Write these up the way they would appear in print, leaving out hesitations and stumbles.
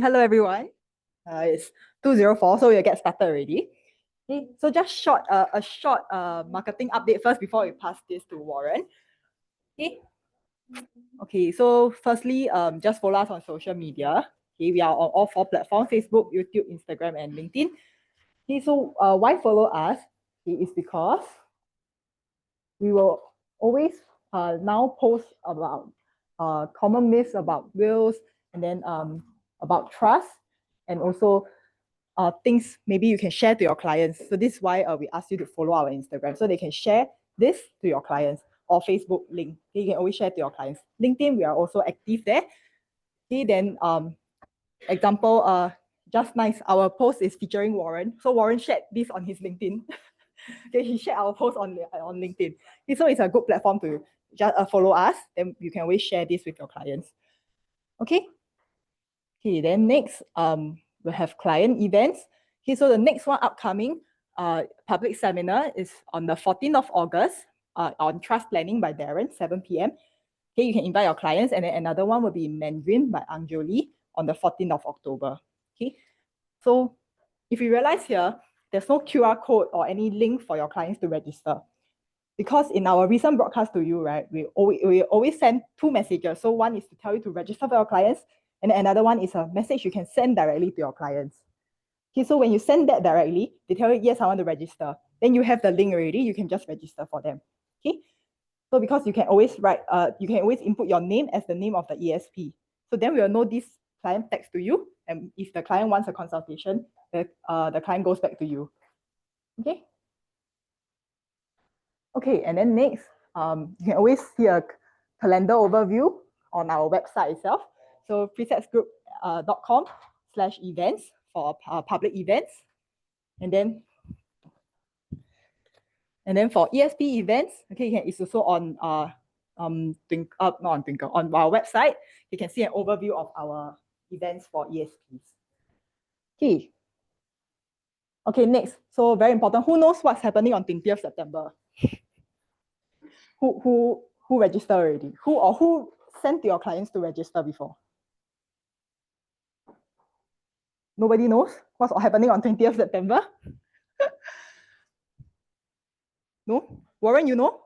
Hello everyone. It's 2:04, so we'll get started already. Okay, so just a short marketing update first before we pass this to Warren. Okay, so firstly, just follow us on social media. Okay, we are on all 4 platforms: Facebook, YouTube, Instagram, and LinkedIn. Okay, so why follow us? Okay, is because we will always now post about common myths about wills, and then about trust, and also things maybe you can share to your clients. So this is why we ask you to follow our Instagram, so they can share this to your clients, or Facebook link. Okay, you can always share to your clients. LinkedIn, we are also active there. Okay, then example, just nice, our post is featuring Warren. So Warren shared this on his LinkedIn. Okay, he shared our post on LinkedIn. Okay, so it's a good platform to just follow us. Then you can always share this with your clients. Okay. Okay, then next, we'll have client events. Okay, so the next one upcoming public seminar is on the 14th of August on trust planning by Darren, 7 p.m. Okay, you can invite your clients, and then another one will be Mandarin by Anjoli on the 14th of October. Okay, so if you realize here, there's no QR code or any link for your clients to register. Because in our recent broadcast to you, right, we always send 2 messages. So one is to tell you to register for your clients, and another one is a message you can send directly to your clients. Okay, so when you send that directly, they tell you, yes, I want to register. Then you have the link already, you can just register for them. Okay, so because you can always write, you can always input your name as the name of the ESP. So then we will know this client text to you, and if the client wants a consultation, the client goes back to you. Okay. Okay, and then next, you can always see a calendar overview on our website itself. So presetsgroup.com/events for public events. And then for ESP events, okay, it's also on not on Twinkle, on our website. You can see an overview of our events for ESPs. Okay. Okay, next. So very important. Who knows what's happening on 20th September? Who registered already? Who sent your clients to register before? Nobody knows what's happening on 20th September? No? Warren, you know?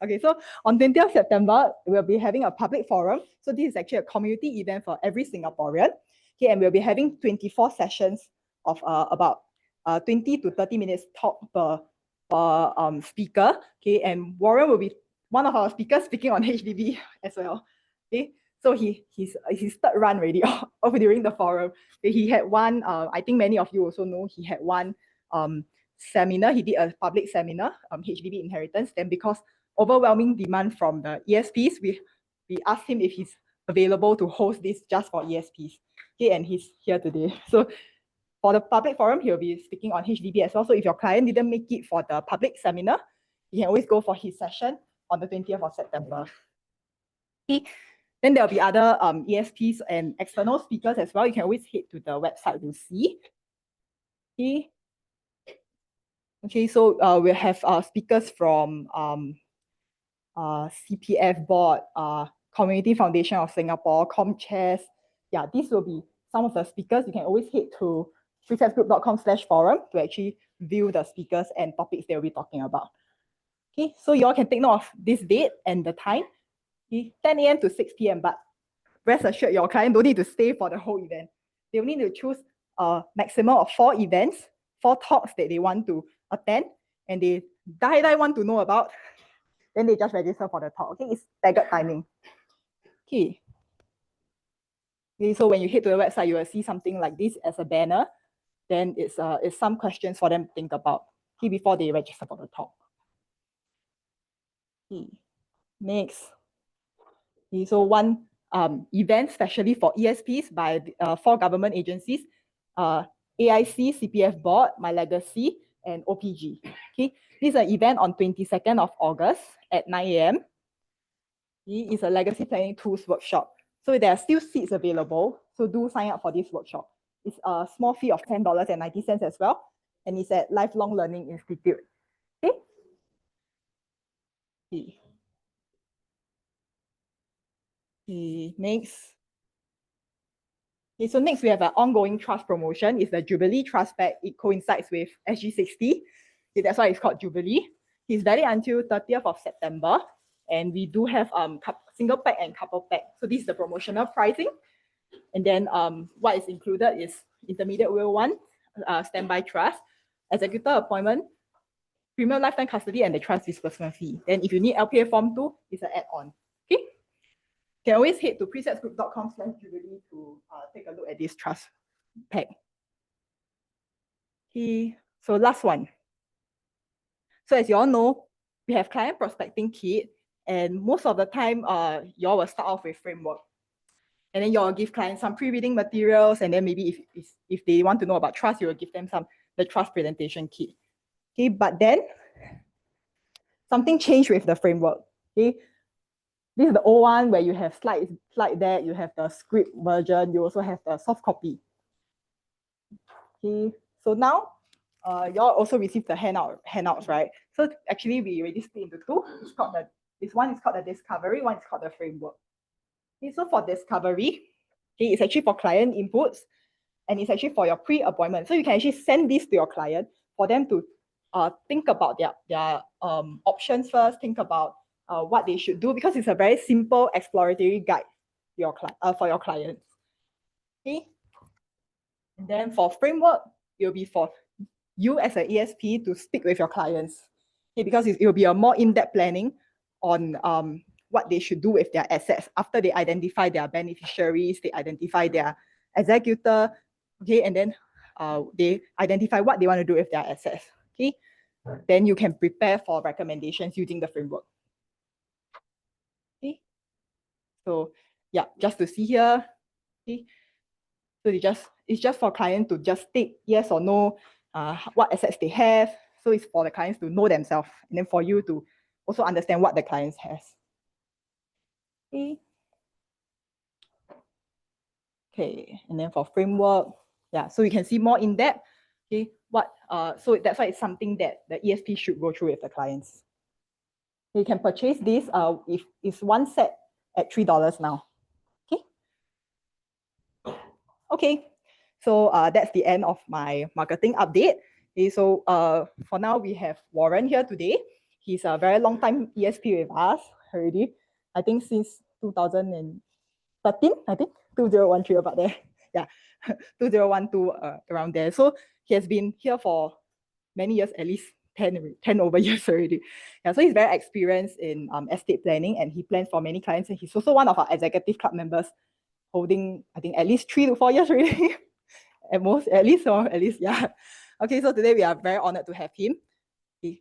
Okay, so on 20th September, we'll be having a public forum. So this is actually a community event for every Singaporean. Okay, and we'll be having 24 sessions of about 20 to 30 minutes talk per speaker. Okay, and Warren will be one of our speakers speaking on HDB as well. Okay, so he's his 3rd run already during the forum. Okay, he had one, I think many of you also know, he had one seminar. He did a public seminar, HDB inheritance. Then because overwhelming demand from the ESPs, we asked him if he's available to host this just for ESPs. Okay, and he's here today. So for the public forum, he'll be speaking on HDB as well. So if your client didn't make it for the public seminar, you can always go for his session on the 20th of September. Okay. Then there'll be other ESPs and external speakers as well. You can always head to the website to see. Okay. Okay, so we'll have speakers from CPF board, Community Foundation of Singapore, ComChairs. Yeah, these will be some of the speakers. You can always head to presetsgroup.com/forum to actually view the speakers and topics they'll be talking about. Okay, so you all can take note of this date and the time. Okay, 10 a.m. to 6 p.m. But rest assured, your client don't need to stay for the whole event. They'll need to choose a maximum of 4 events, 4 talks that they want to attend, and they die want to know about. Then they just register for the talk. Okay, it's staggered timing. Okay. Okay, so when you head to the website, you will see something like this as a banner. Then it's some questions for them to think about, okay, before they register for the talk. Okay. Next. Okay, so one event specially for ESPs by 4 government agencies, AIC, CPF Board, My Legacy, and OPG. Okay, this is an event on 22nd of August at 9 a.m. It's a legacy planning tools workshop. So there are still seats available. So do sign up for this workshop. It's a small fee of $10.90 as well. And it's at Lifelong Learning Institute. Okay. Okay. Okay. Next. Okay, so next we have an ongoing trust promotion. It's the Jubilee Trust Pack. It coincides with SG60. Okay, that's why it's called Jubilee. It's valid until 30th of September. And we do have single pack and couple pack. So this is the promotional pricing. And then what is included is intermediate will 1, standby trust, executor appointment, premium lifetime custody, and the trust disbursement fee. Then if you need LPA form 2, it's an add-on. Okay. You can always head to presetsgroup.com/jubilee to take a look at this trust pack. Okay, so last one. So as you all know, we have client prospecting kit, and most of the time, you all will start off with framework. And then you'll give clients some pre-reading materials, and then maybe if they want to know about trust, you will give them the trust presentation kit. Okay, but then something changed with the framework. Okay, this is the old one where you have slide deck, you have the script version, you also have the soft copy. Okay, so now y'all also received the handouts, right? So actually we already split into two. This one is called the discovery, one is called the framework. Okay, so for discovery, okay, it's actually for client inputs, and it's actually for your pre-appointment. So you can actually send this to your client for them to think about their options first, think about what they should do, because it's a very simple exploratory guide for your clients. Okay. And then for framework, it will be for you as an ESP to speak with your clients. Okay, because it will be a more in-depth planning on what they should do with their assets after they identify their beneficiaries, they identify their executor, okay, and then they identify what they want to do with their assets. Okay, then you can prepare for recommendations using the framework. Okay, so yeah, just to see here. Okay, so it's just for client to just state yes or no, what assets they have. So it's for the clients to know themselves, and then for you to also understand what the clients has. Okay. Okay, and then for framework, yeah, so you can see more in depth. Okay, so that's why it's something that the ESP should go through with the clients. You can purchase this if it's one set at $3 now. Okay. Okay, so that's the end of my marketing update. Okay, so for now we have Warren here today. He's a very long time ESP with us already. I think since 2013, I think 2013 about there. Yeah, 2012 around there. So he has been here for many years, at least 10 over years already. Yeah, so he's very experienced in estate planning, and he plans for many clients. And he's also one of our executive club members, holding I think at least 3 to 4 years already. at least, yeah. Okay, so today we are very honored to have him. Okay,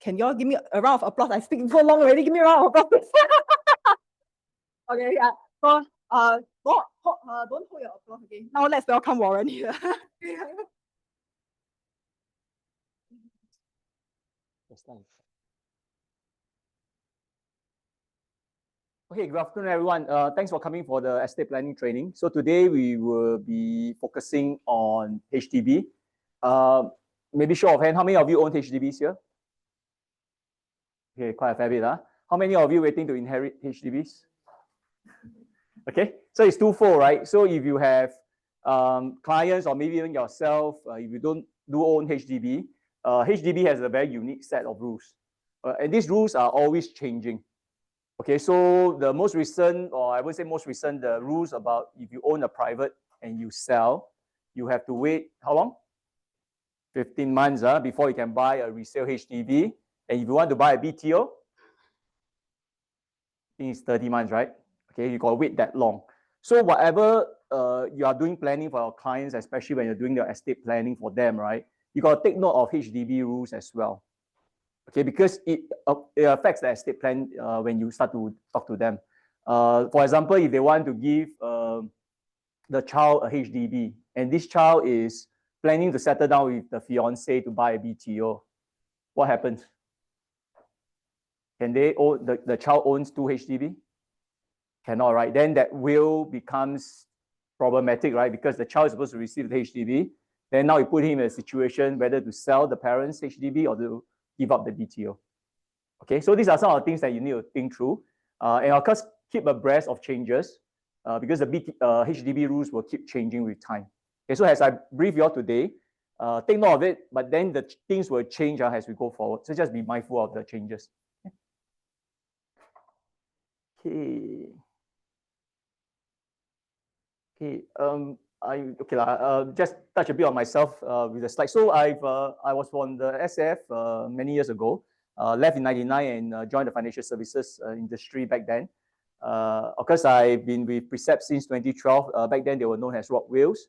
can y'all give me a round of applause? I speak so long already. Give me a round of applause. Okay, yeah. So don't hold your applause. Okay, now let's welcome Warren here. Okay, good afternoon, everyone. Thanks for coming for the estate planning training. So today we will be focusing on HDB. Maybe show of hand, how many of you own HDBs here? Okay, quite a fair bit, huh? How many of you waiting to inherit HDBs? Okay, so it's twofold, right? So if you have clients or maybe even yourself, if you don't own HDB, HDB has a very unique set of rules. And these rules are always changing. Okay, so the most recent, or I would say most recent, the rules about if you own a private and you sell, you have to wait how long? 15 months before you can buy a resale HDB. And if you want to buy a BTO, I think it's 30 months, right? Okay, you got to wait that long. So whatever you are doing planning for your clients, especially when you're doing your estate planning for them, right? You got to take note of HDB rules as well. Okay, because it affects the estate plan when you start to talk to them. For example, if they want to give the child a HDB, and this child is planning to settle down with the fiance to buy a BTO, what happens? Can they own the child owns 2 HDB? Cannot, right? Then that will becomes problematic, right? Because the child is supposed to receive the HDB. Then now you put him in a situation whether to sell the parents' HDB or to give up the BTO. Okay, so these are some of the things that you need to think through. And of course, keep abreast of changes. because the HDB rules will keep changing with time. Okay, so as I brief you all today, take note of it, but then the things will change as we go forward. So just be mindful of the changes. Okay. Okay. Just touch a bit on myself with the slide. So I was on the SF many years ago. Left in '99 and joined the financial services industry back then. Of course, I've been with Precept since 2012. Back then, they were known as Rock Wheels.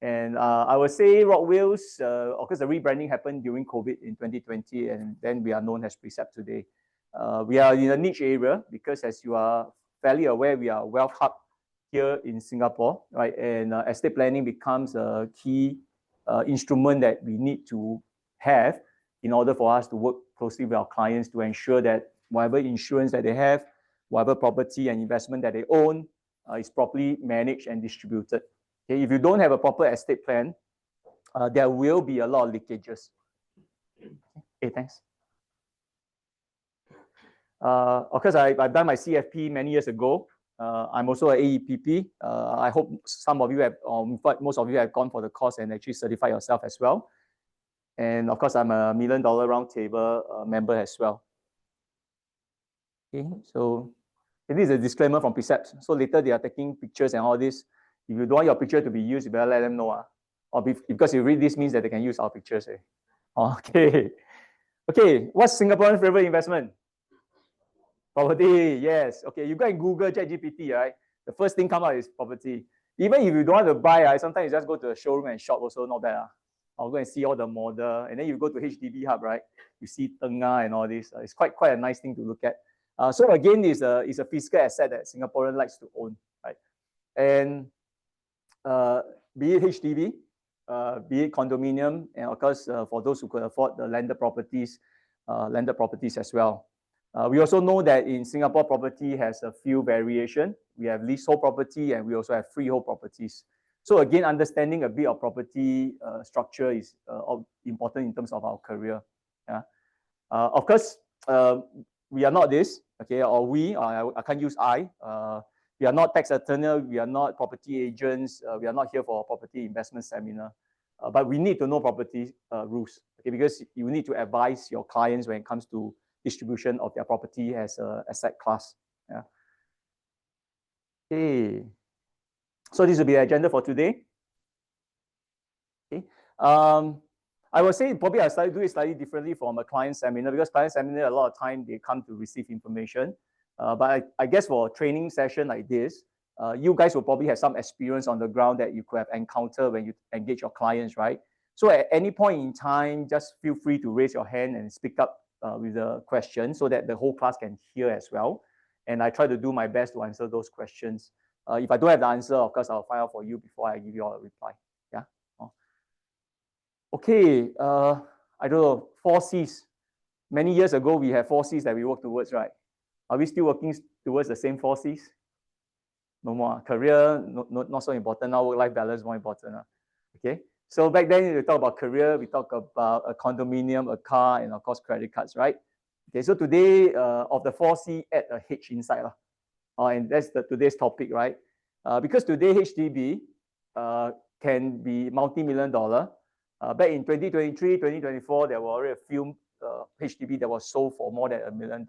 And I would say Rock Wheels, of course, the rebranding happened during COVID in 2020, and then we are known as Precept today. We are in a niche area because, as you are fairly aware, we are a wealth hub here in Singapore, right? And estate planning becomes a key instrument that we need to have in order for us to work closely with our clients to ensure that whatever insurance that they have, whatever property and investment that they own is properly managed and distributed. Okay, if you don't have a proper estate plan, there will be a lot of leakages. Okay, thanks. Of course, I've done my CFP many years ago. I'm also an AEPP. I hope some of you have, in fact, most of you have gone for the course and actually certified yourself as well. And of course, I'm a $1 Million Roundtable member as well. Okay, so this is a disclaimer from Precept. So later they are taking pictures and all this. If you don't want your picture to be used, you better let them know. Or because you read this means that they can use our pictures. Okay. Okay, what's Singapore's favorite investment? Property, yes. Okay, you go and Google ChatGPT, right? The first thing come out is property. Even if you don't want to buy, sometimes you just go to a showroom and shop also, not bad. I'll go and see all the model. And then you go to HDB Hub, right? You see Tengah and all this. It's quite a nice thing to look at. So again, it's a physical asset that Singaporean likes to own, right? And be it HDB, be it condominium, and of course, for those who could afford the landed properties as well. We also know that in Singapore, property has a few variations. We have leasehold property and we also have freehold properties. So again, understanding a bit of property structure is important in terms of our career. Yeah. Of course, we are not this, okay, or I can't use I. We are not tax attorney, we are not property agents, we are not here for a property investment seminar. But we need to know property rules, okay, because you need to advise your clients when it comes to distribution of their property as an asset class. Yeah. Okay. So this will be the agenda for today. Okay. I would say probably I'll do it slightly differently from a client seminar, because client seminar, a lot of time they come to receive information. But I guess for a training session like this, you guys will probably have some experience on the ground that you could have encountered when you engage your clients, right? So at any point in time, just feel free to raise your hand and speak up with a question so that the whole class can hear as well. And I try to do my best to answer those questions. If I don't have the answer, of course, I'll find out for you before I give you all a reply. Yeah. Okay. I don't know, 4 C's. Many years ago, we had 4 C's that we worked towards, right? Are we still working towards the same 4 C's? No more. Career, not so important. Now work-life balance is more important. Okay. So back then, we talk about career, we talk about a condominium, a car, and of course, credit cards, right? Okay, so today, of the 4 C, add a H inside. And that's today's topic, right? Because today, HDB can be multi-million dollar. Back in 2023, 2024, there were already a few HDB that was sold for more than $1 million.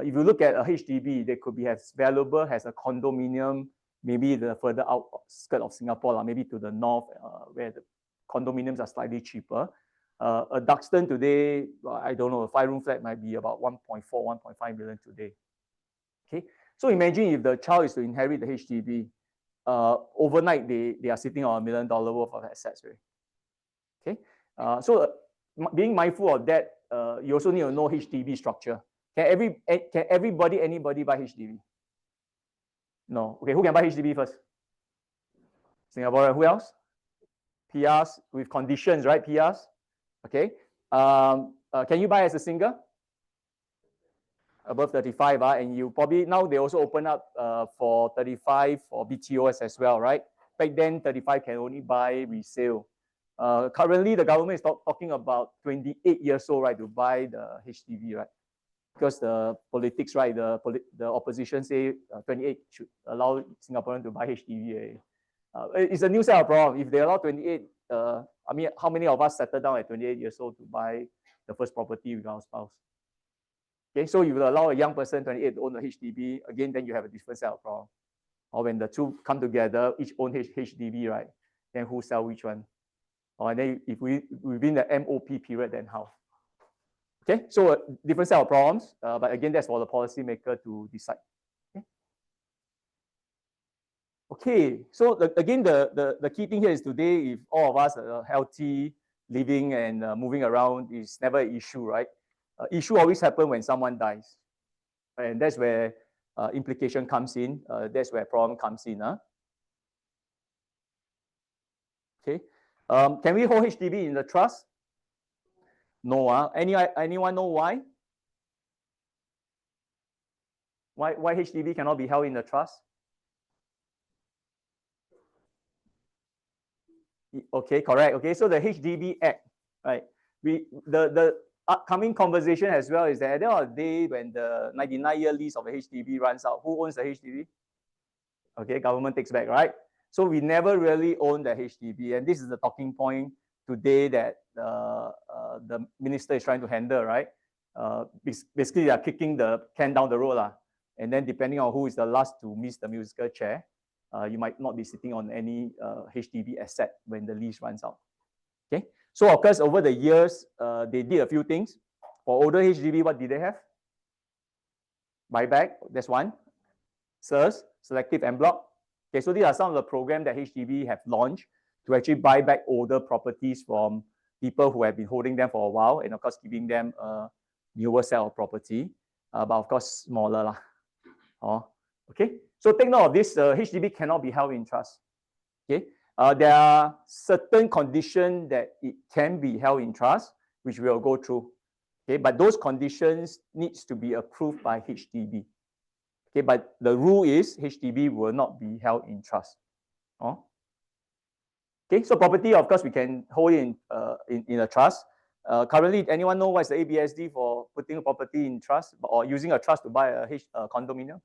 If you look at a HDB, they could be as valuable as a condominium, maybe the further outskirts of Singapore, maybe to the north, where the condominiums are slightly cheaper. A Duxton today, I don't know, a 5-room flat might be about 1.4, 1.5 million today. Okay, so imagine if the child is to inherit the HDB, overnight they are sitting on $1 million worth of assets, right? Okay, so being mindful of that, you also need to know HDB structure. Can anybody buy HDB? No. Okay, who can buy HDB first? Singaporean. Who else? PRs with conditions, right? PRs. Okay. Can you buy as a single? Above 35, and you probably, now they also open up for 35 for BTOs as well, right? Back then, 35 can only buy resale. Currently, the government is talking about 28 years old, right, to buy the HDB, right? because the politics, right? The opposition say 28 should allow Singaporeans to buy HDB. It's a new set of problems. If they allow 28, I mean, how many of us settle down at 28 years old to buy the first property with our spouse? Okay, so you will allow a young person, 28, to own a HDB, again, then you have a different set of problems. Or when the two come together, each own HDB, right? Then who sell which one? Or and then if we within the MOP period, then how? Okay, so a different set of problems, but again, that's for the policymaker to decide. Okay, so again, the key thing here is today, if all of us are healthy, living and moving around, is never an issue, right? Issue always happens when someone dies, and that's where implication comes in. That's where problem comes in. Okay, can we hold HDB in the trust? No. Anyone know why? Why HDB cannot be held in the trust? Okay, correct. Okay, so the HDB Act, right? The upcoming conversation as well is that at the end of the day, when the 99-year lease of the HDB runs out, who owns the HDB? Okay, government takes back, right? So we never really own the HDB, and this is the talking point today that the minister is trying to handle, right? Basically, they are kicking the can down the road, and then depending on who is the last to miss the musical chair, you might not be sitting on any HDB asset when the lease runs out. Okay, so of course, over the years, they did a few things. For older HDB, what did they have? Buyback, that's one. SIRS, selective en bloc. Okay, so these are some of the programs that HDB have launched to actually buy back older properties from people who have been holding them for a while, and of course, giving them a newer set of property, but of course, smaller. Okay, so take note of this, HDB cannot be held in trust. Okay, there are certain conditions that it can be held in trust, which we will go through. Okay, but those conditions needs to be approved by HDB. Okay, but the rule is HDB will not be held in trust. Okay, so property, of course, we can hold it in a trust. Currently, anyone know what is the ABSD for putting a property in trust or using a trust to buy a condominium?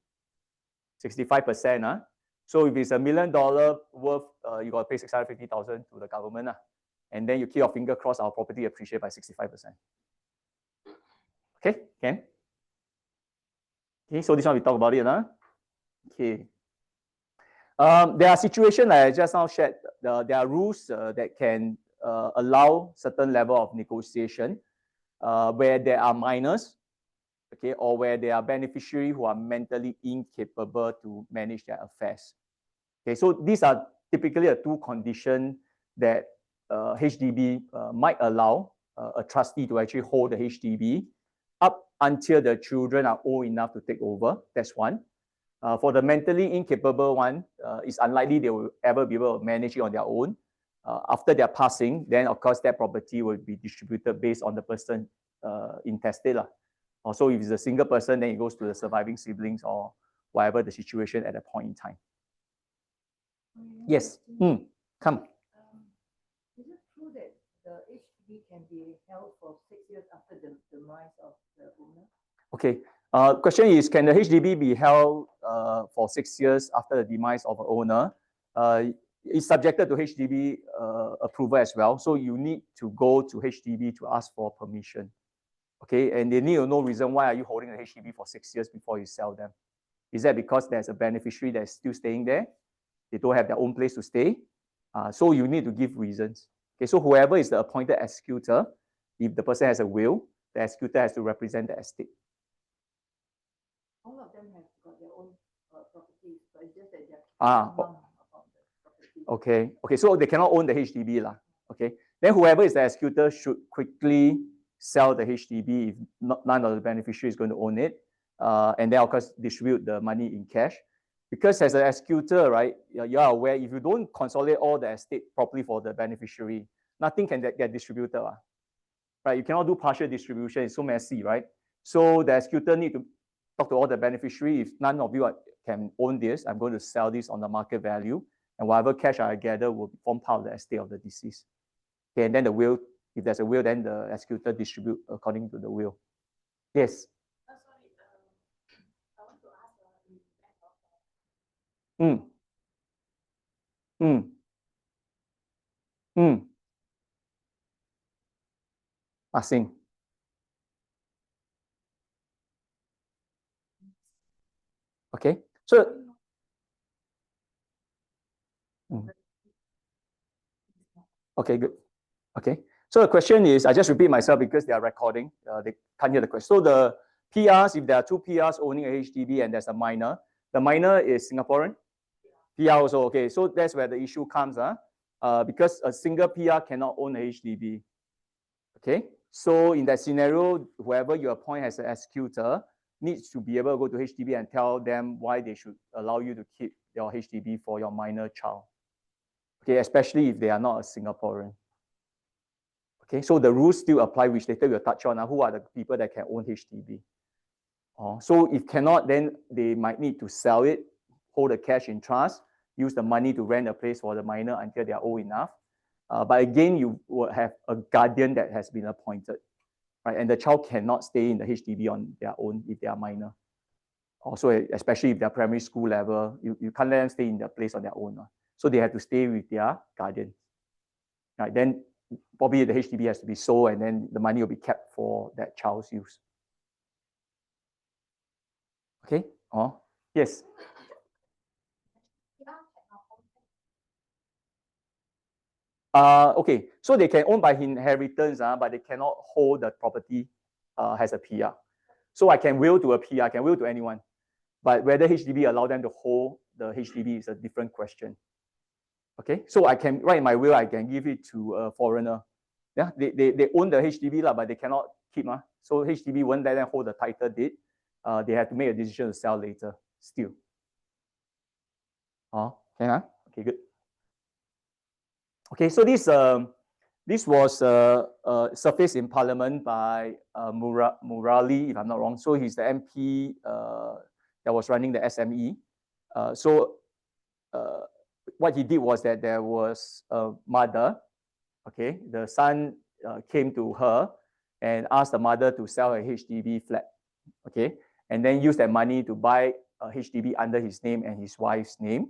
65%. So if it's $1 million worth, you got to pay 650,000 to the government. And then you keep your finger crossed, our property appreciate by 65%. Okay, Ken? Okay, so this one we talk about it. Okay. There are situations like I just now shared. There are rules that can allow certain level of negotiation where there are minors, okay, or where there are beneficiaries who are mentally incapable to manage their affairs. Okay, so these are typically the two conditions that HDB might allow a trustee to actually hold the HDB up until the children are old enough to take over. That's one. For the mentally incapable one, it's unlikely they will ever be able to manage it on their own. After their passing, then of course that property will be distributed based on the person intestate. Also, if it's a single person, then it goes to the surviving siblings or whatever the situation at that point in time. Yes, come. Is it true that the HDB can be held for 6 years after the demise of the owner? Okay. Question is, can the HDB be held for 6 years after the demise of an owner? It's subjected to HDB approval as well. So you need to go to HDB to ask for permission. Okay, and they need to know reason why are you holding the HDB for 6 years before you sell them. Is that because there's a beneficiary that's still staying there? They don't have their own place to stay. So you need to give reasons. Okay, so whoever is the appointed executor, if the person has a will, the executor has to represent the estate. All of them have got their own properties, but it's just that they're okay, so they cannot own the HDB. Okay, then whoever is the executor should quickly sell the HDB if none of the beneficiary is going to own it, and then of course distribute the money in cash. Because as an executor, right, you are aware if you don't consolidate all the estate properly for the beneficiary, nothing can get distributed, right? You cannot do partial distribution; it's so messy, right? So the executor need to talk to all the beneficiaries. If none of you can own this, I'm going to sell this on the market value, and whatever cash I gather will form part of the estate of the deceased. Okay, and then the will, if there's a will, then the executor distribute according to the will. Yes. So Mm. Mm. Mm. Passing. Okay. So okay, good. Okay. So the question is, I just repeat myself because they are recording. They can't hear the question. So the PRs, if there are two PRs owning a HDB and there's a minor, the minor is Singaporean? PR also, okay. So that's where the issue comes, because a single PR cannot own a HDB. Okay. So in that scenario, whoever you appoint as an executor needs to be able to go to HDB and tell them why they should allow you to keep your HDB for your minor child. Okay, especially if they are not a Singaporean. Okay, so the rules still apply, which later we'll touch on. Who are the people that can own HDB? So if cannot, then they might need to sell it, hold the cash in trust, use the money to rent a place for the minor until they are old enough. But again, you will have a guardian that has been appointed, right? And the child cannot stay in the HDB on their own if they are minor. Also, especially if they're primary school level, you can't let them stay in their place on their own. So they have to stay with their guardian. Right? Then probably the HDB has to be sold and then the money will be kept for that child's use. Okay? Yes. Okay, so they can own by inheritance, but they cannot hold the property as a PR. So I can will to a PR, I can will to anyone. But whether HDB allow them to hold the HDB is a different question. Okay, so I can write in my will, I can give it to a foreigner. Yeah, they own the HDB, but they cannot keep. So HDB won't let them hold the title deed. They have to make a decision to sell later still. Okay, okay, good. Okay, so this was surfaced in Parliament by Murali, if I'm not wrong. So he's the MP that was running the SME. What he did was that there was a mother, okay, the son came to her and asked the mother to sell a HDB flat, okay, and then use that money to buy a HDB under his name and his wife's name.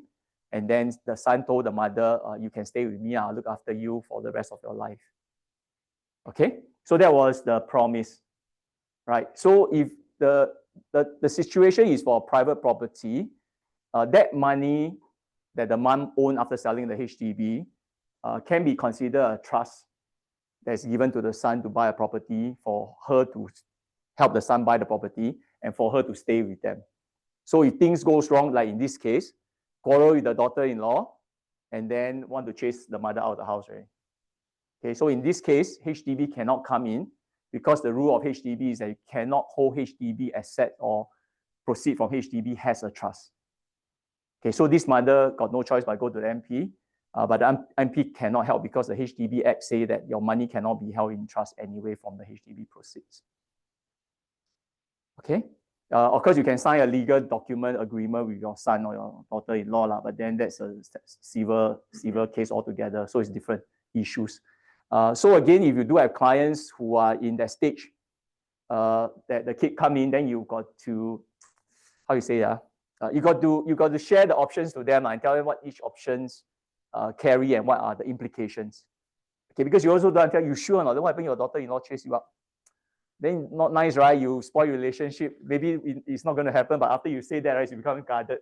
And then the son told the mother, you can stay with me, I'll look after you for the rest of your life. Okay, so that was the promise, right? So if the situation is for private property, that money that the mom owned after selling the HDB can be considered a trust that's given to the son to buy a property for her to help the son buy the property and for her to stay with them. So if things goes wrong, like in this case, quarrel with the daughter-in-law and then want to chase the mother out of the house, right? Okay, so in this case, HDB cannot come in because the rule of HDB is that you cannot hold HDB asset or proceed from HDB as a trust. Okay, so this mother got no choice but go to the MP, but the MP cannot help because the HDB Act say that your money cannot be held in trust anyway from the HDB proceeds. Okay, of course you can sign a legal document agreement with your son or your daughter-in-law, but then that's a civil case altogether, so it's different issues. So again, if you do have clients who are in that stage, that the kid come in, then you got to, how you say, you got to share the options to them and tell them what each options carry and what are the implications. Okay, because you also don't tell you sure or not, then what happens your daughter-in-law chase you up? Then not nice, right? You spoil your relationship. Maybe it's not going to happen, but after you say that, right, you become guarded.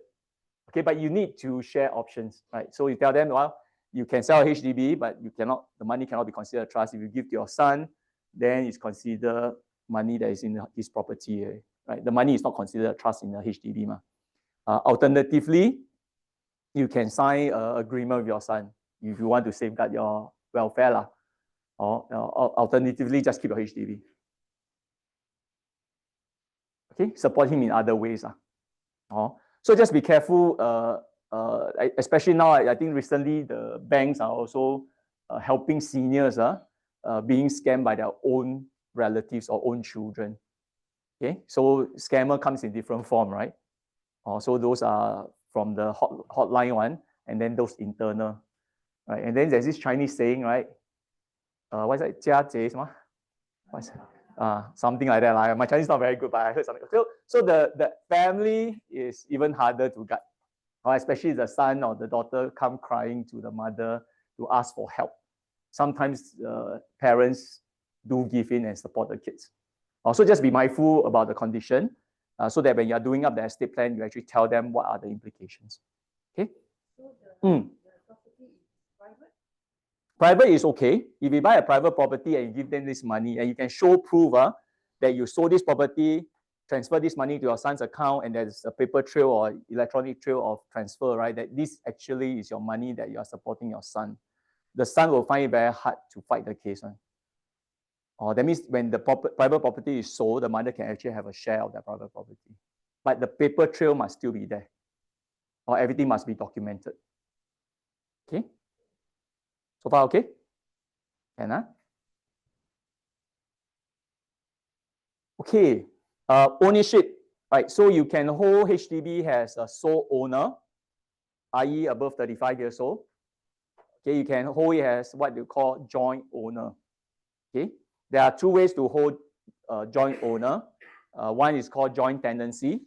Okay, but you need to share options, right? So you tell them, well, you can sell HDB, but you cannot, the money cannot be considered a trust. If you give to your son, then it's considered money that is in his property, right? The money is not considered a trust in the HDB. Alternatively, you can sign an agreement with your son if you want to safeguard your welfare, or alternatively, just keep your HDB. Okay, support him in other ways. So just be careful, especially now, I think recently the banks are also helping seniors being scammed by their own relatives or own children. Okay, so scammer comes in different form, right? So those are from the hotline one, and then those internal, right? And then there's this Chinese saying, right? What's that? 家贼什么? What's that? Something like that. My Chinese is not very good, but I heard something. So the family is even harder to guard. or especially the son or the daughter come crying to the mother to ask for help. Sometimes parents do give in and support the kids. Also, just be mindful about the condition so that when you're doing up the estate plan, you actually tell them what are the implications. Okay? So the property is private? Private is okay. If you buy a private property and you give them this money and you can show proof that you sold this property, transfer this money to your son's account, and there's a paper trail or electronic trail of transfer, right? That this actually is your money that you are supporting your son. The son will find it very hard to fight the case. Or that means when the private property is sold, the mother can actually have a share of that private property. But the paper trail must still be there. Or everything must be documented. Okay? So far, okay? Anna? Okay. Ownership. Right. So you can hold HDB as a sole owner, i.e. above 35 years old. Okay. You can hold it as what you call joint owner. Okay. There are two ways to hold joint owner. One is called joint tenancy.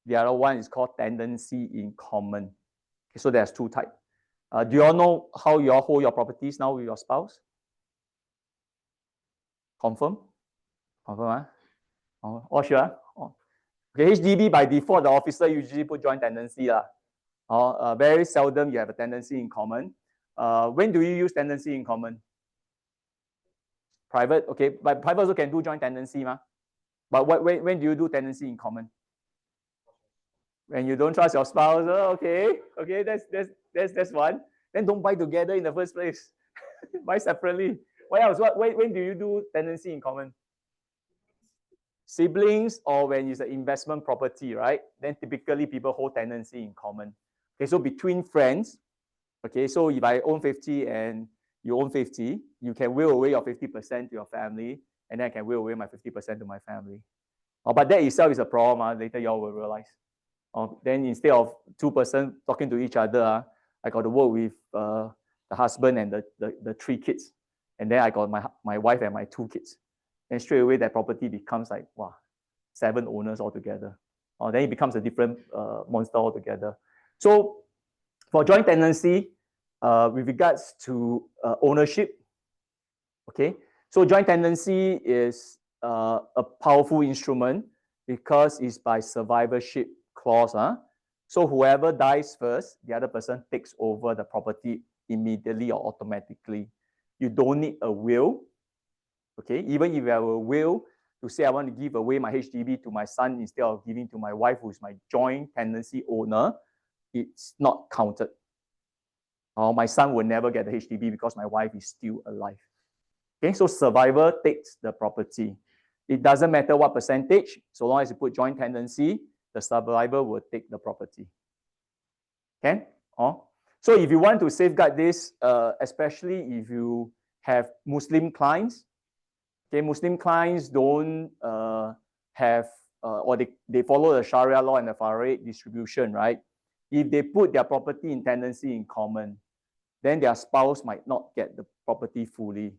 The other one is called tenancy-in-common. Okay, so there's two types. Do you all know how you all hold your properties now with your spouse? Confirm? Confirm, huh? Oh, sure? Oh. Okay, HDB by default, the officer usually put joint tenancy. Very seldom you have a tenancy in common. When do you use tenancy in common? Private, okay, but private also can do joint tenancy, ma. But when do you do tenancy in common? When you don't trust your spouse, okay, that's one. Then don't buy together in the first place. Buy separately. What else? When do you do tenancy in common? Siblings, or when it's an investment property, right? Then typically people hold tenancy in common. Okay, so between friends, okay, so if I own 50 and you own 50, you can will away your 50% to your family, and then I can will away my 50% to my family. But that itself is a problem. Later you all will realize. Then instead of two persons talking to each other, I got to work with the husband and the three kids. And then I got my wife and my two kids. And straight away that property becomes like, wow, 7 owners altogether. Then it becomes a different monster altogether. So for joint tenancy, with regards to ownership, okay, so joint tenancy is a powerful instrument because it's by survivorship clause. So whoever dies first, the other person takes over the property immediately or automatically. You don't need a will. Okay, even if you have a will to say I want to give away my HDB to my son instead of giving to my wife, who is my joint tenancy owner, it's not counted. My son will never get the HDB because my wife is still alive. Okay, so survivor takes the property. It doesn't matter what percentage, so long as you put joint tenancy, the survivor will take the property. Okay? So if you want to safeguard this, especially if you have Muslim clients, okay, Muslim clients don't have, or they follow the Sharia law and the Faraid distribution, right? If they put their property in tenancy in common, then their spouse might not get the property fully.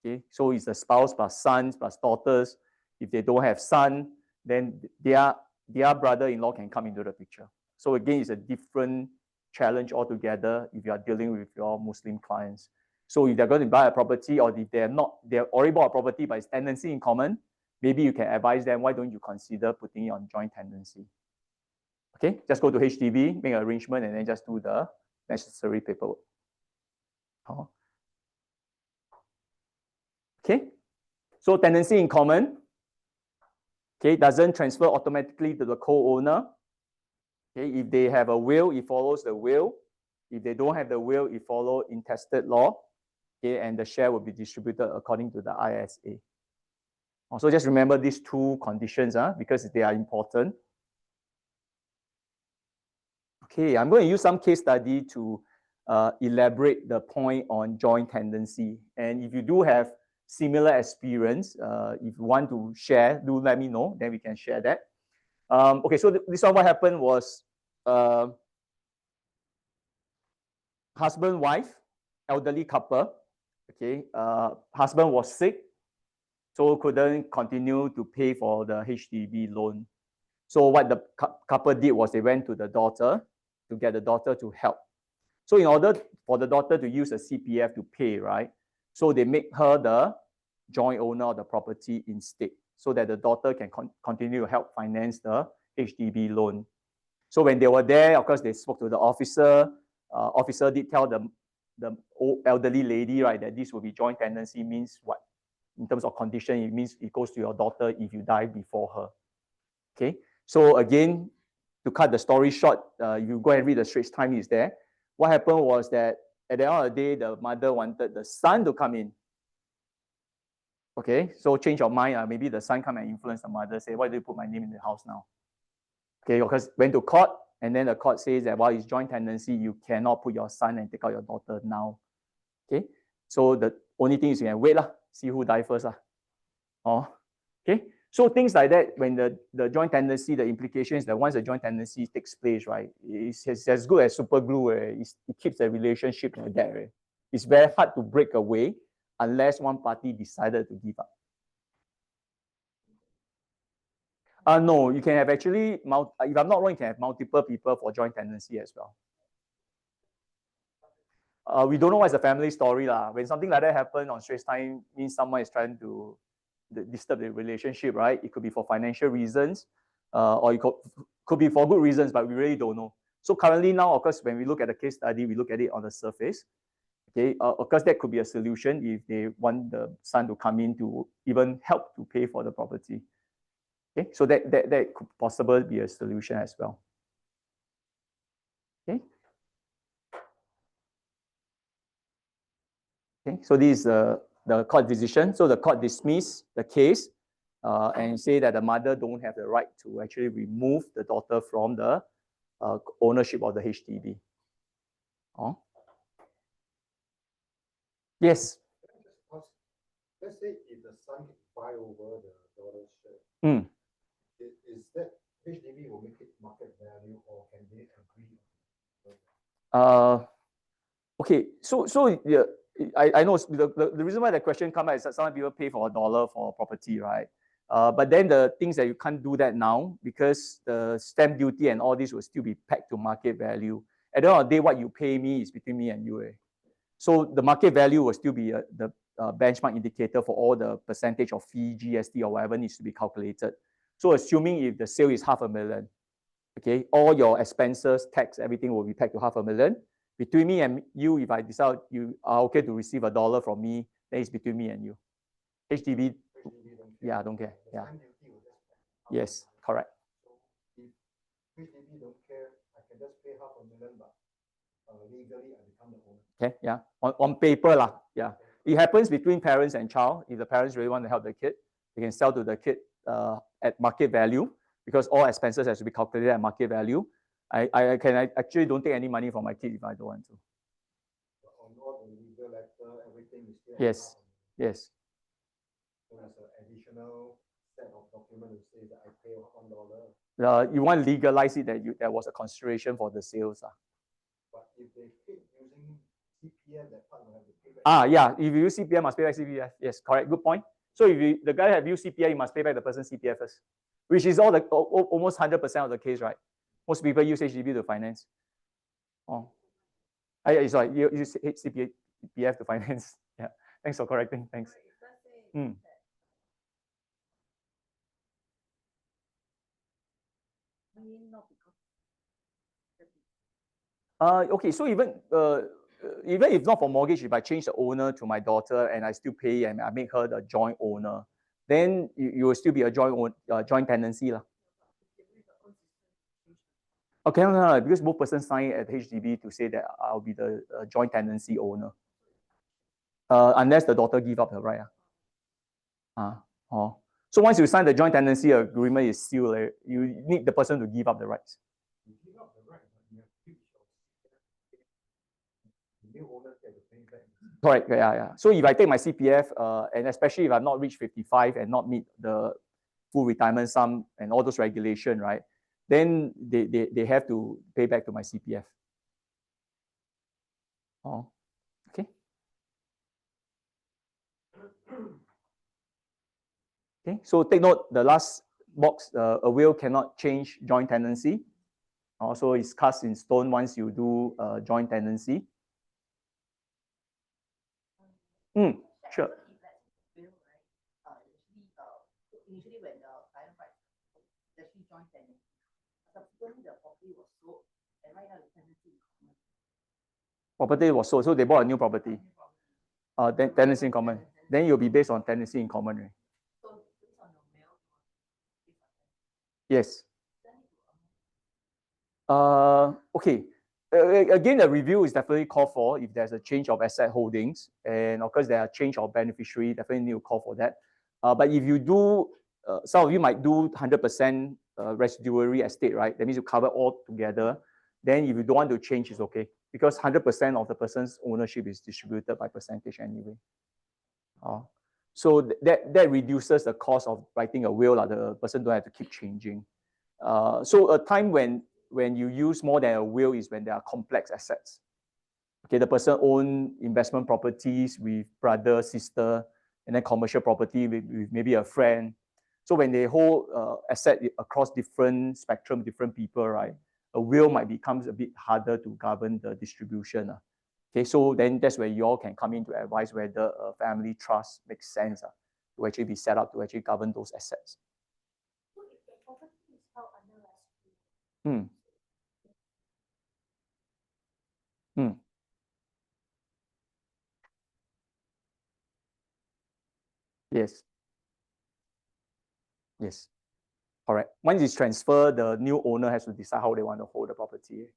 Okay, so it's the spouse plus sons plus daughters. If they don't have son, then their brother-in-law can come into the picture. So again, it's a different challenge altogether if you are dealing with your Muslim clients. So if they're going to buy a property, or if they're already bought a property but it's tenancy in common, maybe you can advise them, why don't you consider putting it on joint tenancy? Okay, just go to HDB, make an arrangement, and then just do the necessary paperwork. Okay, so tenancy in common, okay, doesn't transfer automatically to the co-owner. Okay, if they have a will, it follows the will. If they don't have the will, it follows intestate law. Okay, and the share will be distributed according to the ISA. Also, just remember these two conditions because they are important. Okay, I'm going to use some case study to elaborate the point on joint tenancy. And if you do have similar experience, if you want to share, do let me know, then we can share that. Okay, so this one, what happened was husband, wife, elderly couple. Okay, husband was sick, so couldn't continue to pay for the HDB loan. So what the couple did was they went to the daughter to get the daughter to help. So in order for the daughter to use a CPF to pay, right? So they make her the joint owner of the property instead, so that the daughter can continue to help finance the HDB loan. So when they were there, of course, they spoke to the officer. Officer did tell the old elderly lady, right, that this will be joint tenancy. Means what? In terms of condition, it means it goes to your daughter if you die before her. Okay. So again, to cut the story short, you go and read the Straits Times is there. What happened was that at the end of the day, the mother wanted the son to come in. Okay, so change your mind. Maybe the son come and influence the mother, say, why do you put my name in the house now? Okay, because went to court, and then the court says that while it's joint tenancy, you cannot put your son and take out your daughter now. Okay, so the only thing is you can wait, see who dies first. Oh, okay, so things like that, when the joint tenancy, the implication is that once the joint tenancy takes place, right, it's as good as super glue. It keeps the relationship like that. Right? It's very hard to break away unless one party decided to give up. No, you can have actually, if I'm not wrong, you can have multiple people for joint tenancy as well. We don't know what's the family story. When something like that happens on Straits Times, means someone is trying to disturb the relationship, right? It could be for financial reasons, or it could be for good reasons, but we really don't know. So currently now, of course, when we look at the case study, we look at it on the surface. Okay, of course, that could be a solution if they want the son to come in to even help to pay for the property. Okay, so that could possibly be a solution as well. Okay. Okay, so this is the court decision. So the court dismissed the case and say that the mother don't have the right to actually remove the daughter from the ownership of the HDB. Oh. Yes. Let's say if the son buy over the daughter's share, is that HDB will make it market value, or can they agree? Okay, so yeah, I know the reason why the question comes out is that some people pay for $1 for a property, right? But then the things that you can't do that now because the stamp duty and all this will still be pegged to market value. At the end of the day, what you pay me is between me and you. So the market value will still be the benchmark indicator for all the percentage of fee, GST, or whatever needs to be calculated. So assuming if the sale is $500,000, okay, all your expenses, tax, everything will be pegged to $500,000. Between me and you, if I decide you are okay to receive $1 from me, then it's between me and you. HDB yeah, don't care. Yeah. Yes, correct. So if HDB don't care, I can just pay $500,000, but legally I become the owner. Okay, yeah. On paper, yeah. It happens between parents and child. If the parents really want to help the kid, they can sell to the kid at market value because all expenses has to be calculated at market value. I actually don't take any money from my kid if I don't want to. On all the legal letter, everything is still. Yes, yes. So there's an additional set of documents that say that I pay $1. You want to legalize it that there was a consideration for the sales. But if they keep using CPF, that part will have to pay back. Yeah. If you use CPF, must pay back CPF. Yes, correct. Good point. So if the guy have used CPF, you must pay back the person's CPF first, which is almost 100% of the case, right? Most people use HDB to finance. Oh, sorry, you use CPF to finance. Yeah. Thanks for correcting. Thanks. Okay, so even if not for mortgage, if I change the owner to my daughter and I still pay and I make her the joint owner, then you will still be a joint tenancy. Okay, no, because both persons sign at HDB to say that I'll be the joint tenancy owner. Unless the daughter give up her right. So once you sign the joint tenancy agreement, is sealed. You need the person to give up the rights. You give up the right, but you have to pay the new owner get to pay back. Correct. Yeah. So if I take my CPF, and especially if I've not reached 55 and not meet the full retirement sum and all those regulations, right? Then they have to pay back to my CPF. Oh, okay. Okay, so take note, the last box, a will cannot change joint tenancy. Also, it's cast in stone once you do joint tenancy. Sure. Initially, when the client writes, it's actually joint tenancy. Subsequently, the property was sold, and right now the tenancy in common. Property was sold, so they bought a new property. Then tenancy in common. Then you'll be based on tenancy in common, right? So based on your mail, yes. Okay. Again, the review is definitely called for if there's a change of asset holdings, and of course there are change of beneficiary. Definitely need to call for that. But if you do, some of you might do 100% residuary estate, right? That means you cover all together. Then if you don't want to change, it's okay, because 100% of the person's ownership is distributed by percentage anyway. So that reduces the cost of writing a will. The person don't have to keep changing. So a time when you use more than a will is when there are complex assets. Okay, the person own investment properties with brother, sister, and then commercial property with maybe a friend. So when they hold asset across different spectrum, different people, right, a will might becomes a bit harder to govern the distribution. Okay, so then that's where you all can come in to advise whether a family trust makes sense to actually be set up to actually govern those assets. So if the property is held under rescue, Yes. Yes. Correct. Once it's transferred, the new owner has to decide how they want to hold the property.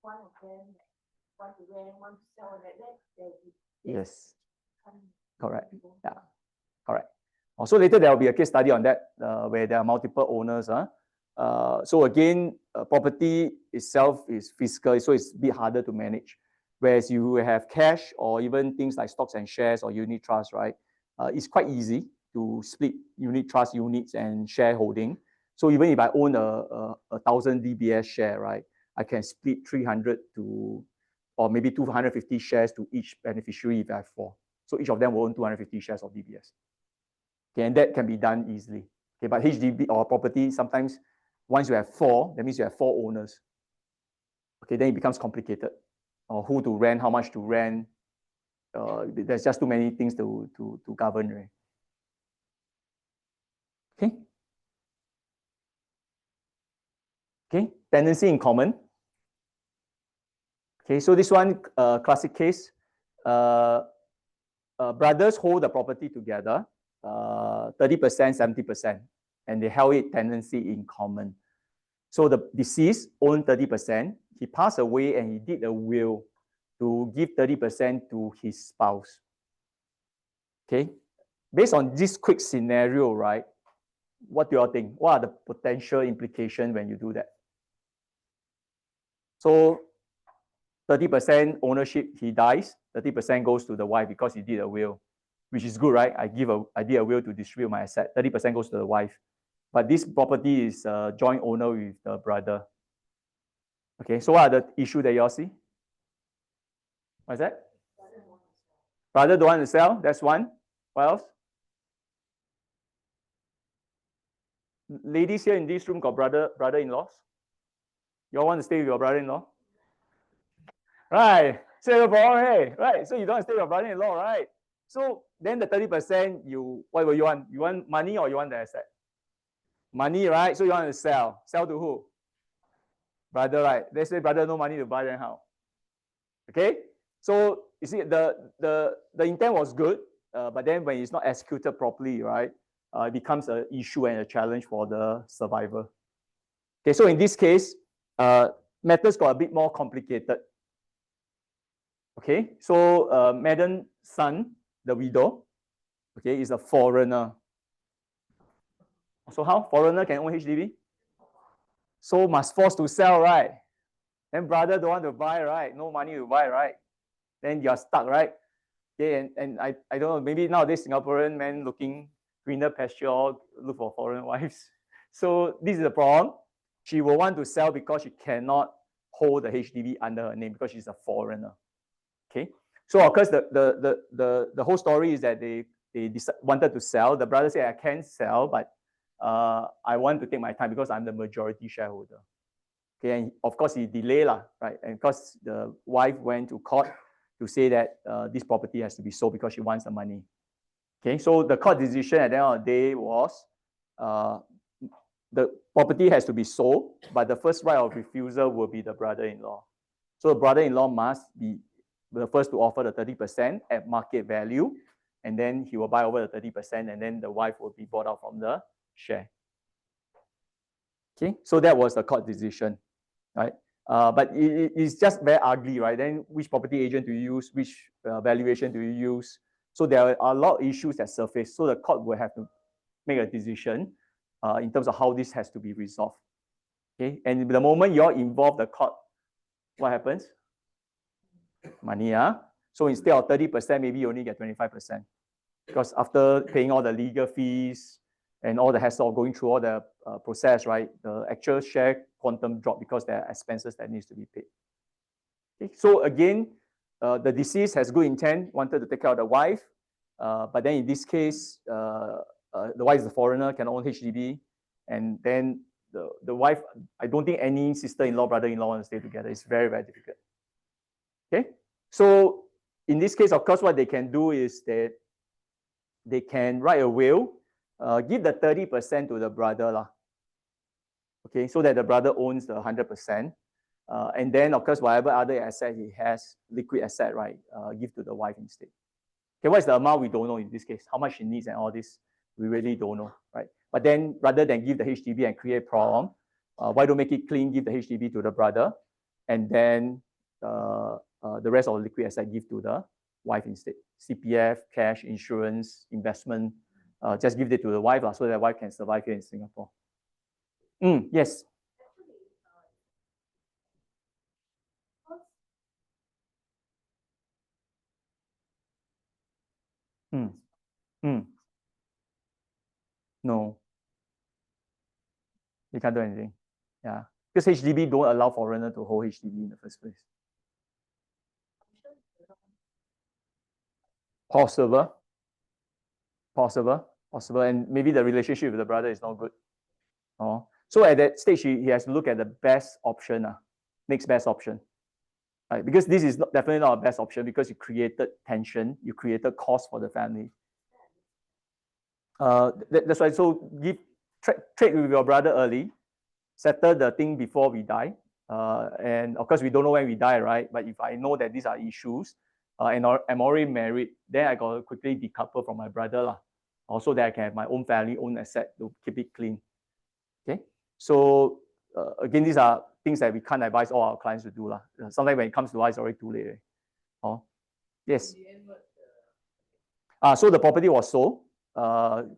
one of them want to rent, want to sell, yes. Correct. Yeah. Correct. Also later there will be a case study on that where there are multiple owners. So again, property itself is fiscal, so it's a bit harder to manage. Whereas you have cash or even things like stocks and shares or unit trust, right? It's quite easy to split unit trust units and shareholding. So even if I own a 1,000 DBS share, right, I can split 300 to, or maybe 250 shares to each beneficiary if I have 4. So each of them will own 250 shares of DBS. Okay, and that can be done easily. Okay, but HDB or property, sometimes once you have 4, that means you have 4 owners. Okay, then it becomes complicated. Or who to rent, how much to rent. There's just too many things to govern, right? Okay. Okay, tenancy in common. Okay, so this one, classic case. Brothers hold the property together, 30%, 70%, and they held it tenancy in common. So the deceased owned 30%. He passed away and he did a will to give 30% to his spouse. Okay, based on this quick scenario, right? What do you all think? What are the potential implications when you do that? So 30% ownership, he dies, 30% goes to the wife because he did a will, which is good, right? I did a will to distribute my asset. 30% goes to the wife. But this property is a joint owner with the brother. Okay, so what are the issues that you all see? What's that? Brother don't want to sell, that's one. What else? Ladies here in this room got brother-in-laws? You all want to stay with your brother-in-law? Right, so right, so you don't want to stay with your brother-in-law, right? So then the 30%, what will you want? You want money or you want the asset? Money, right? So you want to sell. Sell to who? Brother, right? They say brother no money to buy, then how? Okay? So you see, the intent was good, but then when it's not executed properly, right, it becomes an issue and a challenge for the survivor. Okay, so in this case, matters got a bit more complicated. Okay, so Madam's son, the widow, okay, is a foreigner. So how? Foreigner can own HDB? So must force to sell, right? Then brother don't want to buy, right? No money to buy, right? Then you're stuck, right? Okay, and I don't know, maybe nowadays Singaporean men looking greener pasture or look for foreign wives. So this is the problem. She will want to sell because she cannot hold the HDB under her name because she's a foreigner. Okay, so of course the whole story is that they wanted to sell. The brother said, I can't sell, but I want to take my time because I'm the majority shareholder. Okay, and of course he delayed lah, right? And because the wife went to court to say that this property has to be sold because she wants the money. Okay, so the court decision at the end of the day was the property has to be sold, but the first right of refusal will be the brother-in-law. So the brother-in-law must be the first to offer the 30% at market value, and then he will buy over the 30%, and then the wife will be bought out from the share. Okay, so that was the court decision, right? But it's just very ugly, right? Then which property agent do you use? Which valuation do you use? So there are a lot of issues that surface. So the court will have to make a decision in terms of how this has to be resolved. Okay, and the moment you're involved, the court, what happens? Money, yeah. So instead of 30%, maybe you only get 25%. Because after paying all the legal fees and all the hassle of going through all the process, right, the actual share quantum drop because there are expenses that needs to be paid. Okay, so again, the deceased has good intent, wanted to take care of the wife, but then in this case, the wife is a foreigner, can own HDB, and then the wife, I don't think any sister-in-law, brother-in-law want to stay together. It's very, very difficult. Okay, so in this case, of course, what they can do is that they can write a will, give the 30% to the brother lah. Okay, so that the brother owns the 100%, and then of course whatever other asset he has, liquid asset, right, give to the wife instead. Okay, what is the amount? We don't know in this case. How much she needs and all this, we really don't know, right? But then rather than give the HDB and create problem, why don't make it clean? Give the HDB to the brother, and then the rest of the liquid asset give to the wife instead. CPF, cash, insurance, investment, just give it to the wife so that the wife can survive here in Singapore. Yes. No. You can't do anything. Yeah. Because HDB don't allow foreigner to hold HDB in the first place. Possible, and maybe the relationship with the brother is not good. So at that stage, he has to look at the best option, next best option. Right? Because this is definitely not a best option because you created tension, you created cost for the family. That's why, so trade with your brother early, settle the thing before we die. And of course, we don't know when we die, right? But if I know that these are issues, and I'm already married, then I got to quickly decouple from my brother, also that I can have my own family, own asset to keep it clean. Okay, so again, these are things that we can't advise all our clients to do. Sometimes when it comes to us, it's already too late. Yes. So the property was sold.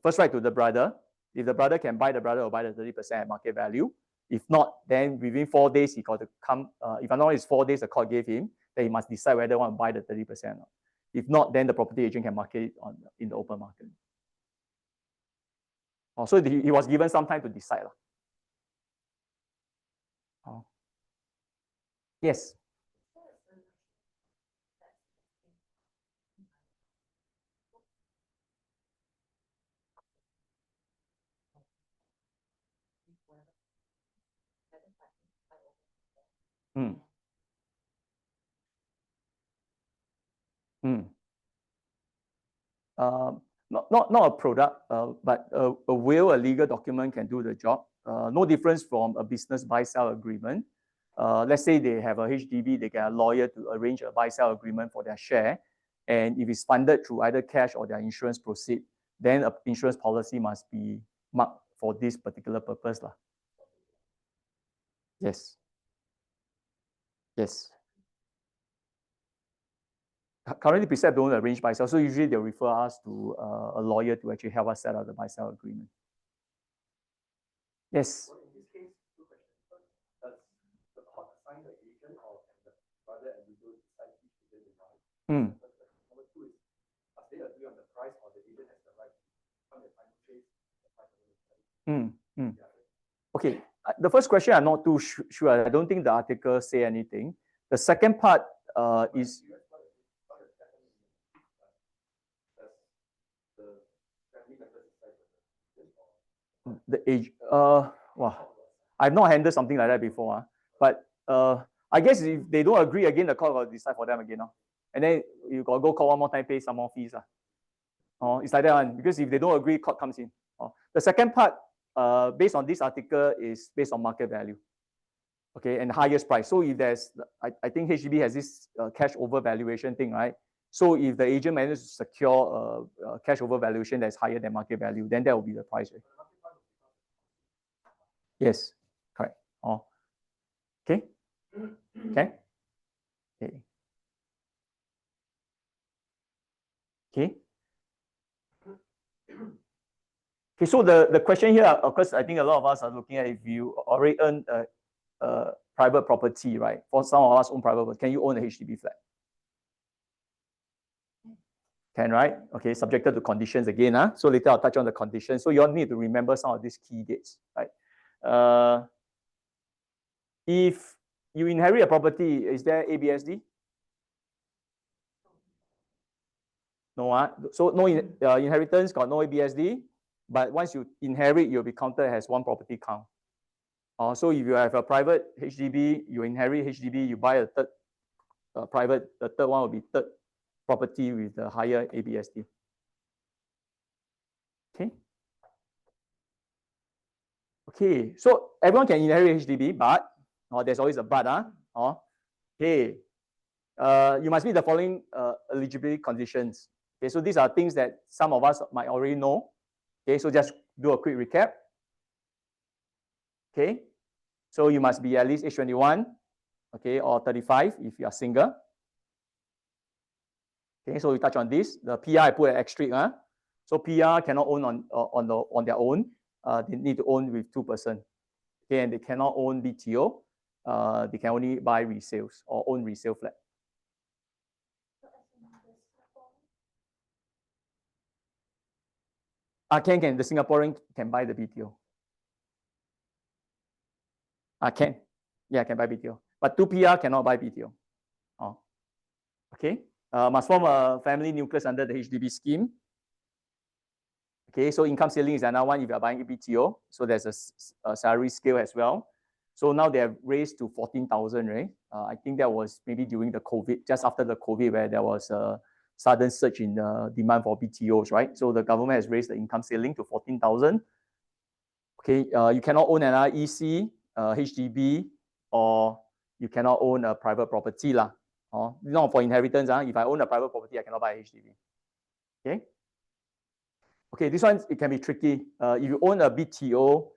First right to the brother. If the brother can buy, the brother will buy the 30% at market value. If not, then within 4 days, he got to come. If I know it's 4 days the court gave him, then he must decide whether he want to buy the 30%. If not, then the property agent can market it in the open market. So he was given some time to decide. Yes. Not a product, but a will, a legal document can do the job. No difference from a business buy-sell agreement. Let's say they have a HDB, they get a lawyer to arrange a buy-sell agreement for their share. And if it's funded through either cash or their insurance proceed, then an insurance policy must be marked for this particular purpose. Yes. Yes. Currently, Precept don't arrange buy-sell, so usually they'll refer us to a lawyer to actually help us set up the buy-sell agreement. Yes. In this case, 2 questions. Does the court assign the agent or can the brother and widow decide which agent they buy? Number 2 is, does they agree on the price or the agent has the right to come and find trade the price of the Okay, the first question I'm not too sure. I don't think the article say anything. The second part is. The age, wow, I've not handled something like that before. But I guess if they don't agree again, the court will decide for them again. And then you got to go court one more time, pay some more fees. It's like that one, because if they don't agree, court comes in. The second part, based on this article, is based on market value. Okay, and the highest price. So if there's, I think HDB has this cash over valuation thing, right? So if the agent manages to secure a cash over valuation that's higher than market value, then that will be the price, right? Yes, correct. Okay. Okay. Okay. Okay. Okay, so the question here, of course, I think a lot of us are looking at if you already earn a private property, right? For some of us own private property, can you own a HDB flat? Can, right? Okay, subjected to conditions again. So later I'll touch on the conditions. So you all need to remember some of these key dates, right? If you inherit a property, is there ABSD? No, so no inheritance, got no ABSD. But once you inherit, you'll be counted as one property count. So if you have a private HDB, you inherit HDB, you buy a third private, the third one will be third property with the higher ABSD. Okay. Okay, so everyone can inherit HDB, but there's always a but. Okay, you must meet the following eligibility conditions. Okay, so these are things that some of us might already know. Okay, so just do a quick recap. Okay, so you must be at least age 21, okay, or 35 if you are single. Okay, so we touch on this. The PR I put an extra. So PR cannot own on their own. They need to own with 2%. Okay, and they cannot own BTO. They can only buy resales or own resale flat. Can. The Singaporean can buy the BTO. Can. Yeah, can buy BTO. But 2 PR cannot buy BTO. Okay. Must form a family nucleus under the HDB scheme. Okay, so income ceiling is another one if you are buying a BTO. So there's a salary scale as well. So now they have raised to 14,000, right? I think that was maybe during the COVID, just after the COVID, where there was a sudden surge in the demand for BTOs, right? So the government has raised the income ceiling to 14,000. Okay, you cannot own another EC, HDB, or you cannot own a private property. Not for inheritance. If I own a private property, I cannot buy a HDB. Okay. Okay, this one, it can be tricky. If you own a BTO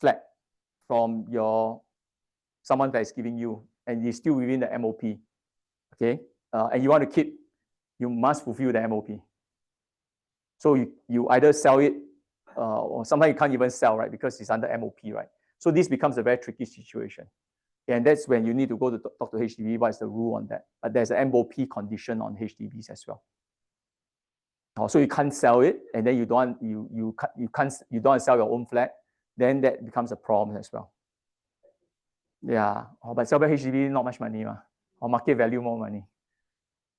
flat from someone that is giving you, and it's still within the MOP, okay, and you want to keep, you must fulfill the MOP. So you either sell it, or sometimes you can't even sell, right, because it's under MOP, right? So this becomes a very tricky situation. And that's when you need to go to talk to HDB. What is the rule on that? But there's an MOP condition on HDBs as well. So you can't sell it, and then you don't want to sell your own flat, then that becomes a problem as well. Yeah, but sell back HDB, not much money, or market value more money.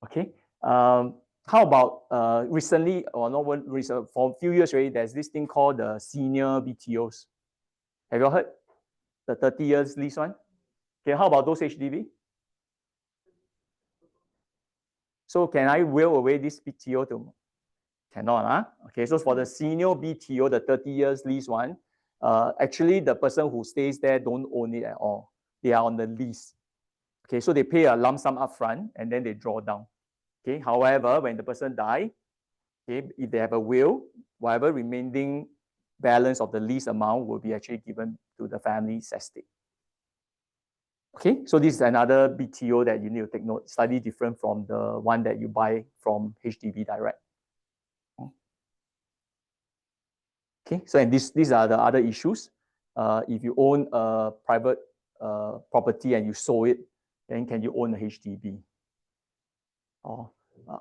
Okay. How about recently, or not one recent, for a few years already, there's this thing called the senior BTOs. Have you heard? The 30 years lease one? Okay, how about those HDB? So can I will away this BTO to? Cannot. Okay, so for the senior BTO, the 30 years lease one, actually the person who stays there don't own it at all. They are on the lease. Okay, so they pay a lump sum upfront and then they draw down. Okay, however, when the person dies, okay, if they have a will, whatever remaining balance of the lease amount will be actually given to the family's estate. Okay, so this is another BTO that you need to take note, slightly different from the one that you buy from HDB direct. Okay, so and these are the other issues. If you own a private property and you sold it, then can you own a HDB?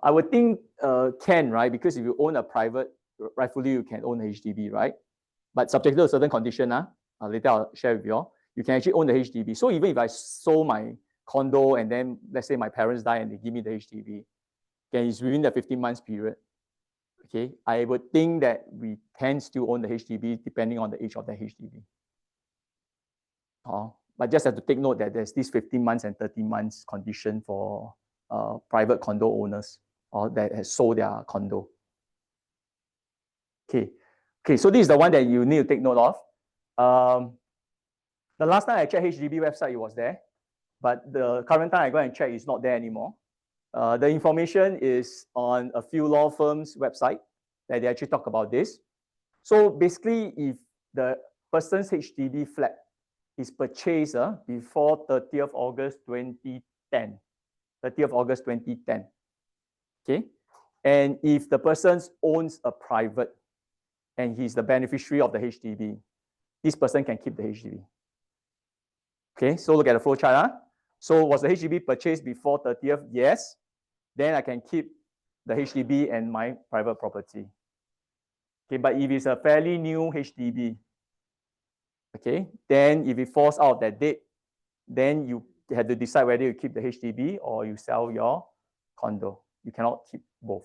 I would think can, right? Because if you own a private, rightfully you can own a HDB, right? But subject to a certain condition, later I'll share with you all, you can actually own the HDB. So even if I sold my condo and then let's say my parents die and they give me the HDB, okay, it's within the 15 months period. Okay, I would think that we can still own the HDB depending on the age of the HDB. But just have to take note that there's this 15 months and 30 months condition for private condo owners or that has sold their condo. Okay, so this is the one that you need to take note of. The last time I checked HDB website, it was there, but the current time I go and check, it's not there anymore. The information is on a few law firms' website that they actually talk about this. So basically, if the person's HDB flat is purchased before 30th August 2010, 30th August 2010, okay? And if the person owns a private and he's the beneficiary of the HDB, this person can keep the HDB. Okay, so look at the flow chart. So was the HDB purchased before 30th? Yes. Then I can keep the HDB and my private property. Okay, but if it's a fairly new HDB, okay, then if it falls out of that date, then you have to decide whether you keep the HDB or you sell your condo. You cannot keep both.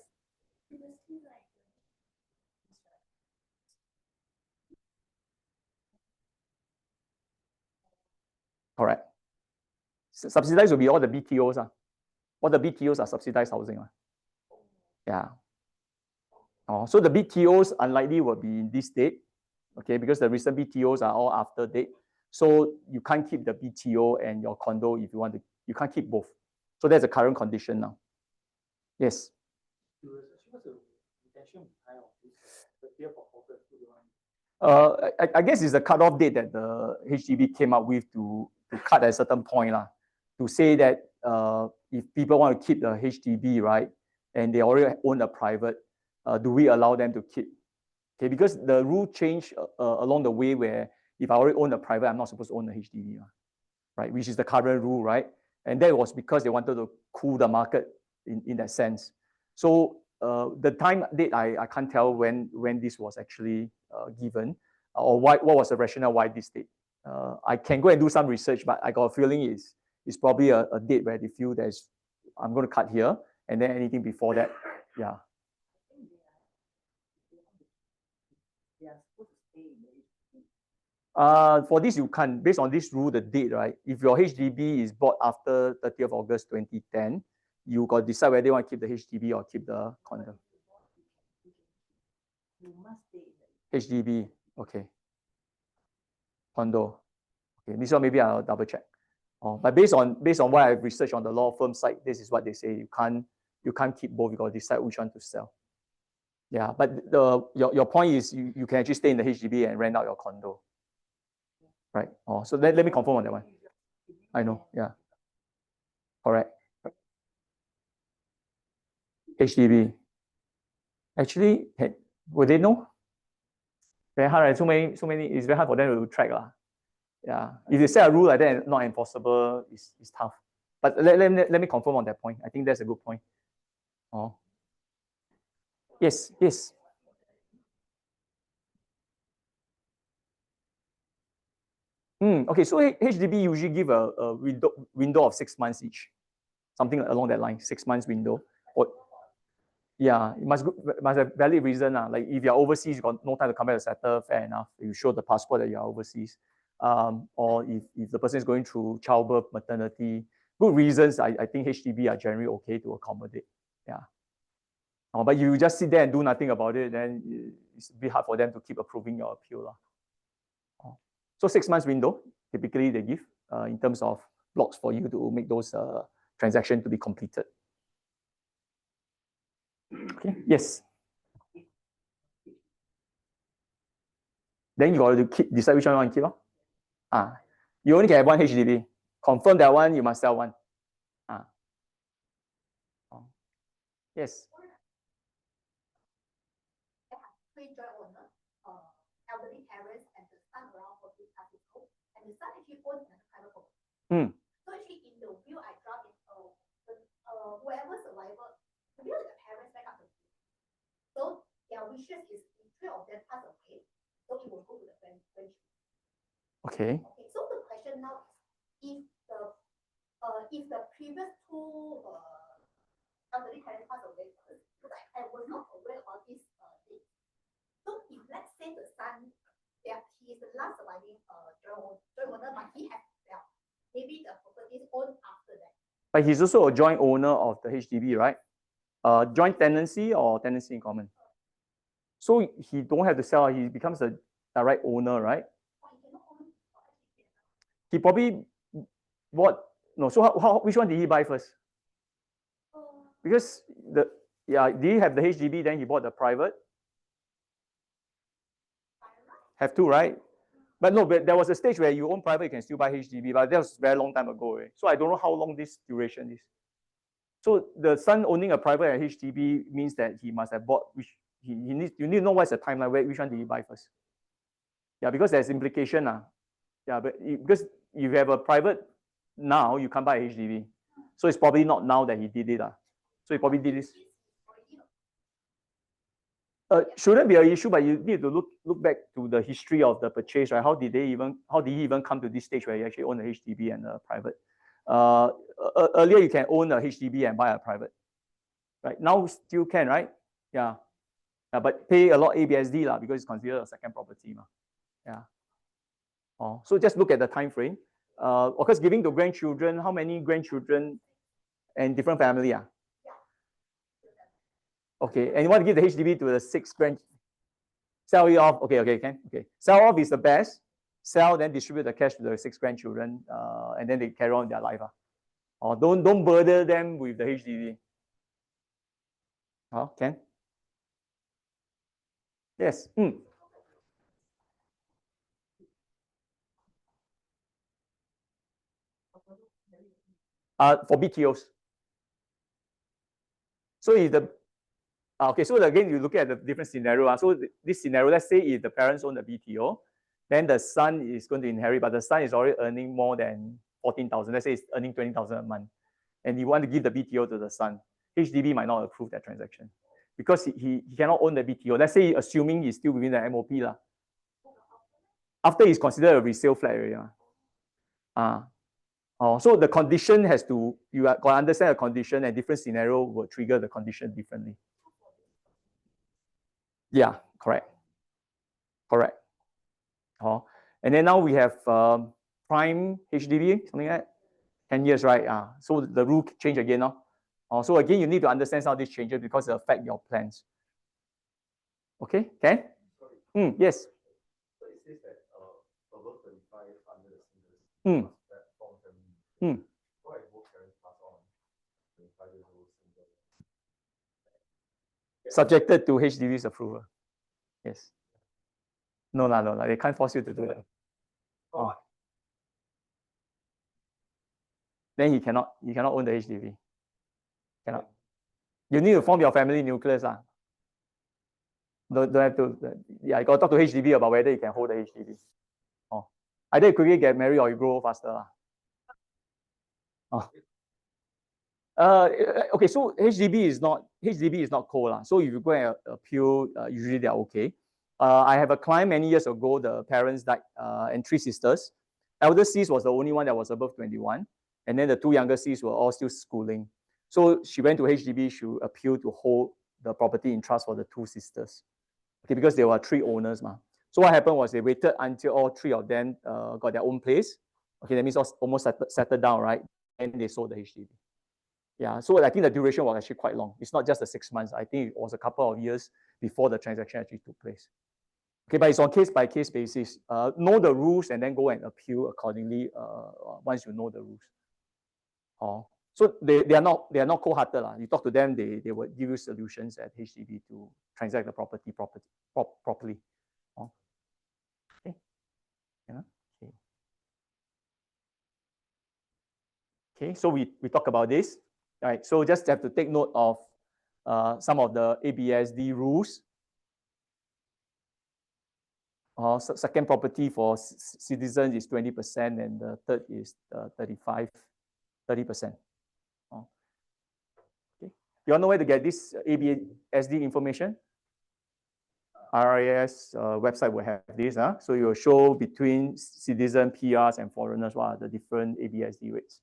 Correct. Subsidized will be all the BTOs. All the BTOs are subsidized housing. Yeah. So the BTOs unlikely will be in this date, okay, because the recent BTOs are all after date. So you can't keep the BTO and your condo if you want to. You can't keep both. So that's the current condition now. Yes. I guess it's the cutoff date that the HDB came up with to cut at a certain point, to say that if people want to keep the HDB, right, and they already own a private, do we allow them to keep? Okay, because the rule changed along the way where if I already own a private, I'm not supposed to own the HDB, right, which is the current rule, right? And that was because they wanted to cool the market in that sense. So the time date, I can't tell when this was actually given or what was the rationale why this date. I can go and do some research, but I got a feeling it's probably a date where they feel there's, I'm going to cut here, and then anything before that, yeah. For this, you can't, based on this rule, the date, right? If your HDB is bought after 30th August 2010, you got to decide whether you want to keep the HDB or keep the condo. HDB, okay. Condo. Okay, this one maybe I'll double check. But based on what I've researched on the law firm site, this is what they say. You can't keep both. You got to decide which one to sell. Yeah, but your point is you can actually stay in the HDB and rent out your condo. Right. So let me confirm on that one. I know. Yeah. Correct. HDB. Actually, would they know? Very hard, right? So many. It's very hard for them to track. Yeah. If you set a rule like that and not enforceable, it's tough. But let me confirm on that point. I think that's a good point. Yes. Okay, so HDB usually give a window of 6 months each. Something along that line, 6 months window. Yeah, it must have valid reason. Like if you're overseas, you got no time to come back to settle, fair enough. You show the passport that you're overseas. Or if the person is going through childbirth, maternity, good reasons, I think HDB are generally okay to accommodate. Yeah. But you just sit there and do nothing about it, then it's a bit hard for them to keep approving your appeal. So 6 months window, typically they give in terms of blocks for you to make those transactions to be completed. Okay. Yes. Then you got to decide which one you want to keep. You only can have one HDB. Confirm that one, you must sell one. Yes. Elderly parents and the son around 40 plus years old, and the son actually owns another private property. So actually, in the will I draft it, whoever survivor, the will the parents back up the will. So their wishes is if 3 of them pass away, so it will go to the grandchildren. Okay. So the question now is if the previous 2 elderly parents pass away first, because I was not aware about this So if let's say the son, yeah, he is the last surviving joint owner, but he has, yeah, maybe the property is owned after that. But he's also a joint owner of the HDB, right? Joint tenancy or tenancy in common. So he don't have to sell, he becomes a direct owner, right? He probably bought, no, so which one did he buy first? Because did he have the HDB, then he bought the private? Have to, right? But no, but there was a stage where you own private, you can still buy HDB, but that was a very long time ago. Right? So I don't know how long this duration is. So the son owning a private at HDB means that he must have bought, which you need to know what's the timeline, which one did he buy first? Yeah, because there's implication. Yeah, but because if you have a private now, you can't buy HDB. So it's probably not now that he did it. So he probably did this. Shouldn't be an issue, but you need to look back to the history of the purchase, right? How did he even come to this stage where you actually own a HDB and a private? Earlier you can own a HDB and buy a private, right? Now still can, right? Yeah, but pay a lot ABSD lah because it's considered a second property, yeah. So just look at the time frame. Of course, giving to grandchildren. How many grandchildren and different family? Okay, and you want to give the HDB to the 6 grand, sell it off. Okay, can. Okay, sell off is the best. Sell, then distribute the cash to the 6 grandchildren, and then they carry on their life. Or don't burden them with the HDB. Can? Yes. For BTOs. So if the okay, so again, you look at the different scenario. So this scenario, let's say if the parents own the BTO, then the son is going to inherit, but the son is already earning more than 14,000. Let's say it's earning 20,000 a month, and you want to give the BTO to the son. HDB might not approve that transaction because he cannot own the BTO. Let's say assuming he's still within the MOP lah. After he's considered a resale flat area. So the condition has to, you got to understand the condition, and different scenario will trigger the condition differently. Yeah, correct. And then now we have prime HDB, something like that. 10 years, right? So the rule change again. So again, you need to understand some of these changes because it affect your plans. Okay, Ken? Yes. So it says that above 35 under the Mm. singles. Why both parents pass on 25 years old single? Subjected to HDB's approval. Yes. No, they can't force you to do that. Then he cannot own the HDB. Cannot. You need to form your family nucleus. Don't have to. Yeah, you got to talk to HDB about whether you can hold the HDB. Either you quickly get married or you grow faster. Okay, so HDB is not cold. So if you go and appeal, usually they're okay. I have a client many years ago, the parents died, and 3 sisters. Elder sis was the only one that was above 21, and then the 2 younger sis were all still schooling. So she went to HDB, she appealed to hold the property in trust for the 2 sisters. Okay, because there were 3 owners. So what happened was they waited until all 3 of them got their own place. Okay, that means almost settled down, right? And they sold the HDB. Yeah, so I think the duration was actually quite long. It's not just the 6 months. I think it was a couple of years before the transaction actually took place. Okay, but it's on case-by-case basis. Know the rules and then go and appeal accordingly once you know the rules. So they are not cold-hearted. You talk to them, they will give you solutions at HDB to transact the property properly. Okay. Yeah. Okay, so we talk about this. All right, so just have to take note of some of the ABSD rules. Second property for citizens is 20%, and the third is 30%. Okay. You all know where to get this ABSD information? RIS website will have this. So it will show between citizen, PRs, and foreigners what are the different ABSD rates.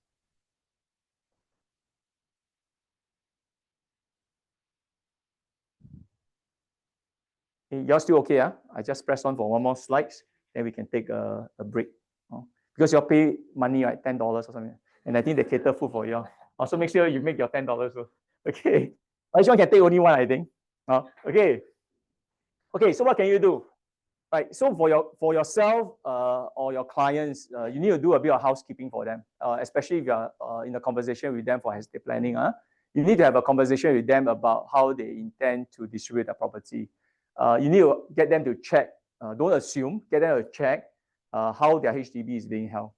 Okay, you're still okay, huh? I just press on for one more slides, then we can take a break. Because you pay money, right? $10 or something. And I think they cater food for you. Also make sure you make your $10. Okay. Each one can take only one, I think. Okay. Okay, so what can you do? Right. So for yourself or your clients, you need to do a bit of housekeeping for them, especially if you are in a conversation with them for estate planning. You need to have a conversation with them about how they intend to distribute the property. You need to get them to check. Don't assume. Get them to check how their HDB is being held.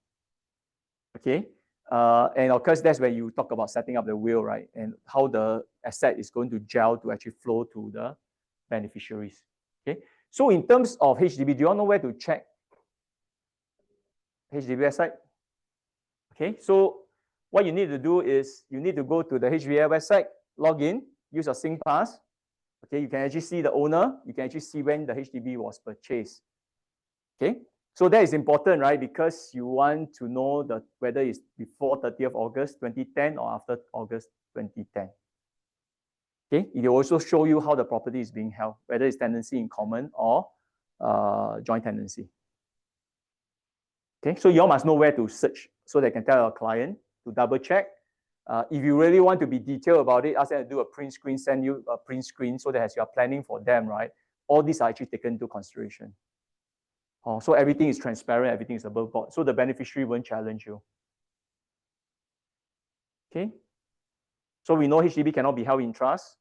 Okay. And of course, that's when you talk about setting up the will, right? And how the asset is going to gel to actually flow to the beneficiaries. Okay. So in terms of HDB, do you all know where to check HDB website? Okay. So what you need to do is you need to go to the HDB website, log in, use your SingPass. Okay. You can actually see the owner. You can actually see when the HDB was purchased. Okay. So that is important, right? Because you want to know whether it's before 30th August 2010 or after August 2010. Okay, it will also show you how the property is being held, whether it's tenancy in common or joint tenancy. Okay, so you all must know where to search so they can tell your client to double check. If you really want to be detailed about it, ask them to do a print screen, send you a print screen so that as you are planning for them, right, all these are actually taken into consideration. So everything is transparent, everything is above board, so the beneficiary won't challenge you. Okay, so we know HDB cannot be held in trust.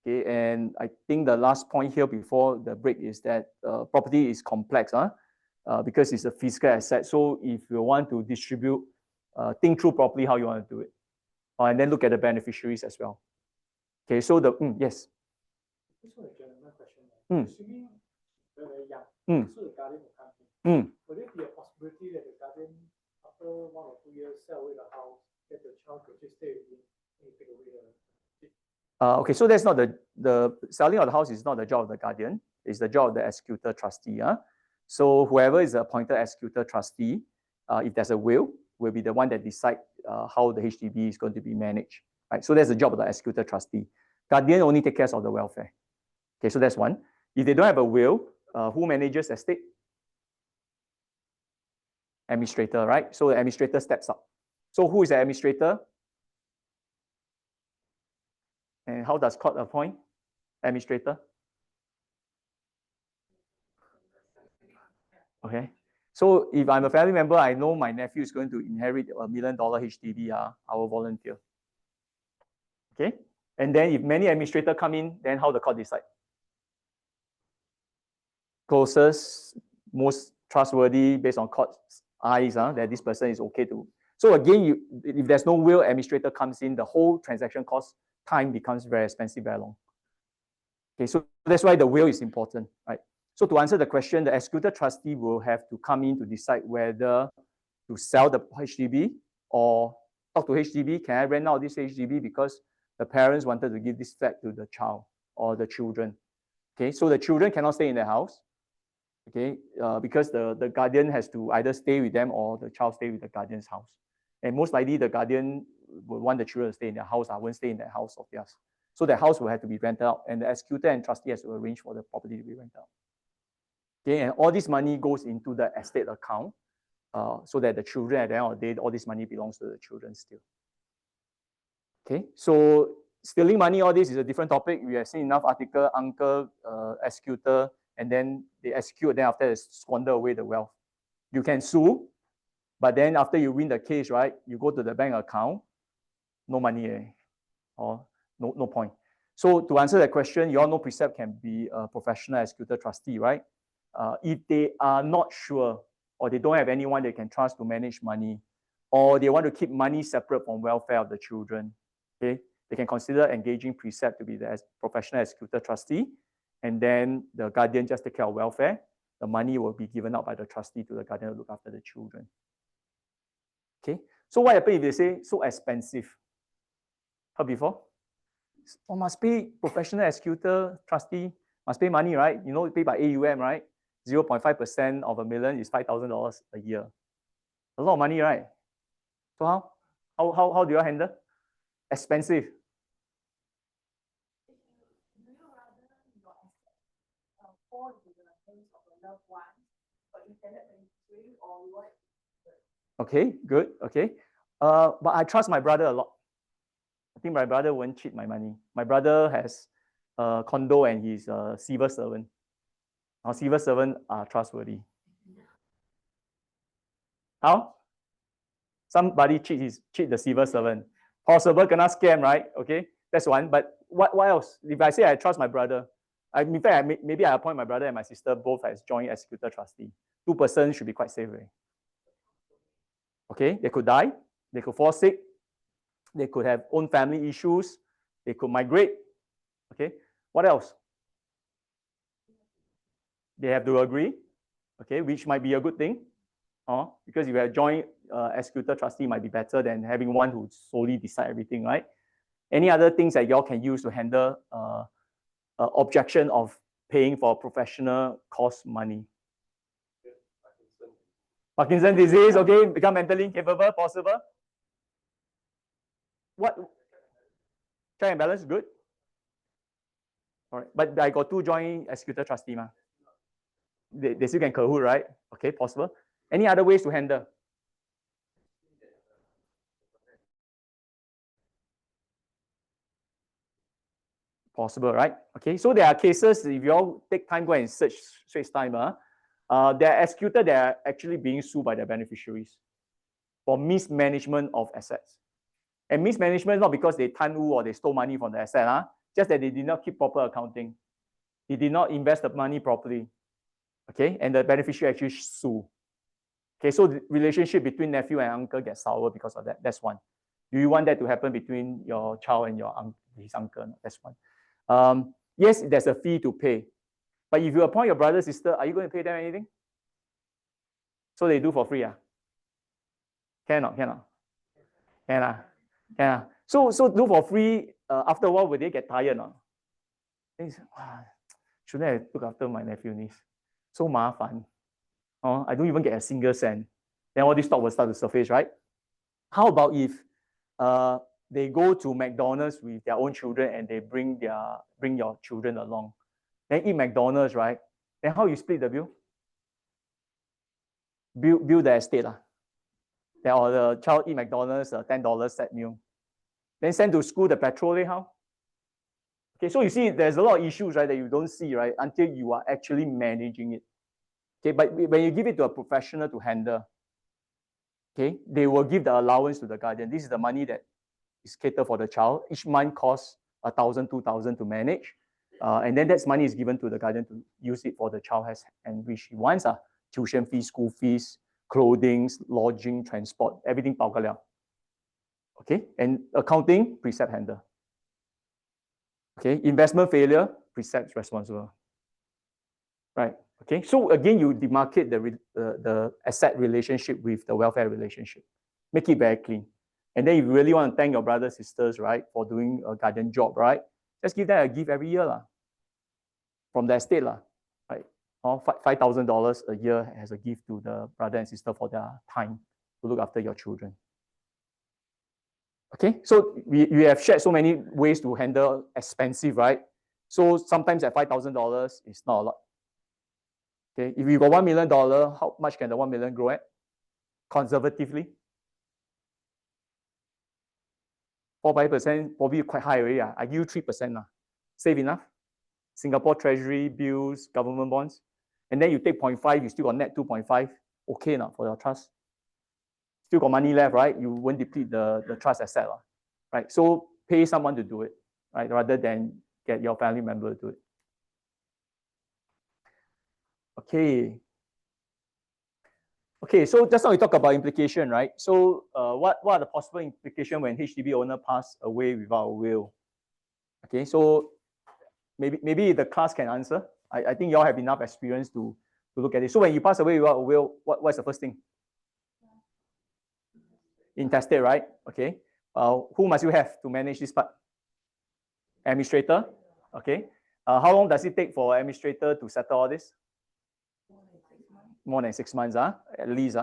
Okay, and I think the last point here before the break is that property is complex, because it's a physical asset. So if you want to distribute, think through properly how you want to do it, and then look at the beneficiaries as well. Okay, so yes. This one is a general question. Assuming they're very young, so the guardian will come in. Would it be a possibility that the guardian, after 1 or 2 years, sell away the house, that the child could just stay with him and take away the okay, so that's not the selling of the house is not the job of the guardian. It's the job of the executor trustee. So whoever is the appointed executor trustee, if there's a will be the one that decide how the HDB is going to be managed. Right. So that's the job of the executor trustee. Guardian only take care of the welfare. Okay, so that's one. If they don't have a will, who manages the estate? Administrator, right? So the administrator steps up. So who is the administrator? And how does court appoint administrator? Okay. So if I'm a family member, I know my nephew is going to inherit $1 million HDB, I will volunteer. Okay. And then if many administrators come in, then how the court decide? Closest, most trustworthy based on court's eyes, that this person is okay to. So again, if there's no will, administrator comes in, the whole transaction cost time becomes very expensive, very long. Okay, so that's why the will is important, right? So to answer the question, the executor trustee will have to come in to decide whether to sell the HDB or talk to HDB. Can I rent out this HDB because the parents wanted to give this flat to the child or the children? Okay, so the children cannot stay in the house. Okay, because the guardian has to either stay with them or the child stay with the guardian's house. And most likely the guardian will want the children to stay in their house, won't stay in the house of theirs. So the house will have to be rented out, and the executor and trustee has to arrange for the property to be rented out. Okay, and all this money goes into the estate account, so that the children at the end of the day, all this money belongs to the children still. Okay, so stealing money, all this is a different topic. We have seen enough article, uncle, executor, and then they execute, then after they squander away the wealth. You can sue, but then after you win the case, right, you go to the bank account, no money, or no point. So to answer that question, you all know Precept can be a professional executor trustee, right? If they are not sure, or they don't have anyone they can trust to manage money, or they want to keep money separate from welfare of the children, okay, they can consider engaging Precept to be the professional executor trustee, and then the guardian just take care of welfare. The money will be given out by the trustee to the guardian to look after the children. Okay, so what happens if they say so expensive? Heard before? Oh, must pay professional executor trustee, must pay money, right? You know, pay by AUM, right? 0.5% of $1 million is $5,000 a year. A lot of money, right? So how do you handle? Expensive. loved ones for intended beneficiary, or we want. Okay, good. Okay. But I trust my brother a lot. I think my brother won't cheat my money. My brother has a condo and he's a civil servant. Our civil servants are trustworthy. How? Somebody cheat the civil servant. Possible, kena scam, right? Okay, that's one. But what else? If I say I trust my brother, in fact, maybe I appoint my brother and my sister both as joint executor trustee. 2 persons should be quite safe, right? Okay, they could die, they could fall sick, they could have own family issues, they could migrate. Okay, what else? They have to agree, okay, which might be a good thing. Because if you have joint executor trustee, might be better than having one who solely decide everything, right? Any other things that y'all can use to handle objection of paying for professional cost money? Parkinson's disease, okay, become mentally incapable, possible. What? Check and balance, good. All right, but I got 2 joint executor trustee, ma. They still can cahoot, right? Okay, possible. Any other ways to handle? Possible, right? Okay, so there are cases, if you all take time, go and search Straits Time, they are executed, they are actually being sued by their beneficiaries for mismanagement of assets. And mismanagement not because they tanu or they stole money from the asset, just that they did not keep proper accounting. They did not invest the money properly. Okay, and the beneficiary actually sue. Okay, so the relationship between nephew and uncle gets sour because of that. That's one. Do you want that to happen between your child and his uncle? That's one. Yes, there's a fee to pay. But if you appoint your brother, sister, are you going to pay them anything? So they do for free? Cannot. So do for free, after a while, will they get tired? Shouldn't I look after my nephew niece? So mafan. I don't even get a single cent. Then all this talk will start to surface, right? How about if they go to McDonald's with their own children and they bring your children along? Then eat McDonald's, right? Then how you split the bill? Bill the estate. Then or the child eat McDonald's, $10 set meal. Then send to school the petrol, how? Okay, so you see, there's a lot of issues, right, that you don't see, right, until you are actually managing it. Okay, but when you give it to a professional to handle, okay, they will give the allowance to the guardian. This is the money that is catered for the child. Each month costs 1,000, 2,000 to manage. And then that money is given to the guardian to use it for the child and which he wants. Tuition fees, school fees, clothing, lodging, transport, everything bao ka liao. Okay, and accounting, precept handle. Okay, investment failure, precepts responsible. Right. Okay, so again, you demarcate the asset relationship with the welfare relationship. Make it very clean. And then if you really want to thank your brothers, sisters, right, for doing a guardian job, right, just give them a gift every year from the estate, right? Or $5,000 a year as a gift to the brother and sister for their time to look after your children. Okay, so we have shared so many ways to handle expensive, right? So sometimes at $5,000, it's not a lot. Okay, if you got $1 million, how much can the 1 million grow at? Conservatively, 4-5%, probably quite high already. I give you 3%. Safe enough. Singapore Treasury, bills, government bonds. And then you take 0.5, you still got net 2.5. Okay now for your trust. Still got money left, right? You won't deplete the trust asset, right? So pay someone to do it, right? Rather than get your family member to do it. Okay, so just now we talk about implication, right? So what are the possible implications when HDB owner pass away without a will? Okay, so maybe the class can answer. I think you all have enough experience to look at it. So when you pass away without a will, what's the first thing? Intestate, right? Okay. Who must you have to manage this part? Administrator. Okay. How long does it take for administrator to settle all this? More than 6 months, at least.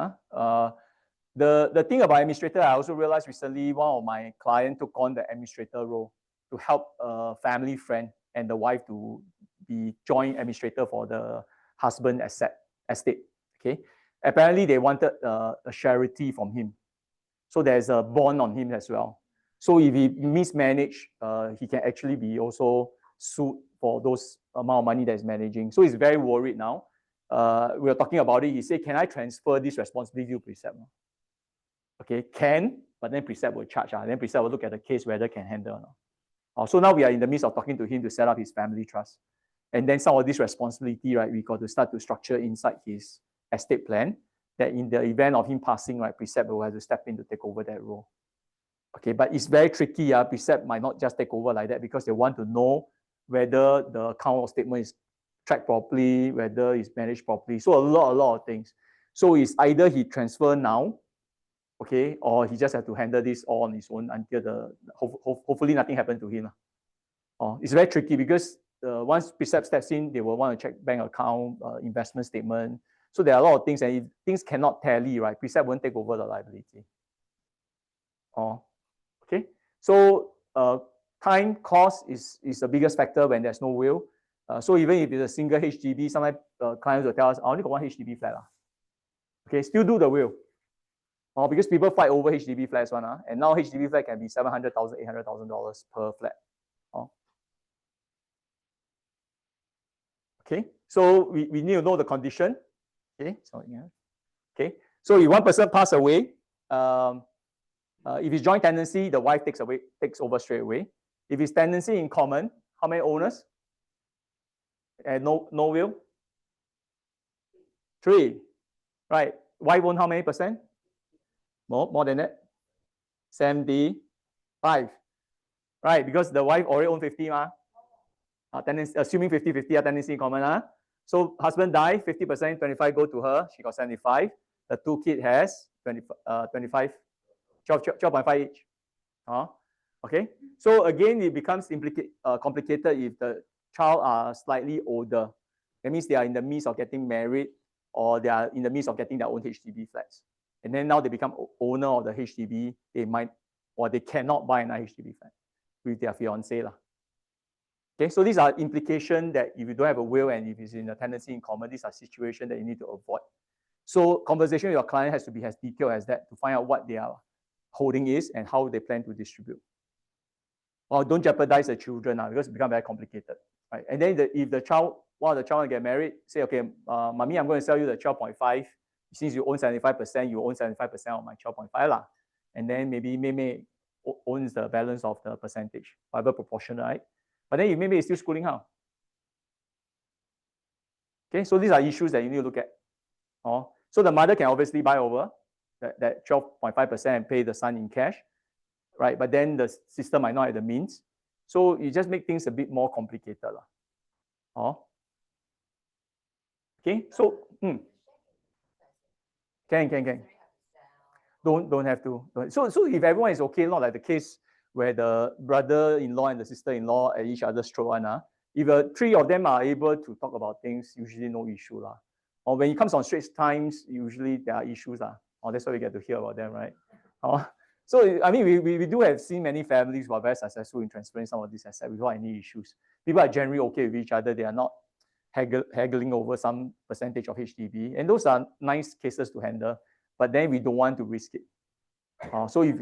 The thing about administrator, I also realized recently, one of my clients took on the administrator role to help a family friend and the wife to be joint administrator for the husband estate. Okay, apparently they wanted a surety from him, so there's a bond on him as well. So if he mismanage, he can actually be also sued for those amount of money that he's managing. So he's very worried now. We were talking about it. He said, "Can I transfer this responsibility to Precept?" Okay, can, but then Precept will charge. Then Precept will look at the case whether can handle or not. So now we are in the midst of talking to him to set up his family trust. And then some of this responsibility, right, we got to start to structure inside his estate plan that in the event of him passing, right, Precept will have to step in to take over that role. Okay, but it's very tricky. Precept might not just take over like that because they want to know whether the account or statement is tracked properly, whether it's managed properly. So a lot of things. So it's either he transfer now, okay, or he just have to handle this all on his own until hopefully nothing happened to him. It's very tricky because once Precept steps in, they will want to check bank account, investment statement. So there are a lot of things, and if things cannot tally, right, Precept won't take over the liability. Okay, so time cost is the biggest factor when there's no will. So even if it's a single HDB, sometimes clients will tell us, I only got one HDB flat. Okay, still do the will. Because people fight over HDB flats and now HDB flat can be $700,000, $800,000 per flat. Okay, so we need to know the condition. Okay, okay, so if one person pass away, if it's joint tenancy, the wife takes over straight away. If it's tenancy in common, how many owners? And no will? 3. Right. Wife own how many percent? More than that? 75. Right, because the wife already own 50 assuming 50-50 tenancy in common. So husband die, 50%, 25 go to her, she got 75. The 2 kids has 25, 12.5 each. Okay, so again, it becomes complicated if the child are slightly older. That means they are in the midst of getting married or they are in the midst of getting their own HDB flats. And then now they become owner of the HDB, they might or they cannot buy an HDB flat with their fiancé. Okay, so these are implications that if you don't have a will and if it's in a tenancy in common, these are situations that you need to avoid. So conversation with your client has to be as detailed as that to find out what their holding is and how they plan to distribute. Or don't jeopardize the children because it becomes very complicated. Right? And then if one of the child get married, say, okay, mommy, I'm going to sell you the 12.5. Since you own 75%, you own 75% of my 12.5 And then maybe Mei owns the balance of the percentage, whatever proportion, right? But then if Mei is still schooling, how? Okay, so these are issues that you need to look at. So the mother can obviously buy over that 12.5% and pay the son in cash, right? But then the sister might not have the means. So you just make things a bit more complicated. Okay, so can. Don't have to. So if everyone is okay, not like the case where the brother-in-law and the sister-in-law at each other's throat, if 3 of them are able to talk about things, usually no issue. Or when it comes on Straits Times, usually there are issues. That's why we get to hear about them, right? So, I mean, we do have seen many families who are very successful in transferring some of these assets without any issues. People are generally okay with each other. They are not haggling over some percentage of HDB. And those are nice cases to handle, but then we don't want to risk it. So if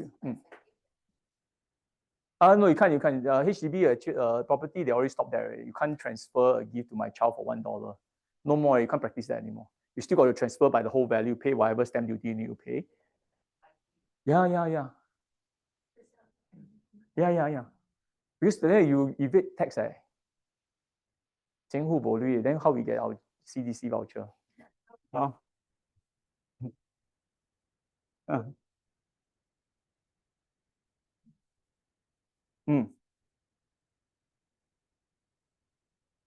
no, you can't. HDB property, they already stopped there. You can't transfer a gift to my child for $1. No more. You can't practice that anymore. You still got to transfer by the whole value, pay whatever stamp duty you need to pay. Yeah. Because then you evade tax. Then how we get our CDC voucher?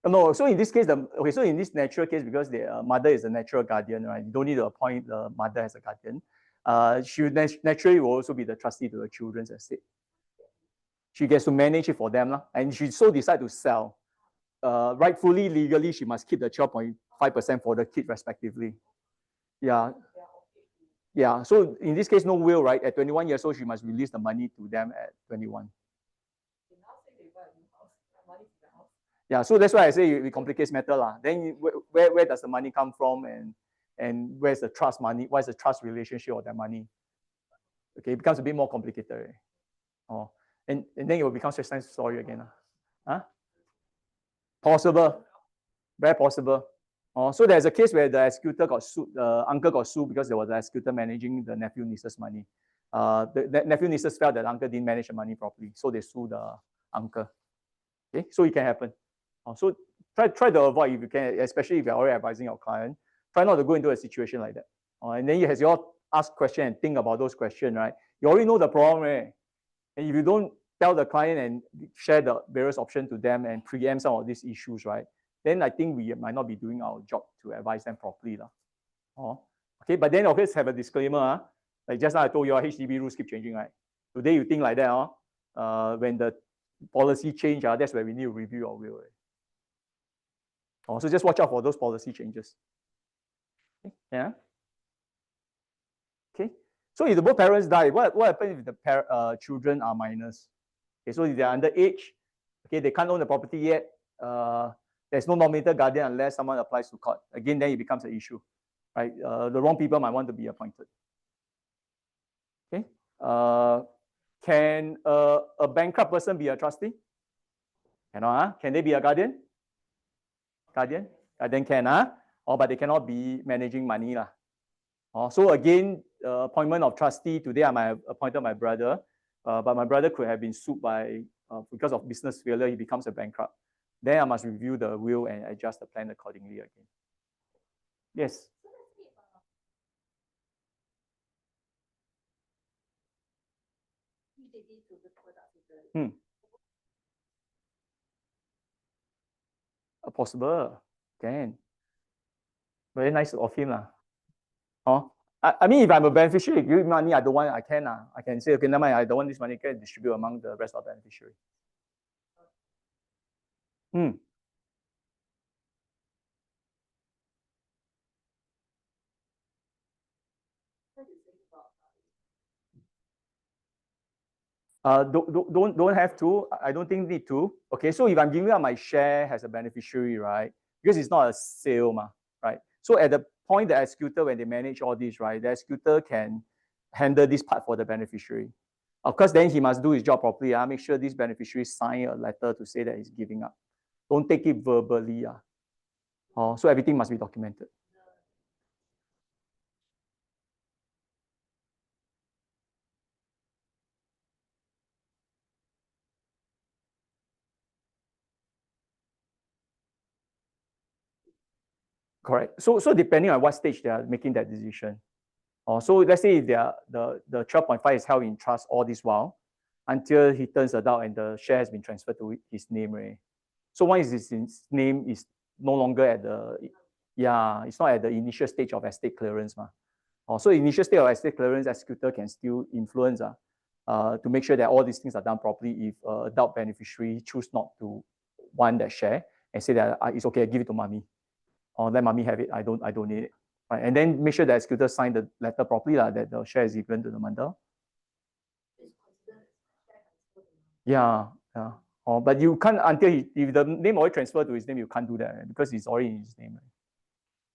No, so in this case, so in this natural case, because the mother is a natural guardian, right? You don't need to appoint the mother as a guardian. She naturally will also be the trustee to the children's estate. She gets to manage it for them, and she so decide to sell. Rightfully, legally, she must keep the 12.5% for the kid respectively. Yeah. So in this case, no will, right? At 21 years old, she must release the money to them at 21. Yeah, so that's why I say it complicates matter lah. Then where does the money come from, and where's the trust money? What is the trust relationship of that money? Okay, it becomes a bit more complicated. Oh, and then it will become such a nice story again. Huh? Possible, very possible. Oh, so there's a case where the executor got sued, the uncle got sued because there was an executor managing the nephew niece's money. The nephew nieces felt that the uncle didn't manage the money properly, so they sued the uncle. Okay, so it can happen. So try to avoid if you can, especially if you're already advising your client. Try not to go into a situation like that. And then as you all ask questions and think about those questions, right? You already know the problem, right? And if you don't tell the client and share the various options to them and preempt some of these issues, right? Then I think we might not be doing our job to advise them properly. Okay, but then always have a disclaimer. Like just now I told you, HDB rules keep changing, right? Today you think like that, when the policy change, that's where we need to review our will. So just watch out for those policy changes. Okay. Yeah. Okay. So if the both parents die, what happens if the children are minors? Okay, so if they're underage, okay, they can't own the property yet. There's no nominated guardian unless someone applies to court. Again, then it becomes an issue, right? The wrong people might want to be appointed. Okay. Can a bankrupt person be a trustee? Cannot. Can they be a guardian? Guardian can, but they cannot be managing money. So again, appointment of trustee, today I might have appointed my brother, but my brother could have been sued by, because of business failure, he becomes a bankrupt. Then I must review the will and adjust the plan accordingly again. Yes? Possible, can. Very nice of him. I mean, if I'm a beneficiary, give money, I don't want, I can say, okay, never mind, I don't want this money, can distribute among the rest of the beneficiary. Don't have to. I don't think need to. Okay, so if I'm giving up my share as a beneficiary, right? Because it's not a sale, right? So at the point the executor, when they manage all this, right, the executor can handle this part for the beneficiary. Of course, then he must do his job properly. Make sure this beneficiary sign a letter to say that he's giving up. Don't take it verbally. So everything must be documented. Correct. So depending on what stage they are making that decision. So let's say if the 12.5 is held in trust all this while until he turns adult and the share has been transferred to his name, right? So once his name is no longer at it's not at the initial stage of estate clearance. So initial stage of estate clearance, executor can still influence to make sure that all these things are done properly. If adult beneficiary choose not to want that share and say that it's okay, I give it to mommy, or let mommy have it, I don't need it. Right? And then make sure the executor sign the letter properly that the share is given to the mother. Yeah. But you can't until if the name already transferred to his name, you can't do that, right? Because it's already in his name. Right?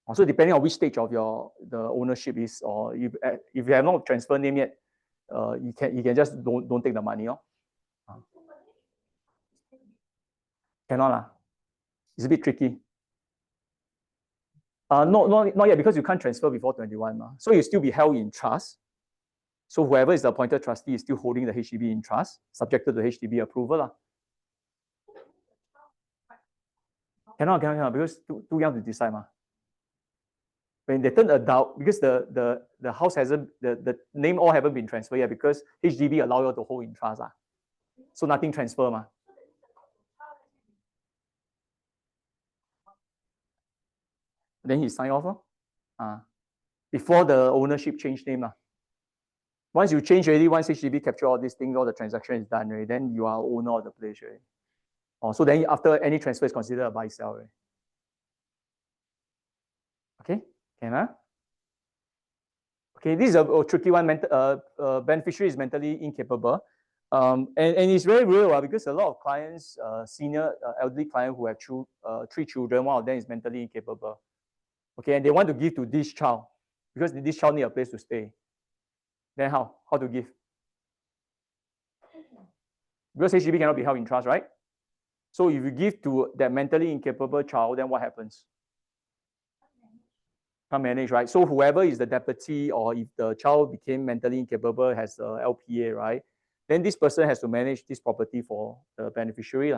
Also, depending on which stage of the ownership is, or if you have not transferred name yet, you can just don't take the money. Cannot. It's a bit tricky. Not yet, because you can't transfer before 21. So you still be held in trust. So whoever is the appointed trustee is still holding the HDB in trust, subject to the HDB approval. Cannot, because too young to decide. When they turn adult, because the house hasn't, the name all haven't been transferred yet, because HDB allow you to hold in trust. So nothing transfer. Then he sign off. Before the ownership change name. Once you change already, once HDB capture all these things, all the transaction is done, right? Then you are owner of the place, right? So then after any transfer is considered a buy-sell, right? Okay, can Okay, this is a tricky one. Beneficiary is mentally incapable. And it's very real because a lot of clients, senior elderly clients who have 3 children, one of them is mentally incapable. Okay, and they want to give to this child because this child need a place to stay. Then how? How to give? Because HDB cannot be held in trust, right? So if you give to that mentally incapable child, then what happens? Can't manage, right? So whoever is the deputy, or if the child became mentally incapable, has a LPA, right? Then this person has to manage this property for the beneficiary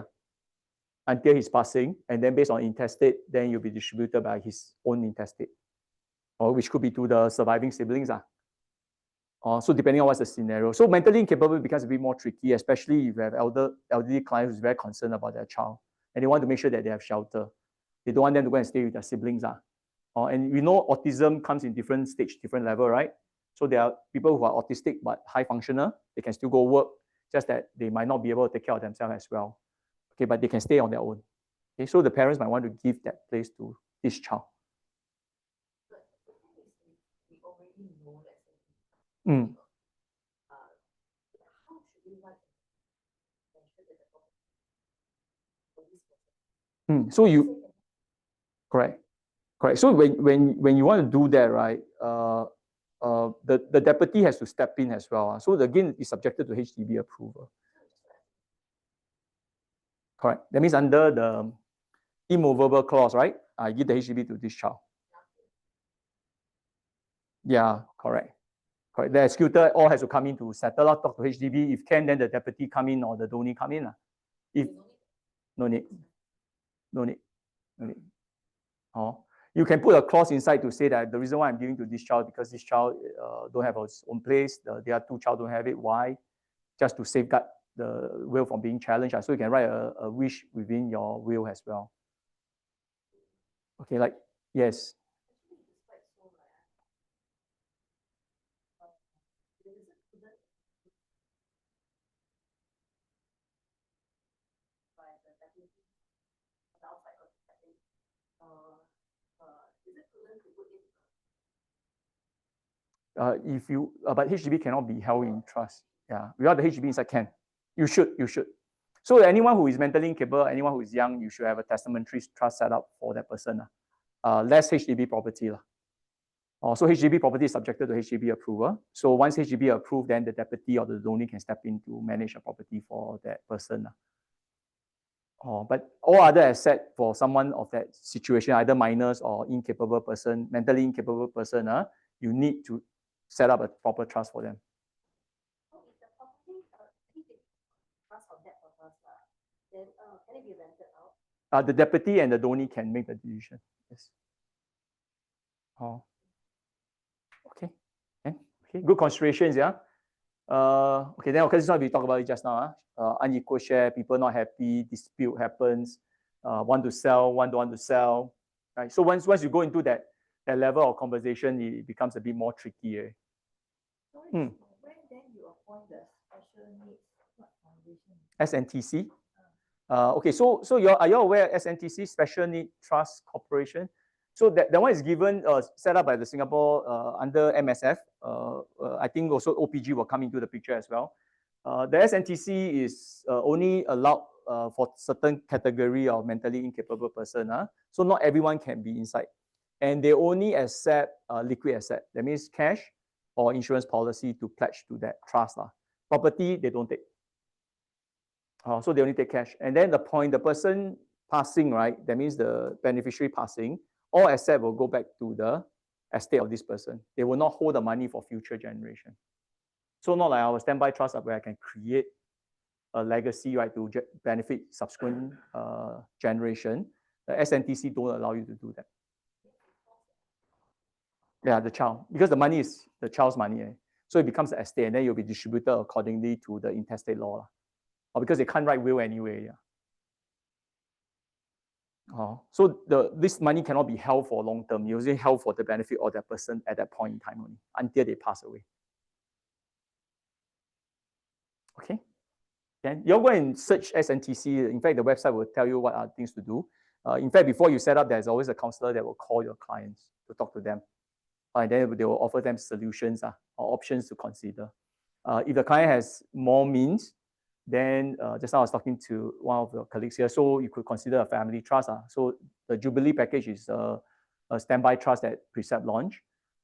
until he's passing, and then based on intestate, then you'll be distributed by his own intestate, or which could be to the surviving siblings. So depending on what's the scenario. So mentally incapable becomes a bit more tricky, especially if you have elderly clients who's very concerned about their child, and they want to make sure that they have shelter. They don't want them to go and stay with their siblings. And we know autism comes in different stage, different level, right? So there are people who are autistic but high functional. They can still go work, just that they might not be able to take care of themselves as well. Okay, but they can stay on their own. Okay, so the parents might want to give that place to this child. So you, correct. So when you want to do that, right, the deputy has to step in as well. So again, it's subjected to HDB approval. Correct. That means under the immovable clause, right? I give the HDB to this child. Yeah, correct. Correct. The executor all has to come in to settle out, talk to HDB. If can, then the deputy come in or the donee come in. If no need. You can put a clause inside to say that the reason why I'm giving to this child because this child don't have his own place. The other 2 child don't have it. Why? Just to safeguard the will from being challenged. So you can write a wish within your will as well. Okay, like yes. If you, but HDB cannot be held in trust. Yeah, without the HDB inside can. You should. So anyone who is mentally incapable, anyone who is young, you should have a testamentary trust set up for that person. Less HDB property. So HDB property is subjected to HDB approval. So once HDB approved, then the deputy or the donee can step in to manage a property for that person. But all other asset for someone of that situation, either minors or incapable person, mentally incapable person, you need to set up a proper trust for them. So if the property trust for that purpose, then can it be rented out? The deputy and the donee can make the decision. Yes. Okay. Okay. Good considerations, yeah. Okay, then okay, this is what we talked about it just now. Unequal share, people not happy, dispute happens, want to sell, one don't want to sell. Right. So once you go into that level of conversation, it becomes a bit more tricky. So when then you appoint the special needs foundation? SNTC. Okay, so are you aware of SNTC, Special Need Trust Corporation? So that one is given, set up by the Singapore under MSF. I think also OPG will come into the picture as well. The SNTC is only allowed for certain category of mentally incapable person. So not everyone can be inside. And they only accept liquid asset. That means cash or insurance policy to pledge to that trust. Property, they don't take. So they only take cash. And then the person passing, right? That means the beneficiary passing, all asset will go back to the estate of this person. They will not hold the money for future generation. So not like our standby trust where I can create a legacy, right, to benefit subsequent generation. The SNTC don't allow you to do that. Yeah, the child, because the money is the child's money. So it becomes an estate, and then you'll be distributed accordingly to the intestate law. Or because they can't write will anyway. So this money cannot be held for long term. It's only held for the benefit of that person at that point in time only, until they pass away. Okay. Then you're going to search SNTC. In fact, the website will tell you what are things to do. In fact, before you set up, there's always a counselor that will call your clients to talk to them. And then they will offer them solutions or options to consider. If the client has more means, then just now I was talking to one of your colleagues here, so you could consider a family trust. So the Jubilee package is a standby trust that Precept launched.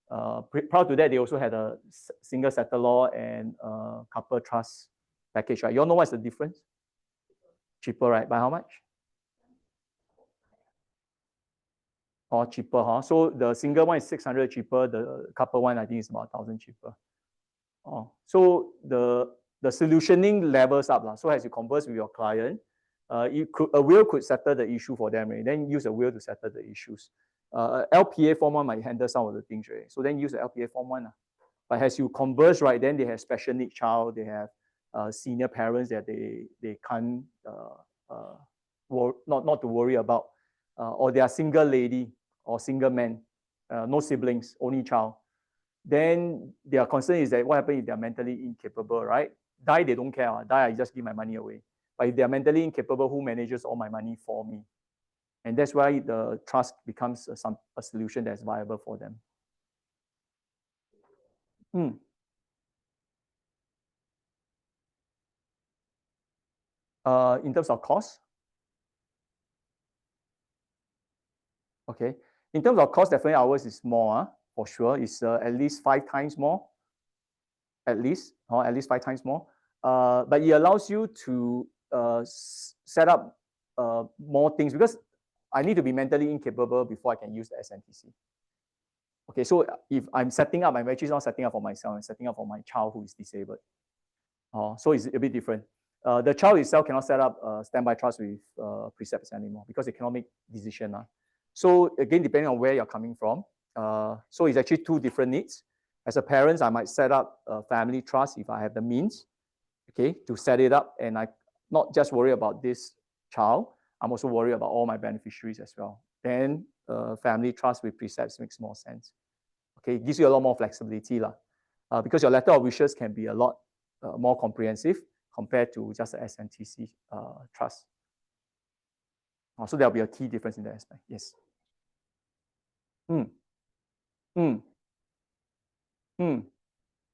Prior to that, they also had a single settle law and couple trust package, right? You all know what's the difference? Cheaper, right? By how much? Or cheaper, huh? So the single one is 600 cheaper, the couple one I think is about 1,000 cheaper. So the solutioning levels up. So as you converse with your client, a will could settle the issue for them, right? Then use a will to settle the issues. LPA form 1 might handle some of the things, right? So then use the LPA form 1. But as you converse, right, then they have special need child, they have senior parents that they can't not to worry about, or they are single lady or single man, no siblings, only child. Then their concern is that what happens if they're mentally incapable, right? Die, they don't care. Die, I just give my money away. But if they're mentally incapable, who manages all my money for me? And that's why the trust becomes a solution that's viable for them. In terms of cost? Okay. In terms of cost, definitely ours is more, for sure. It's at least 5 times more. At least 5 times more. But it allows you to set up more things, because I need to be mentally incapable before I can use the SNTC. Okay, so if I'm setting up, I'm actually not setting up for myself, I'm setting up for my child who is disabled. So it's a bit different. The child itself cannot set up a standby trust with precepts anymore because they cannot make decision. So again, depending on where you're coming from, so it's actually 2 different needs. As a parent, I might set up a family trust if I have the means, okay, to set it up, and I not just worry about this child, I'm also worried about all my beneficiaries as well. Then family trust with precepts makes more sense. Okay, it gives you a lot more flexibility, because your letter of wishes can be a lot more comprehensive compared to just the SNTC trust. So there'll be a key difference in that aspect. Yes.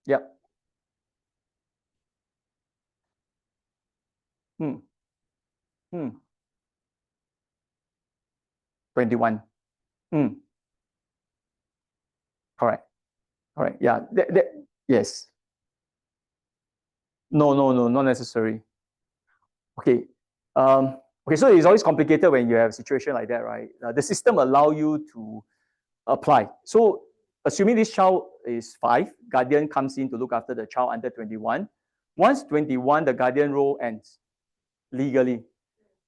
Yep. 21. Correct. Yeah. Yes. No, not necessary. Okay. Okay, so it's always complicated when you have a situation like that, right? The system allows you to apply. So assuming this child is 5, guardian comes in to look after the child under 21. Once 21, the guardian role ends legally.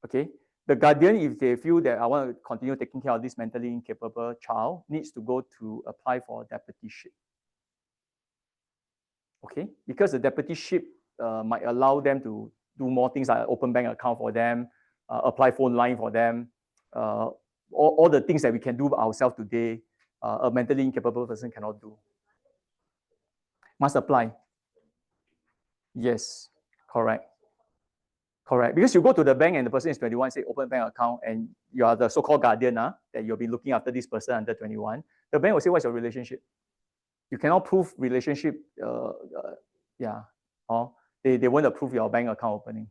Okay. The guardian, if they feel that I want to continue taking care of this mentally incapable child, needs to go to apply for a deputyship. Okay, because the deputyship might allow them to do more things like open bank account for them, apply phone line for them, all the things that we can do ourselves today, a mentally incapable person cannot do. Must apply. Yes, correct. Because you go to the bank and the person is 21, say open bank account, and you are the so-called guardian that you'll be looking after this person under 21. The bank will say, what's your relationship? You cannot prove relationship. They won't approve your bank account opening.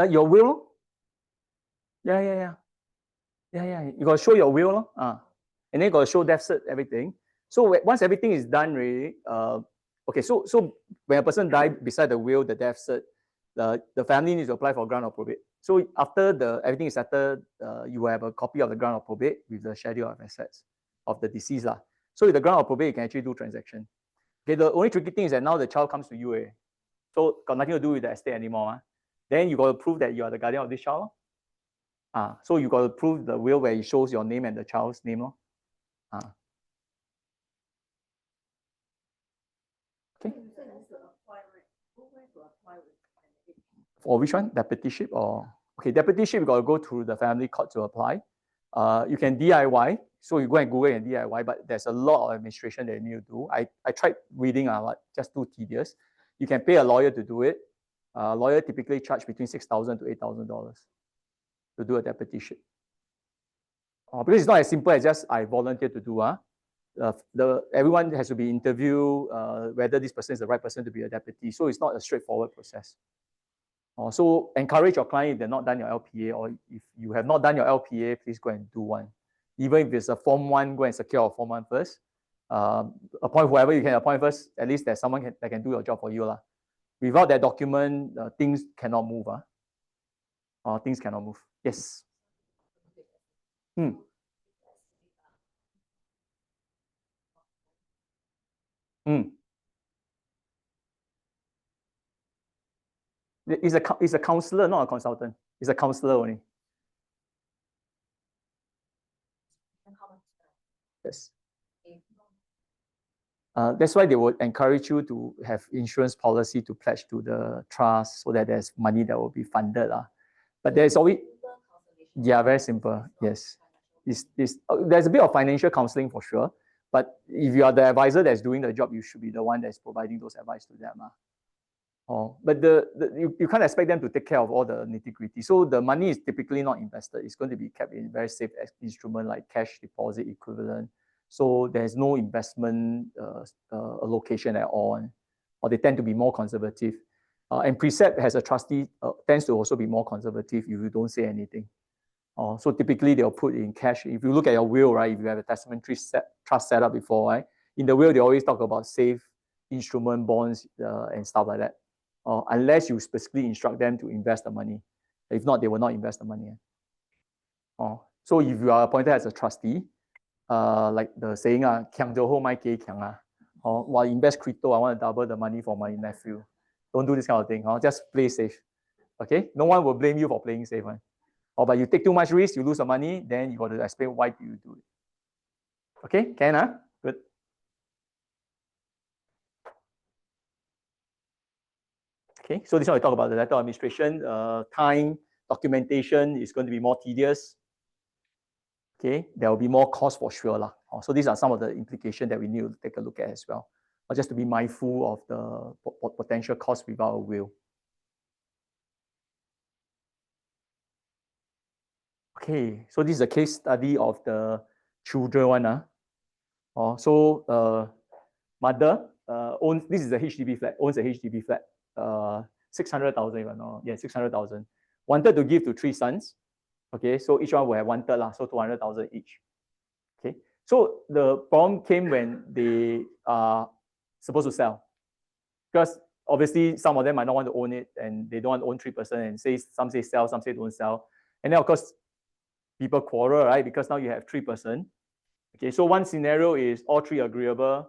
Your will? Yeah. You got to show your will, and then you got to show death cert, everything. So once everything is done, really, okay. So when a person dies, beside the will, the death cert, the family needs to apply for grant of probate. So after everything is settled, you have a copy of the grant of probate with the schedule of assets of the deceased. So with the grant of probate, you can actually do transaction. Okay, the only tricky thing is that now the child comes to you, so got nothing to do with the estate anymore. Then you got to prove that you are the guardian of this child. So you got to prove the will where it shows your name and the child's name. Okay. For which one? Deputyship or? Okay, deputyship, you got to go through the family court to apply. You can DIY. So you go and Google and DIY, but there's a lot of administration that you need to do. I tried reading, just too tedious. You can pay a lawyer to do it. Lawyer typically charge between $6,000 to $8,000. to do a deputyship. Because it's not as simple as just I volunteer to do. Everyone has to be interviewed whether this person is the right person to be a deputy. So it's not a straightforward process. So encourage your client if they've not done your LPA, or if you have not done your LPA, please go and do one. Even if it's a Form 1, go and secure a Form 1 first. Appoint whoever you can appoint first. At least there's someone that can do your job for you. Without that document, things cannot move. Things cannot move. Yes. It's a counselor, not a consultant. It's a counselor only. Yes. That's why they would encourage you to have insurance policy to pledge to the trust so that there's money that will be funded. But there's always, yeah, very simple. Yes. There's a bit of financial counseling for sure. But if you are the advisor that's doing the job, you should be the one that's providing those advice to them. But you can't expect them to take care of all the nitty-gritty. So the money is typically not invested. It's going to be kept in very safe instrument like cash deposit equivalent. So there's no investment allocation at all, or they tend to be more conservative. And Precept has a trustee tends to also be more conservative if you don't say anything. So typically they'll put in cash. If you look at your will, right, if you have a testamentary trust set up before, right, in the will they always talk about safe instrument, bonds, and stuff like that. Unless you specifically instruct them to invest the money. If not, they will not invest the money. So if you are appointed as a trustee, like the saying, "Kiang zhe hou mai gei kiang," while invest crypto, I want to double the money for my nephew. Don't do this kind of thing. Just play safe. Okay? No one will blame you for playing safe. But you take too much risk, you lose the money, then you got to explain why do you do it. Okay? Can? Good. Okay, so this one we talk about the letter of administration. Time, documentation is going to be more tedious. Okay, there will be more cost for sure. So these are some of the implications that we need to take a look at as well. Or just to be mindful of the potential cost without a will. Okay, so this is a case study of the children one. So mother owns, this is a HDB flat, owns a HDB flat. 600,000 even, yeah, 600,000. Wanted to give to 3 sons. Okay, so each one will have 1/3, so 200,000 each. Okay, so the problem came when they are supposed to sell, because obviously some of them might not want to own it, and they don't want to own 3%, and some say sell, some say don't sell, and then of course people quarrel, right? Because now you have 3%. Okay, so one scenario is all 3 agreeable,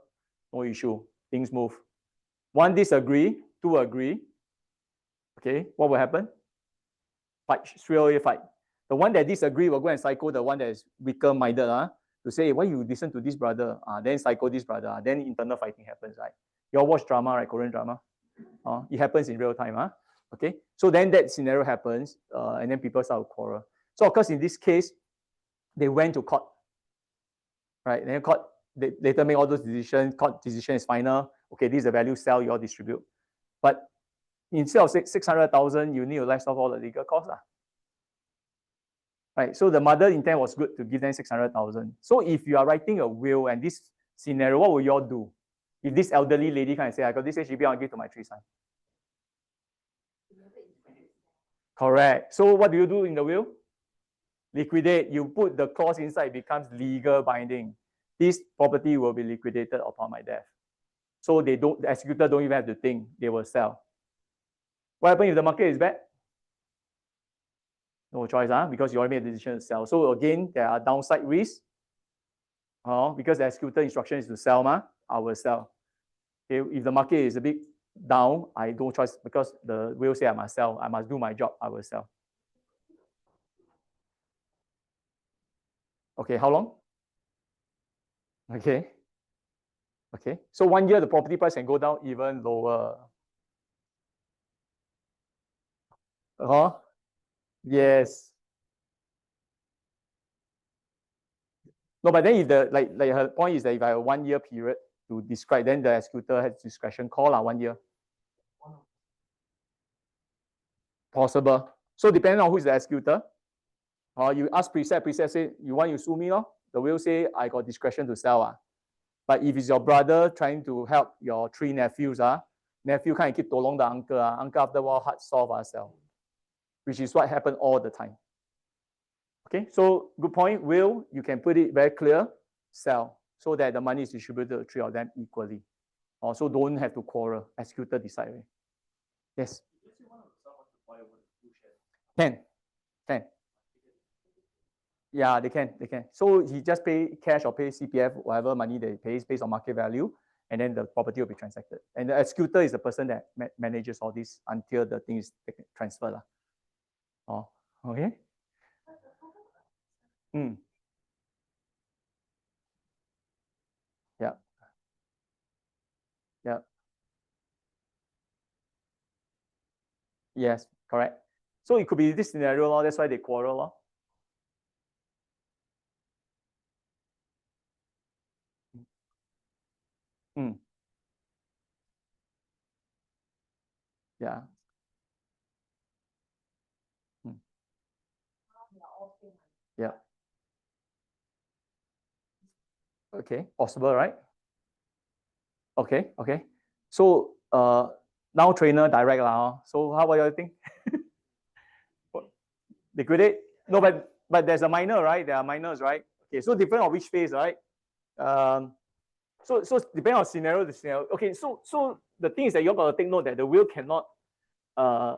no issue, things move. 1 disagree, 2 agree. Okay, what will happen? Fight, straight away fight. The one that disagree will go and psycho the one that is weaker minded to say, why you listen to this brother? Then psycho this brother. Then internal fighting happens, right? You all watch drama, right? Korean drama. It happens in real time. Okay, so then that scenario happens, and then people start to quarrel. So of course, in this case, they went to court, right? And then court, they later make all those decisions. Court decision is final. Okay, this is the value, sell, you all distribute. But instead of 600,000, you need to less off all the legal costs. Right, so the mother intent was good to give them 600,000. So if you are writing a will and this scenario, what will you all do? If this elderly lady can say, I got this HDB, I'll give to my 3 sons. Correct. So what do you do in the will? Liquidate. You put the clause inside, it becomes legal binding. This property will be liquidated upon my death. So the executor don't even have to think, they will sell. What happens if the market is bad? No choice, because you already made a decision to sell. So again, there are downside risks. Because the executor instruction is to sell, I will sell. Okay, if the market is a bit down, I don't choice because the will say I must sell. I must do my job, I will sell. Okay, how long? Okay. Okay, so 1 year the property price can go down even lower. Yes. No, but then if like her point is that if I have a 1 year period to describe, then the executor has discretion call 1 year. Possible. So depending on who is the executor, Or you ask precept say, you want you sue me, no? The will say, I got discretion to sell. But if it's your brother trying to help your 3 nephews, nephew kind of keep tolong the uncle, uncle after a while hard solve sell, which is what happened all the time. Okay, so good point. Will, you can put it very clear, sell, so that the money is distributed to 3 of them equally. Also, don't have to quarrel. Executor decide. Yes. Can. Yeah, they can. So he just pay cash or pay CPF, whatever money they pays based on market value, and then the property will be transacted. And the executor is the person that manages all this until the thing is transferred. Oh, okay. Yeah. Yes, correct. So it could be this scenario, that's why they quarrel. Yeah. Yeah. Okay, possible, right? Okay. So now trainer direct lah. So how about you think? Liquidate? No, but there's a minor, right? There are minors, right? Okay, so depending on which phase, right? So depending on scenario to scenario. Okay, so the thing is that you got to take note that the will cannot.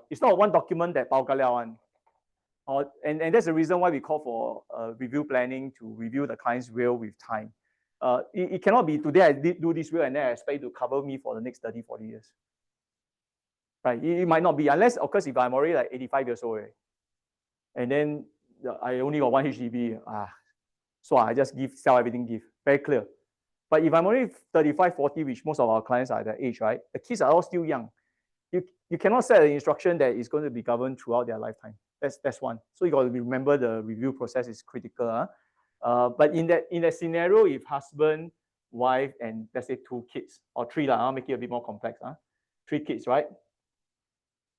It's not one document that bao ka liao one. And that's the reason why we call for review planning to review the client's will with time. It cannot be today I did do this will and then I expect to cover me for the next 30, 40 years. Right? It might not be, unless, of course, if I'm already like 85 years old, and then I only got 1 HDB, so I just sell everything, give. Very clear. But if I'm only 35, 40, which most of our clients are at that age, right? The kids are all still young. You cannot set an instruction that is going to be governed throughout their lifetime. That's one. So you got to remember the review process is critical. But in that scenario, if husband, wife, and let's say 2 kids or 3, I'll make it a bit more complex. 3 kids, right?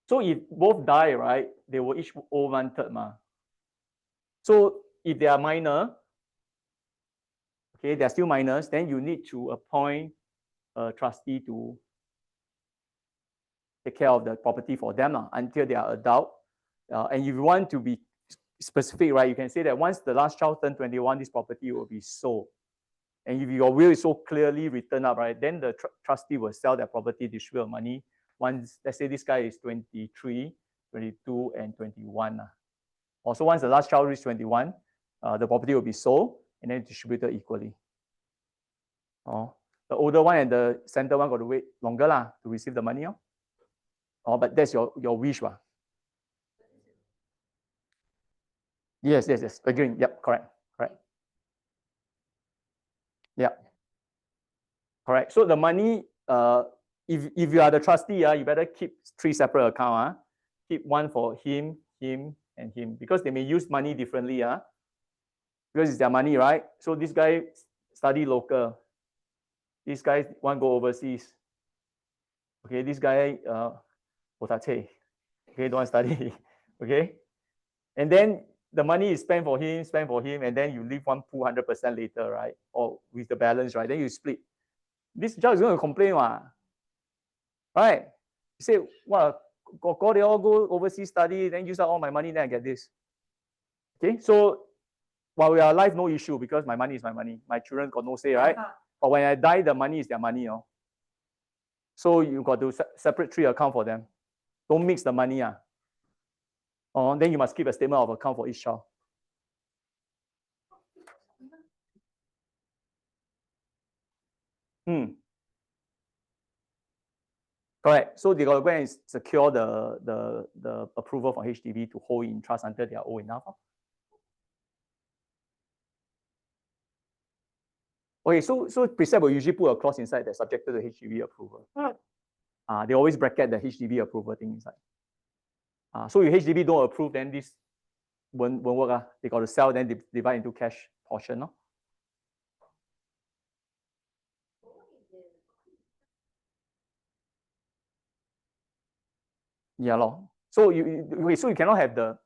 So if both die, right, they will each owe 1/3. So if they are minor, okay, they're still minors, then you need to appoint a trustee to take care of the property for them until they are adult. And if you want to be specific, right, you can say that once the last child turns 21, this property will be sold. And if your will is so clearly written up, right, then the trustee will sell their property, distribute money. Once, let's say this guy is 23, 22, and 21. Also, once the last child reaches 21, the property will be sold and then distributed equally. The older one and the center one got to wait longer to receive the money. But that's your wish. Yes. Agreeing. Yep, correct. Yeah. Correct. So the money, if you are the trustee, you better keep 3 separate accounts. Keep one for him, and him, because they may use money differently. Because it's their money, right? So this guy study local. This guy want to go overseas. Okay, this guy okay, don't want to study. Okay, and then the money is spent for him, and then you leave one pool 100% later, right? Or with the balance, right? Then you split. This judge is going to complain, right? You say, well, they all go overseas study, then use up all my money, then I get this. Okay, so while we are alive, no issue, because my money is my money. My children got no say, right? But when I die, the money is their money. So you got to separate 3 accounts for them. Don't mix the money. Then you must keep a statement of account for each child. Correct. So they got to go and secure the approval from HDB to hold in trust until they are old enough. Okay, so precept will usually put a clause inside that subject to the HDB approval. They always bracket the HDB approval thing inside. So if HDB don't approve, then this won't work. They got to sell, then divide into cash portion. No? Yeah, so you cannot have the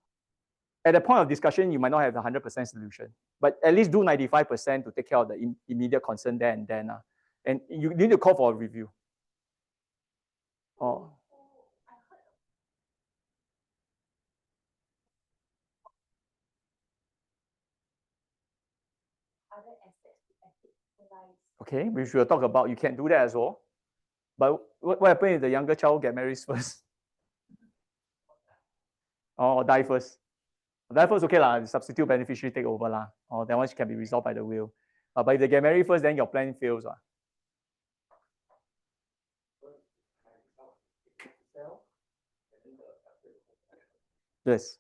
at the point of discussion, you might not have a 100% solution, but at least do 95% to take care of the immediate concern there and then. And you need to call for a review. Oh. Okay, which we'll talk about. You can do that as well. But what happens if the younger child get married first? Or die first? Die first, okay lah. The substitute beneficiary take over lah. Or that one can be resolved by the will. But if they get married first, then your plan fails. Yes.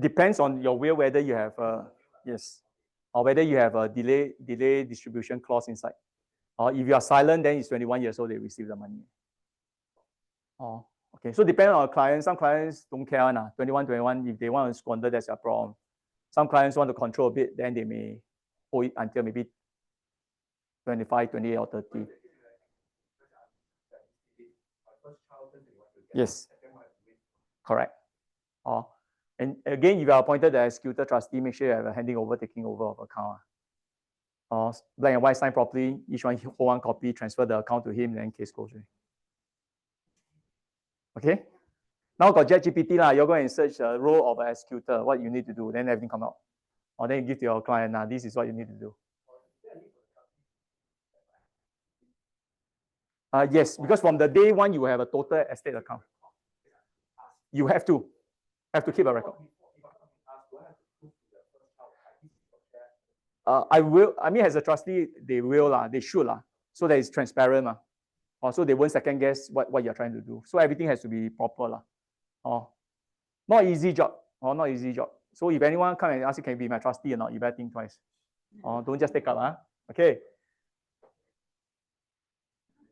Depends on your will whether you have yes, or whether you have a delay distribution clause inside. Or if you are silent, then it's 21 years old they receive the money. Oh, okay. So depending on clients, some clients don't care 21, if they want to squander, that's their problem. Some clients want to control a bit, then they may hold it until maybe 25, 28 or 30. Yes. Correct. And again, if you are appointed the executor trustee, make sure you have a handing over, taking over of account. Black and white sign properly, each one hold one copy, transfer the account to him, then case goes. Okay? Now got ChatGPT lah, you're going to search the role of an executor, what you need to do, then everything come out. Or then you give to your client, this is what you need to do. Yes, because from the day one, you have a total estate account. You have to keep a record. I mean, as a trustee, they will, they should. So that it's transparent. So they won't second guess what you're trying to do. So everything has to be proper. Not easy job. Not easy job. So if anyone come and ask you, can you be my trustee or not, you better think twice. Don't just take up. Okay.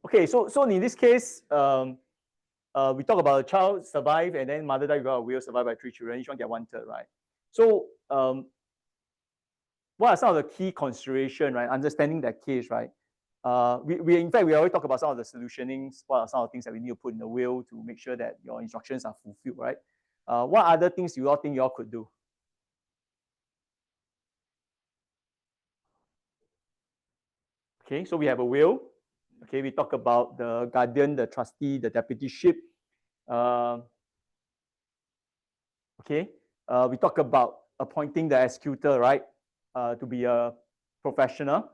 Okay, so in this case, we talk about a child survive and then mother die without a will, survive by 3 children, each one get 1/3, right? So what are some of the key considerations, right? Understanding that case, right? In fact, we already talk about some of the solutionings. What are some of the things that we need to put in the will to make sure that your instructions are fulfilled, right? What other things do you all think you all could do? Okay, so we have a will. Okay, we talk about the guardian, the trustee, the deputyship. Okay, we talk about appointing the executor, right? To be a professional.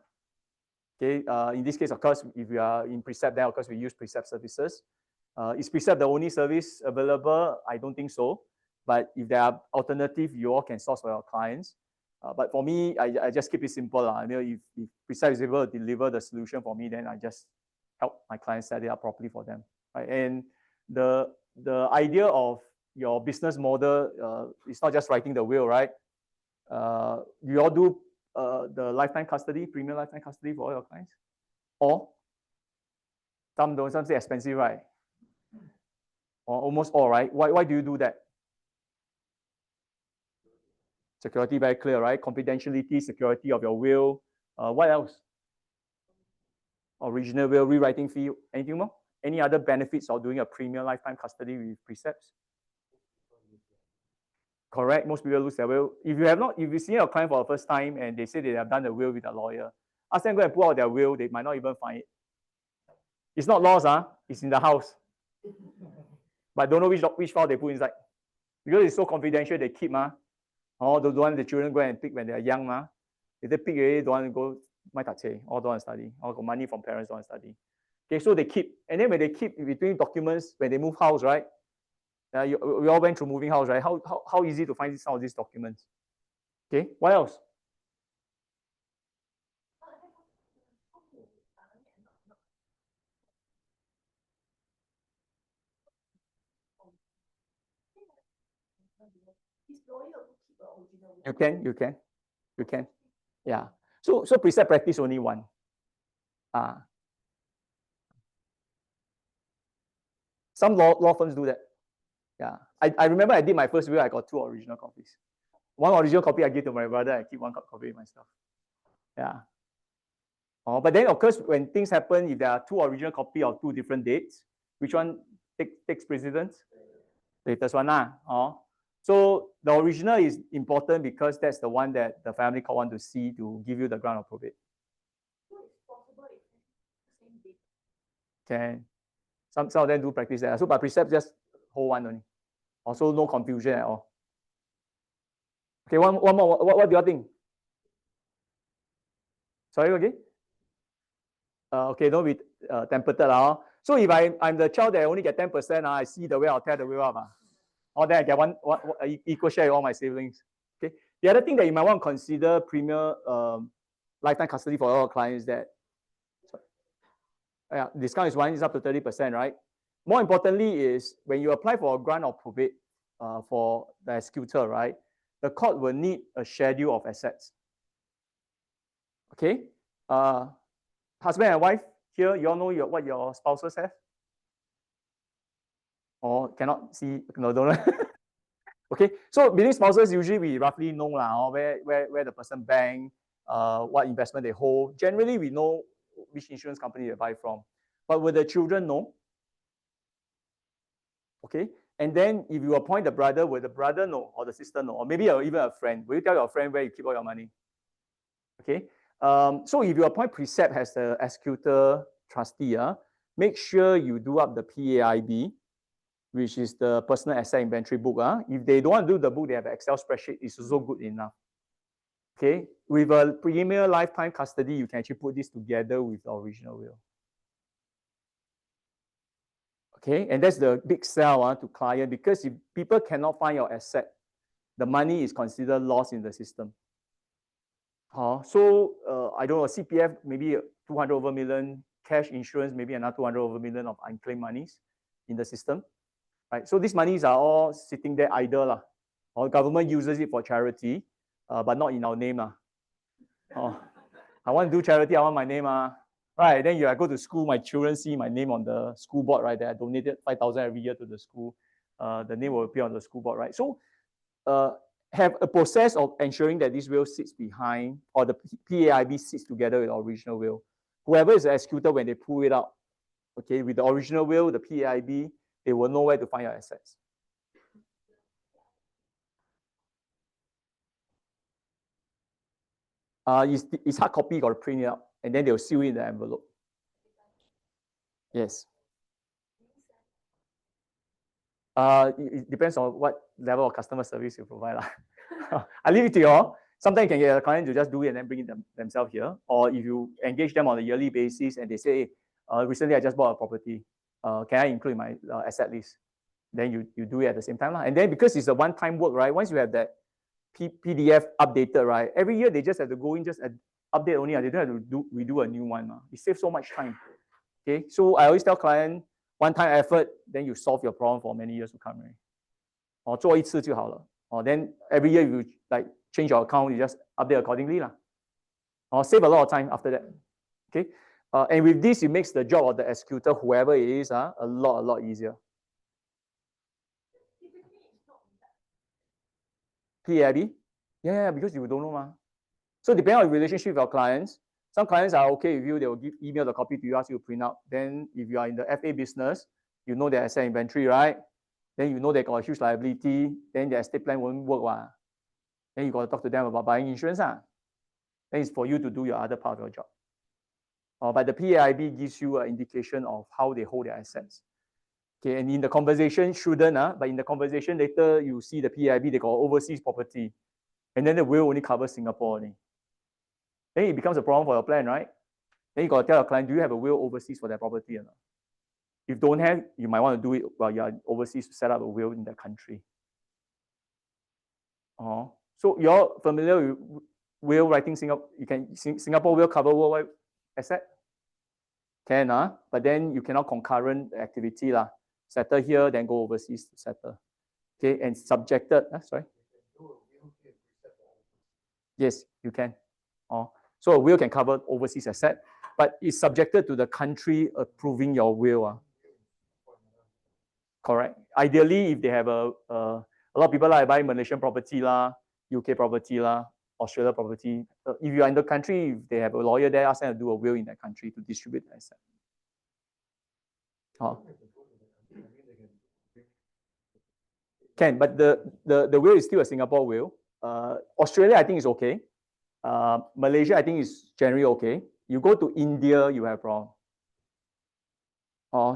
Okay, in this case, of course, if we are in Precept, then of course we use Precept services. Is Precept the only service available? I don't think so. But if there are alternatives, you all can source for your clients. But for me, I just keep it simple. I mean, if Precept is able to deliver the solution for me, then I just help my clients set it up properly for them. Right? And the idea of your business model is not just writing the will, right? You all do the lifetime custody, premium lifetime custody for all your clients? Or some don't, some say expensive, right? Or almost all, right? Why do you do that? Security very clear, right? Confidentiality, security of your will. What else? Original will, rewriting fee, anything more? Any other benefits of doing a premium lifetime custody with Precepts? Correct. Most people lose their will. If you see your client for the first time and they say they have done the will with a lawyer, ask them to go and pull out their will, they might not even find it. It's not lost, it's in the house. But don't know which file they put inside. Because it's so confidential, they keep, don't want the children go and pick when they're young, If they pick already, don't want to go, or don't want to study, or got money from parents, don't want to study. Okay, so they keep. And then when they keep between documents, when they move house, right? We all went through moving house, right? How easy to find some of these documents? Okay, what else? You can. Yeah. So Precept practice only one. Some law firms do that. Yeah. I remember I did my first will, I got 2 original copies. One original copy I give to my brother, I keep 1 copy myself. Yeah. But then of course, when things happen, if there are 2 original copies of 2 different dates, which one takes precedence? latest one lah. So the original is important because that's the one that the family court want to see to give you the grant of probate. Can. Some of them do practice that. So by precept, just hold one only. Also no confusion at all. Okay, one more. What do you think? Sorry, again? Okay, don't be tempted. So if I'm the child that only get 10%, I see the will, I'll tear the will up. Or then I get one equal share with all my siblings. Okay. The other thing that you might want to consider premier lifetime custody for all clients that discount is up to 30%, right? More importantly is when you apply for a grant of probate for the executor, right? The court will need a schedule of assets. Okay. Husband and wife here, you all know what your spouses have? Or cannot see? No, don't know. Okay, so between spouses, usually we roughly know where the person bank, what investment they hold. Generally, we know which insurance company they buy from. But will the children know? Okay, and then if you appoint the brother, will the brother know or the sister know? Or maybe even a friend. Will you tell your friend where you keep all your money? Okay, so if you appoint precept as the executor trustee, make sure you do up the PAIB, which is the personal asset inventory book. If they don't want to do the book, they have an Excel spreadsheet. It's also good enough. Okay, with a premier lifetime custody, you can actually put this together with the original will. Okay, and that's the big sell to client, because if people cannot find your asset, the money is considered lost in the system. So I don't know, CPF maybe 200 over million, cash insurance maybe another 200 over million of unclaimed monies in the system. Right, so these monies are all sitting there idle, or government uses it for charity, but not in our name. I want to do charity, I want my name. Right, then I go to school, my children see my name on the school board, right? That I donated 5,000 every year to the school. The name will appear on the school board, right? So have a process of ensuring that this will sits behind, or the PAIB sits together with the original will. Whoever is the executor, when they pull it out, okay, with the original will, the PAIB, they will know where to find your assets. It's hard copy, you got to print it out, and then they'll seal it in the envelope. Yes. It depends on what level of customer service you provide. I leave it to you all. Sometimes you can get a client to just do it and then bring it themselves here. Or if you engage them on a yearly basis and they say, hey, recently I just bought a property. Can I include my asset list? Then you do it at the same time. And then because it's a one-time work, right? Once you have that PDF updated, right? Every year they just have to go in, just update only. They don't have to redo a new one. It saves so much time. Okay, so I always tell client, one-time effort, then you solve your problem for many years to come. Right? 做一次就好了. Then every year you like change your account, you just update accordingly. Save a lot of time after that. Okay, and with this, it makes the job of the executor, whoever it is, a lot easier. PAIB? Yeah, because you don't know. So depending on your relationship with your clients, some clients are okay with you, they will email the copy to you, ask you to print out. Then if you are in the FA business, you know their asset inventory, right? Then you know they got a huge liability, then their estate plan won't work. Then you got to talk to them about buying insurance. Then it's for you to do your other part of your job. But the PAIB gives you an indication of how they hold their assets. Okay, and in the conversation, but in the conversation later, you see the PAIB, they got overseas property. And then the will only covers Singapore only. Then it becomes a problem for your plan, right? Then you got to tell your client, do you have a will overseas for that property or not? If don't have, you might want to do it while you're overseas to set up a will in that country. So you're familiar with will writing Singapore? You can Singapore will cover worldwide asset? Can, but then you cannot concurrent activity. Settle here, then go overseas to settle. Okay, and subjected, sorry. Yes, you can. So a will can cover overseas asset, but it's subjected to the country approving your will. Correct. Ideally, if they have a lot of people buy Malaysian property, UK property, Australia property. If you are in the country, if they have a lawyer there, ask them to do a will in that country to distribute the asset. Can, but the will is still a Singapore will. Australia, I think is okay. Malaysia, I think is generally okay. You go to India, you have a problem.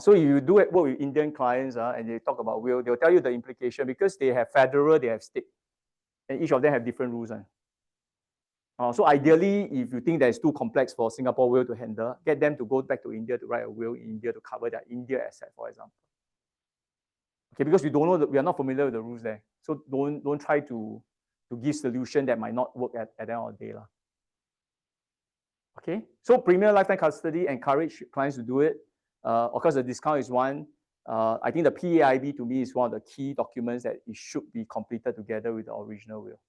So if you do work with Indian clients and they talk about will, they'll tell you the implication because they have federal, they have state, and each of them have different rules. So ideally, if you think that it's too complex for Singapore will to handle, get them to go back to India to write a will in India to cover their India asset, for example. Okay, because we don't know, we are not familiar with the rules there. So don't try to give solution that might not work at the end of the day. Okay, so premier lifetime custody, encourage clients to do it. Of course, the discount is one. I think the PAIB to me is one of the key documents that it should be completed together with the original will.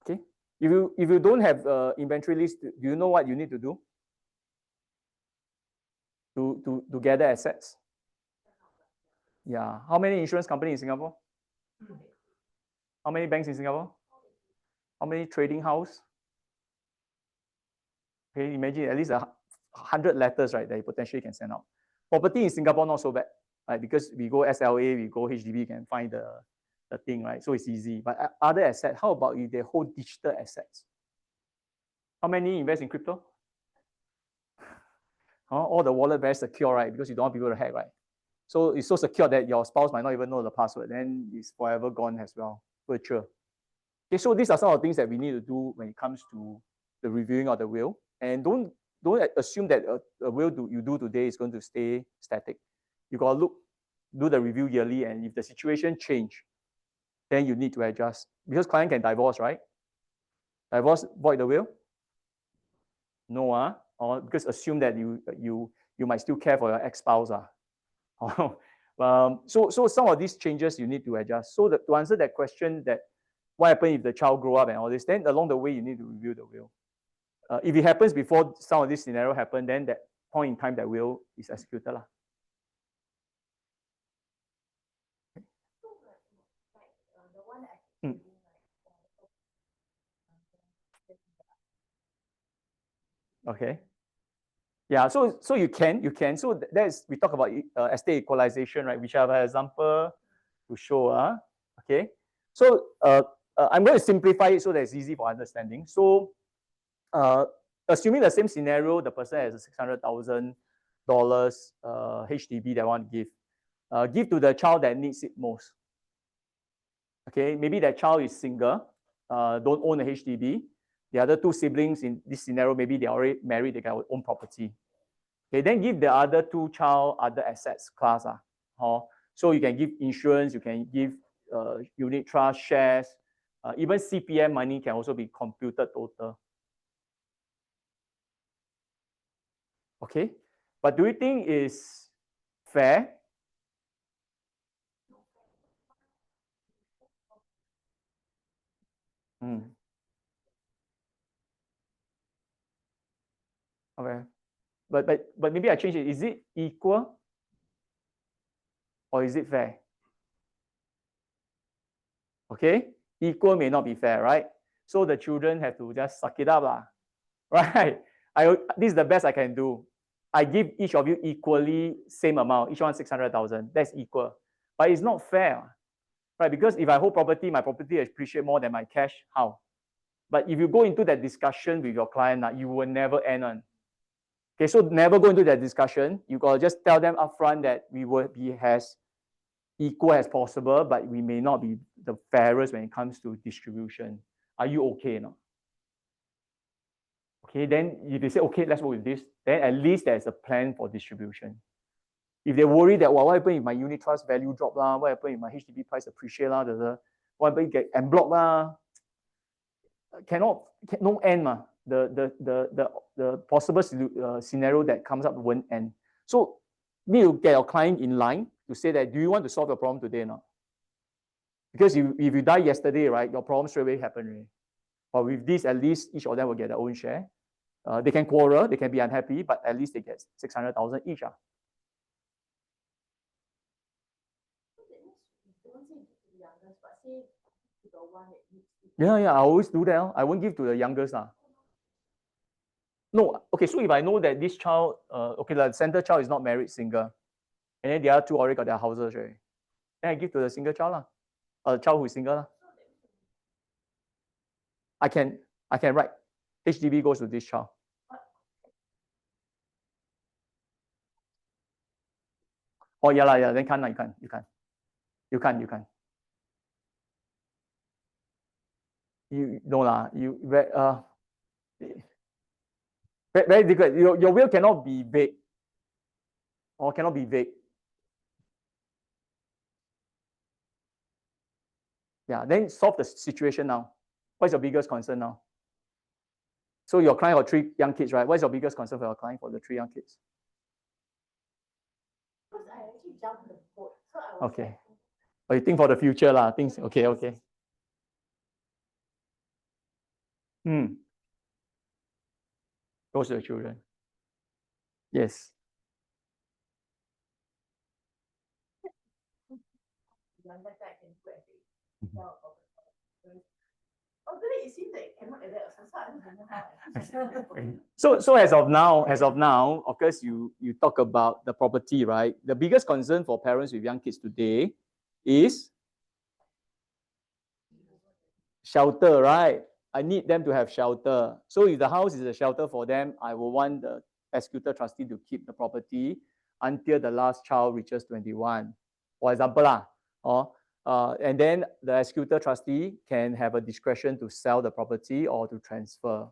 Okay. If you don't have inventory list, do you know what you need to do to gather assets? Yeah. How many insurance companies in Singapore? How many banks in Singapore? How many trading house? Okay, imagine at least 100 letters, right, that you potentially can send out. Property in Singapore not so bad, right? Because we go SLA, we go HDB, you can find the thing, right? So it's easy. But other assets, how about if they hold digital assets? How many invest in crypto? All the wallet very secure, right? Because you don't want people to hack, right? So it's so secure that your spouse might not even know the password. Then it's forever gone as well. Virtual. Okay, so these are some of the things that we need to do when it comes to the reviewing of the will. And don't assume that a will you do today is going to stay static. You got to do the review yearly, and if the situation change, then you need to adjust. Because client can divorce, right? Divorce, void the will? No, or because assume that you might still care for your ex-spouse. So some of these changes you need to adjust. So to answer that question, that what happens if the child grow up and all this, then along the way you need to review the will. If it happens before some of this scenario happen, then that point in time that will is executed. Okay. Yeah, so you can. So that's, we talk about estate equalization, right? Which I have an example to show. Okay. So I'm going to simplify it so that it's easy for understanding. So assuming the same scenario, the person has a $600,000 HDB they want to give to the child that needs it most. Okay, maybe that child is single, don't own a HDB. The other two siblings in this scenario, maybe they already married, they got own property. Okay, then give the other two child other assets class. So you can give insurance, you can give unit trust, shares, even CPM money can also be computed total. Okay, but do you think is fair? Okay, but maybe I change it. Is it equal or is it fair? Okay, equal may not be fair, right? So the children have to just suck it up, right? This is the best I can do. I give each of you equally same amount, each one 600,000. That's equal, but it's not fair, right? Because if I hold property, my property appreciate more than my cash. How? But if you go into that discussion with your client, you will never end on. Okay, so never go into that discussion. You gotta just tell them upfront that we will be as equal as possible, but we may not be the fairest when it comes to distribution. Are you okay now? Okay, then if they say, okay, let's work with this, then at least there's a plan for distribution. If they worry that, well, what happens if my unit trust value drop, what happens if my HDB price appreciate, what happens if get en bloc, no end, the possible scenario that comes up won't end. So need to get your client in line to say that, do you want to solve your problem today or not? Because if you die yesterday, right, your problem straight away happen already. But with this, at least each of them will get their own share. They can quarrel, they can be unhappy, but at least they get 600,000 each. Yeah, I always do that. I won't give to the youngest. No, okay, so if I know that this child, okay, the center child is not married, single, and then the other two already got their houses, right? then I give to the single child lah, a child who is single lah. I can write HDB goes to this child. Oh yeah lah, yeah. Then can't, you can't. You no lah. You very difficult. Your will cannot be vague. Or cannot be vague. Yeah. Then solve the situation now. What's your biggest concern now? So your client got 3 young kids, right? What's your biggest concern for your client for the 3 young kids? Because I actually jumped the boat, so I was Okay. But you think for the future lah. Things okay. Goes to the children. Yes. It seems like cannot like that. So as of now, of course, you talk about the property, right? The biggest concern for parents with young kids today is shelter, right? I need them to have shelter. So if the house is a shelter for them, I will want the executor trustee to keep the property until the last child reaches 21. For example, and then the executor trustee can have a discretion to sell the property or to transfer.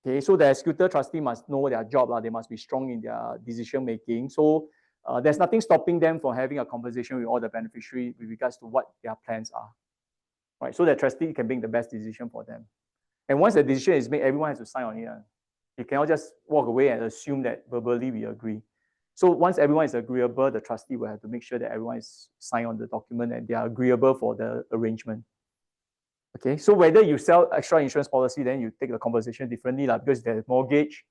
Okay, so the executor trustee must know their job. They must be strong in their decision making. So there's nothing stopping them from having a conversation with all the beneficiaries with regards to what their plans are. Right, so the trustee can make the best decision for them. And once the decision is made, everyone has to sign on it. You cannot just walk away and assume that verbally we agree. So once everyone is agreeable, the trustee will have to make sure that everyone is signed on the document and they are agreeable for the arrangement. Okay, so whether you sell extra insurance policy, then you take the conversation differently because there's mortgage.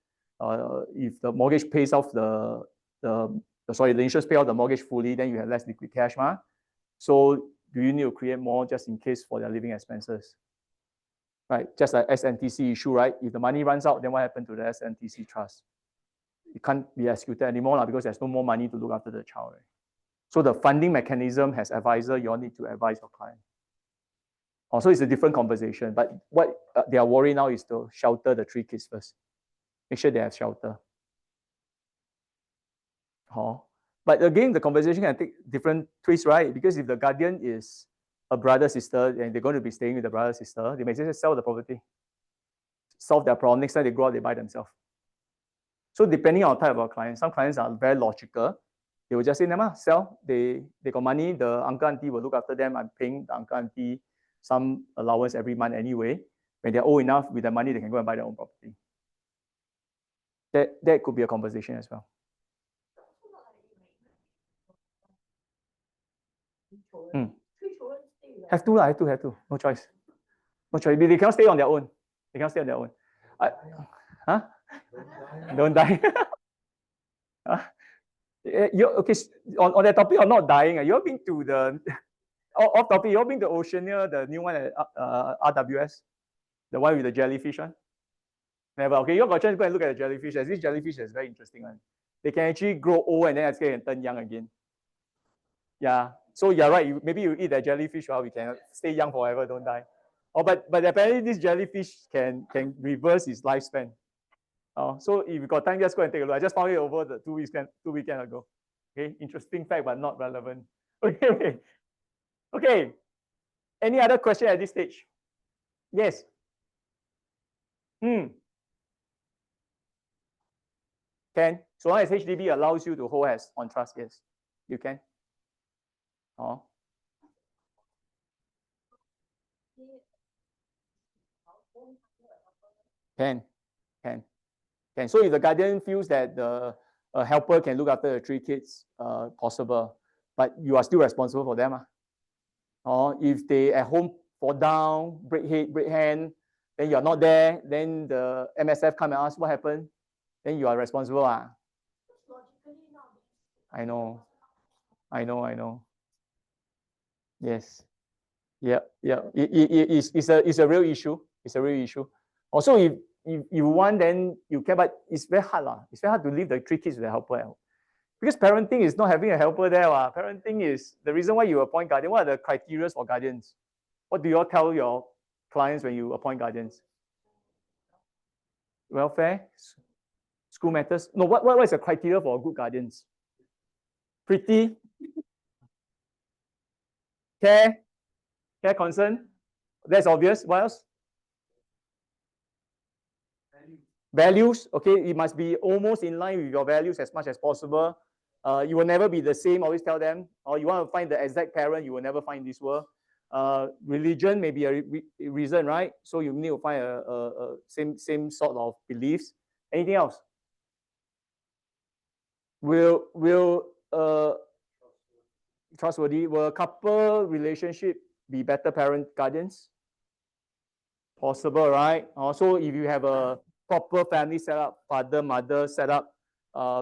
If the mortgage pays off the insurance pay off the mortgage fully, then you have less liquid cash. So do you need to create more just in case for their living expenses? Right, just like SNTC issue, right? If the money runs out, then what happened to the SNTC trust? It can't be executed anymore because there's no more money to look after the child. Right? So the funding mechanism has advisor, you all need to advise your client. Also, it's a different conversation, but what they are worried now is to shelter the 3 kids first. Make sure they have shelter. But again, the conversation can take different twists, right? Because if the guardian is a brother, sister, and they're going to be staying with the brother, sister, they may just sell the property. Solve their problem. Next time they go out, they buy themselves. So depending on the type of our clients, some clients are very logical. They will just say, Nema, sell. They got money. The uncle, auntie will look after them. I'm paying the uncle, auntie some allowance every month anyway. When they're old enough with the money, they can go and buy their own property. That could be a conversation as well. Have to. No choice. They cannot stay on their own. Don't die. Okay, on that topic of not dying, you've been to the off topic, you've been to Oceania, the new one at RWS, the one with the jellyfish one? Never. Okay, you got a chance to go and look at the jellyfish. This jellyfish is very interesting one. They can actually grow old and then can turn young again. Yeah. So you're right. Maybe you eat that jellyfish, we can stay young forever, don't die. But apparently this jellyfish can reverse its lifespan. So if you got time, just go and take a look. I just found it over the 2 weekends ago. Okay, interesting fact, but not relevant. Okay. Any other question at this stage? Yes. Can. So long as HDB allows you to hold as on trust, yes, you can. Can. So if the guardian feels that the helper can look after the 3 kids, possible, but you are still responsible for them. Or if they at home fall down, break head, break hand, then you are not there, then the MSF come and ask what happened, then you are responsible. I know. Yes. Yeah. It's a real issue. Also, if you want, then you can, but it's very hard. It's very hard to leave the 3 kids with the helper. Because parenting is not having a helper there. Parenting is the reason why you appoint guardian. What are the criteria for guardians? What do you all tell your clients when you appoint guardians? Welfare? School matters? No, what is the criteria for good guardians? Pretty? Care? Care concern? That's obvious. What else? Values. Okay, it must be almost in line with your values as much as possible. You will never be the same, always tell them. Or you want to find the exact parent, you will never find this world. Religion may be a reason, right? So you need to find a same sort of beliefs. Anything else? Will trustworthy? Will a couple relationship be better parent guardians? Possible, right? Also, if you have a proper family setup, father, mother setup,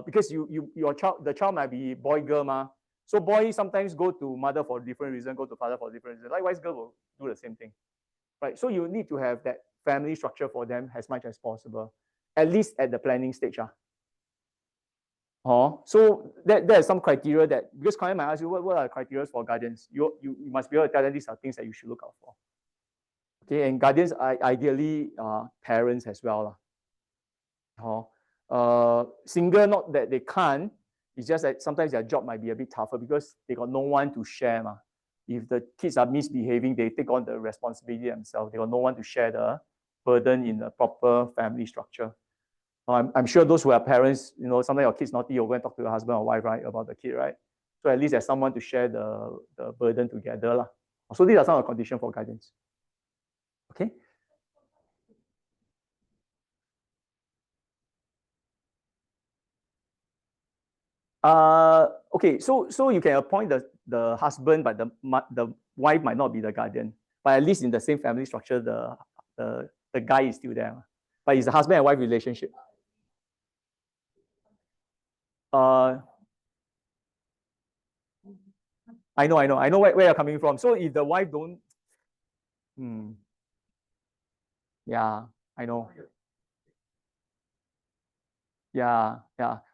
because the child might be boy, girl, ma. So boy sometimes go to mother for different reason, go to father for different reason. Likewise, girl will do the same thing, right? So you need to have that family structure for them as much as possible, at least at the planning stage. So that is some criteria that, because client might ask you, what are the criteria for guardians? You must be able to tell them these are things that you should look out for. Okay, and guardians are ideally parents as well. Single, not that they can't, it's just that sometimes their job might be a bit tougher because they got no one to share. If the kids are misbehaving, they take on the responsibility themselves. They got no one to share the burden in a proper family structure. I'm sure those who are parents, sometimes your kid's naughty, you'll go and talk to your husband or wife, right, about the kid, right? So at least there's someone to share the burden together. So these are some of the conditions for guidance. Okay. Okay, so you can appoint the husband, but the wife might not be the guardian. But at least in the same family structure, the guy is still there. But it's a husband and wife relationship. I know where you're coming from. So if the wife don't, yeah, I know. Yeah.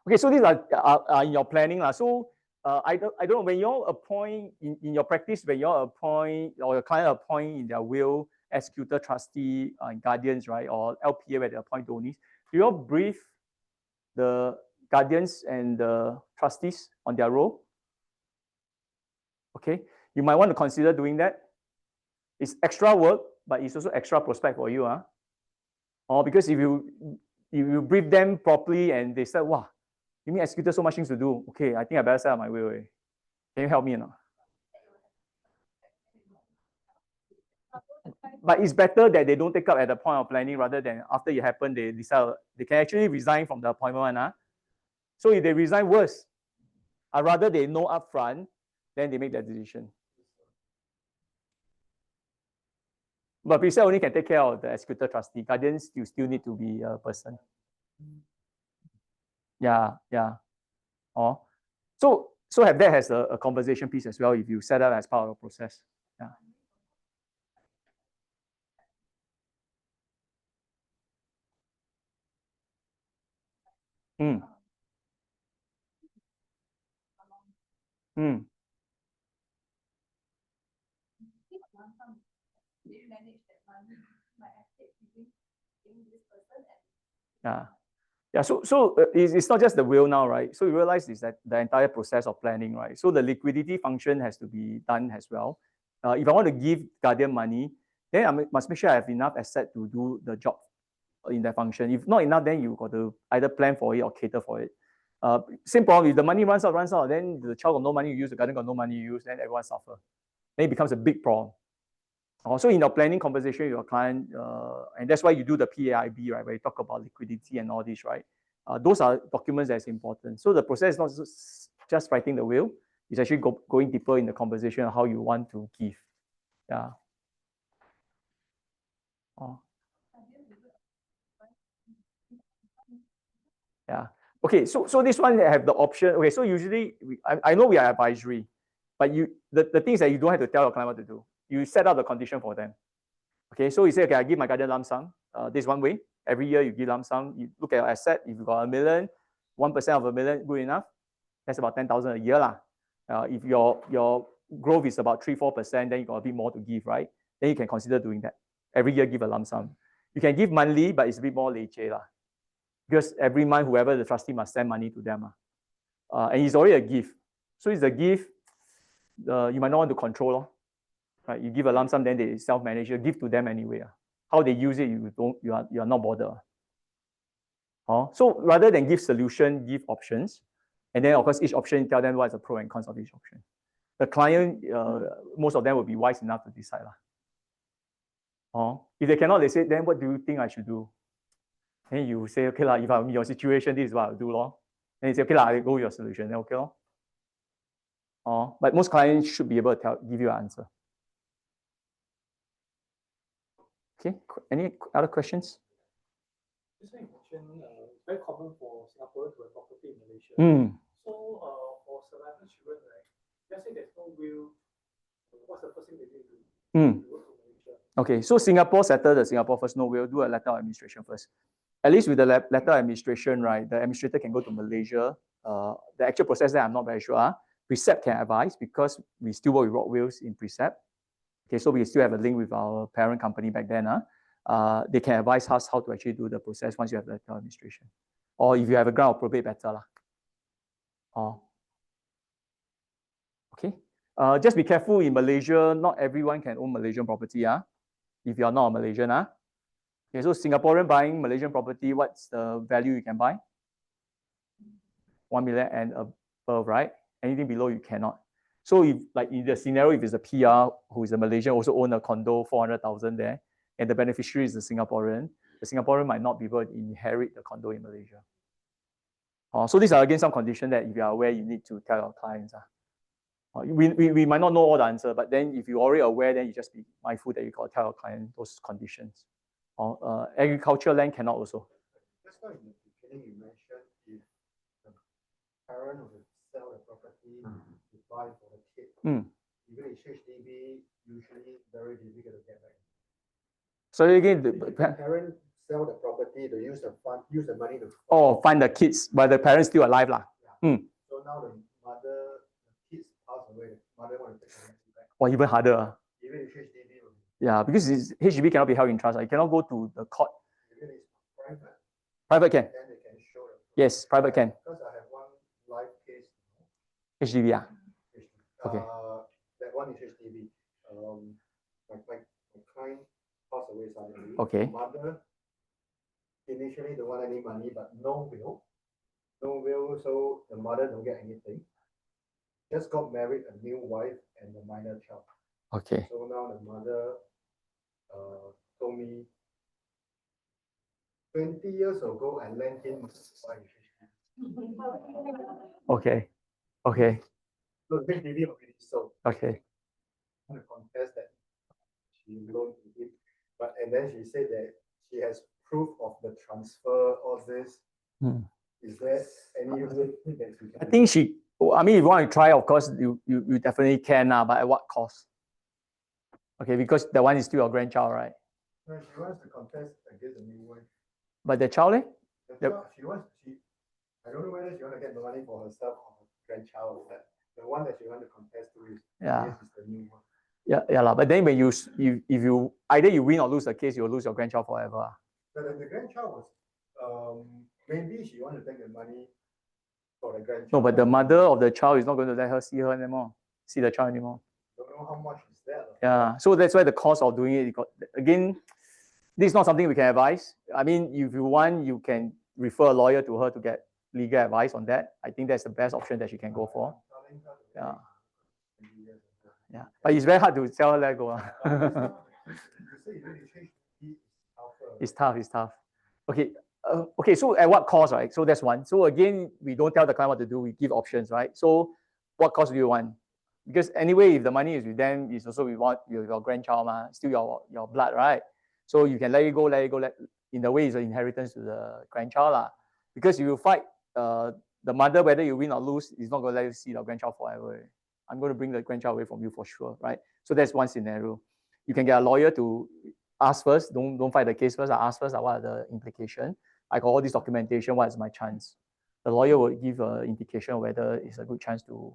Okay, so these are in your planning. So I don't know, when you all appoint, in your practice, when you all appoint, or your client appoint in their will, executor, trustee, guardians, right, or LPA where they appoint donees, do you all brief the guardians and the trustees on their role? Okay, you might want to consider doing that. It's extra work, but it's also extra prospect for you. Because if you brief them properly and they said, wow, you mean executor so much things to do. Okay, I think I better set up my will. Can you help me or not? But it's better that they don't take up at the point of planning rather than after it happened, they decide they can actually resign from the appointment. So if they resign, worse. I'd rather they know upfront, then they make that decision. But preset only can take care of the executor trustee. Guardians, you still need to be a person. Yeah. So have that as a conversation piece as well if you set up as part of the process. Yeah. Yeah. So it's not just the will now, right? So you realize is that the entire process of planning, right? So the liquidity function has to be done as well. If I want to give guardian money, then I must make sure I have enough asset to do the job in that function. If not enough, then you got to either plan for it or cater for it. Same problem, if the money runs out, then the child got no money to use, the guardian got no money to use, then everyone suffer. Then it becomes a big problem. Also in your planning conversation with your client, and that's why you do the PAIB, right, where you talk about liquidity and all this, right? Those are documents that's important. So the process is not just writing the will, it's actually going deeper in the conversation of how you want to give. Yeah. Yeah. Okay, so this one have the option. Okay, so usually I know we are advisory, but the thing is that you don't have to tell your client what to do. You set up the condition for them. Okay, so you say, okay, I give my guardian lump sum. This is one way. Every year you give lump sum. You look at your asset. If you got $1 million, 1% of $1 million, good enough. That's about 10,000 a year lah. If your growth is about 3-4%, then you got a bit more to give, right? Then you can consider doing that. Every year give a lump sum. You can give monthly, but it's a bit more leceh lah. Because every month, whoever the trustee must send money to them. And it's already a gift. So it's a gift, you might not want to control. Right? You give a lump sum, then they self-manage. You give to them anyway. How they use it, you are not bothered. So rather than give solution, give options. And then, of course, each option, tell them what's the pro and cons of each option. The client, most of them will be wise enough to decide. If they cannot, they say, then what do you think I should do? And you say, okay, if I'm in your situation, this is what I'll do. And they say, okay, I'll go with your solution. Then, okay. But most clients should be able to give you an answer. Okay, any other questions? Just like you mentioned, it's very common for Singaporeans to have property in Malaysia. So for survivor children, right, let's say there's no will, what's the first thing they need to do? To go to Malaysia? Okay, so Singapore settle the Singapore first, no will, do a letter of administration first. At least with the letter of administration, right, the administrator can go to Malaysia. The actual process there, I'm not very sure. Precept can advise because we still work with Rock Wills in Precept. Okay, so we still have a link with our parent company back then. They can advise us how to actually do the process once you have the letter of administration. Or if you have a grant of probate, better. Okay. Just be careful in Malaysia, not everyone can own Malaysian property. If you're not a Malaysian. Okay, so Singaporean buying Malaysian property, what's the value you can buy? 1 million and above, right? Anything below you cannot. So if, like in the scenario, if it's a PR who is a Malaysian, also own a condo, 400,000 there, and the beneficiary is a Singaporean, the Singaporean might not be able to inherit the condo in Malaysia. So these are again some conditions that if you are aware, you need to tell your clients. We might not know all the answer, but then if you're already aware, then you just be mindful that you got to tell your client those conditions. Agricultural land cannot also. That's why in the beginning you mentioned if the parent will sell the property to buy for the kid, even in HDB, usually very difficult to get back. So again, the parent sell the property to use the money to fund the kids, but the parents still alive. So now the kids pass away, the mother want to take the money back. Or even harder. Even if HDB will be. Yeah, because HDB cannot be held in trust. You cannot go to the court. Even if it's private. Private can. Then they can show it. Yes, private can. Because I have one live case. HDB, okay. That one is HDB. My client passed away suddenly. Okay. The mother initially don't want any money, but no will. No will, so the mother don't get anything. Just got married, a new wife and a minor child. Okay. So now the mother told me 20 years ago I lent him money. Okay. Okay. So the HDB already sold. Okay. I want to confess that she loaned to him, and then she said that she has proof of the transfer, all this. Is there any way that you can I think if you want to try, of course, you definitely can, but at what cost? Okay, because the one is still your grandchild, right? No, she wants to contest against the new wife. But the child, I don't know whether she wants to get the money for herself or her grandchild. The one that she wants to contest to is the new one. Yeah, but then when if you either you win or lose the case, you'll lose your grandchild forever. But then the grandchild was maybe she wants to take the money for the grandchild. No, but the mother of the child is not going to let her see the child anymore. Don't know how much is that. Yeah, so that's why the cost of doing it. Again, this is not something we can advise. I mean, if you want, you can refer a lawyer to her to get legal advice on that. I think that's the best option that she can go for. Yeah, but it's very hard to tell her let go. It's tough. Okay, so at what cost, right? So that's one. So again, we don't tell the client what to do. We give options, right? So what cost do you want? Because anyway, if the money is with them, it's also we want your grandchild, still your blood, right? So you can let it go. In a way, it's an inheritance to the grandchild. Because you will fight the mother, whether you win or lose, is not going to let you see your grandchild forever. I'm going to bring the grandchild away from you for sure, right? So that's one scenario. You can get a lawyer to ask first. Don't fight the case first. Ask first what are the implications. I got all this documentation. What is my chance? the lawyer will give an indication whether it's a good chance to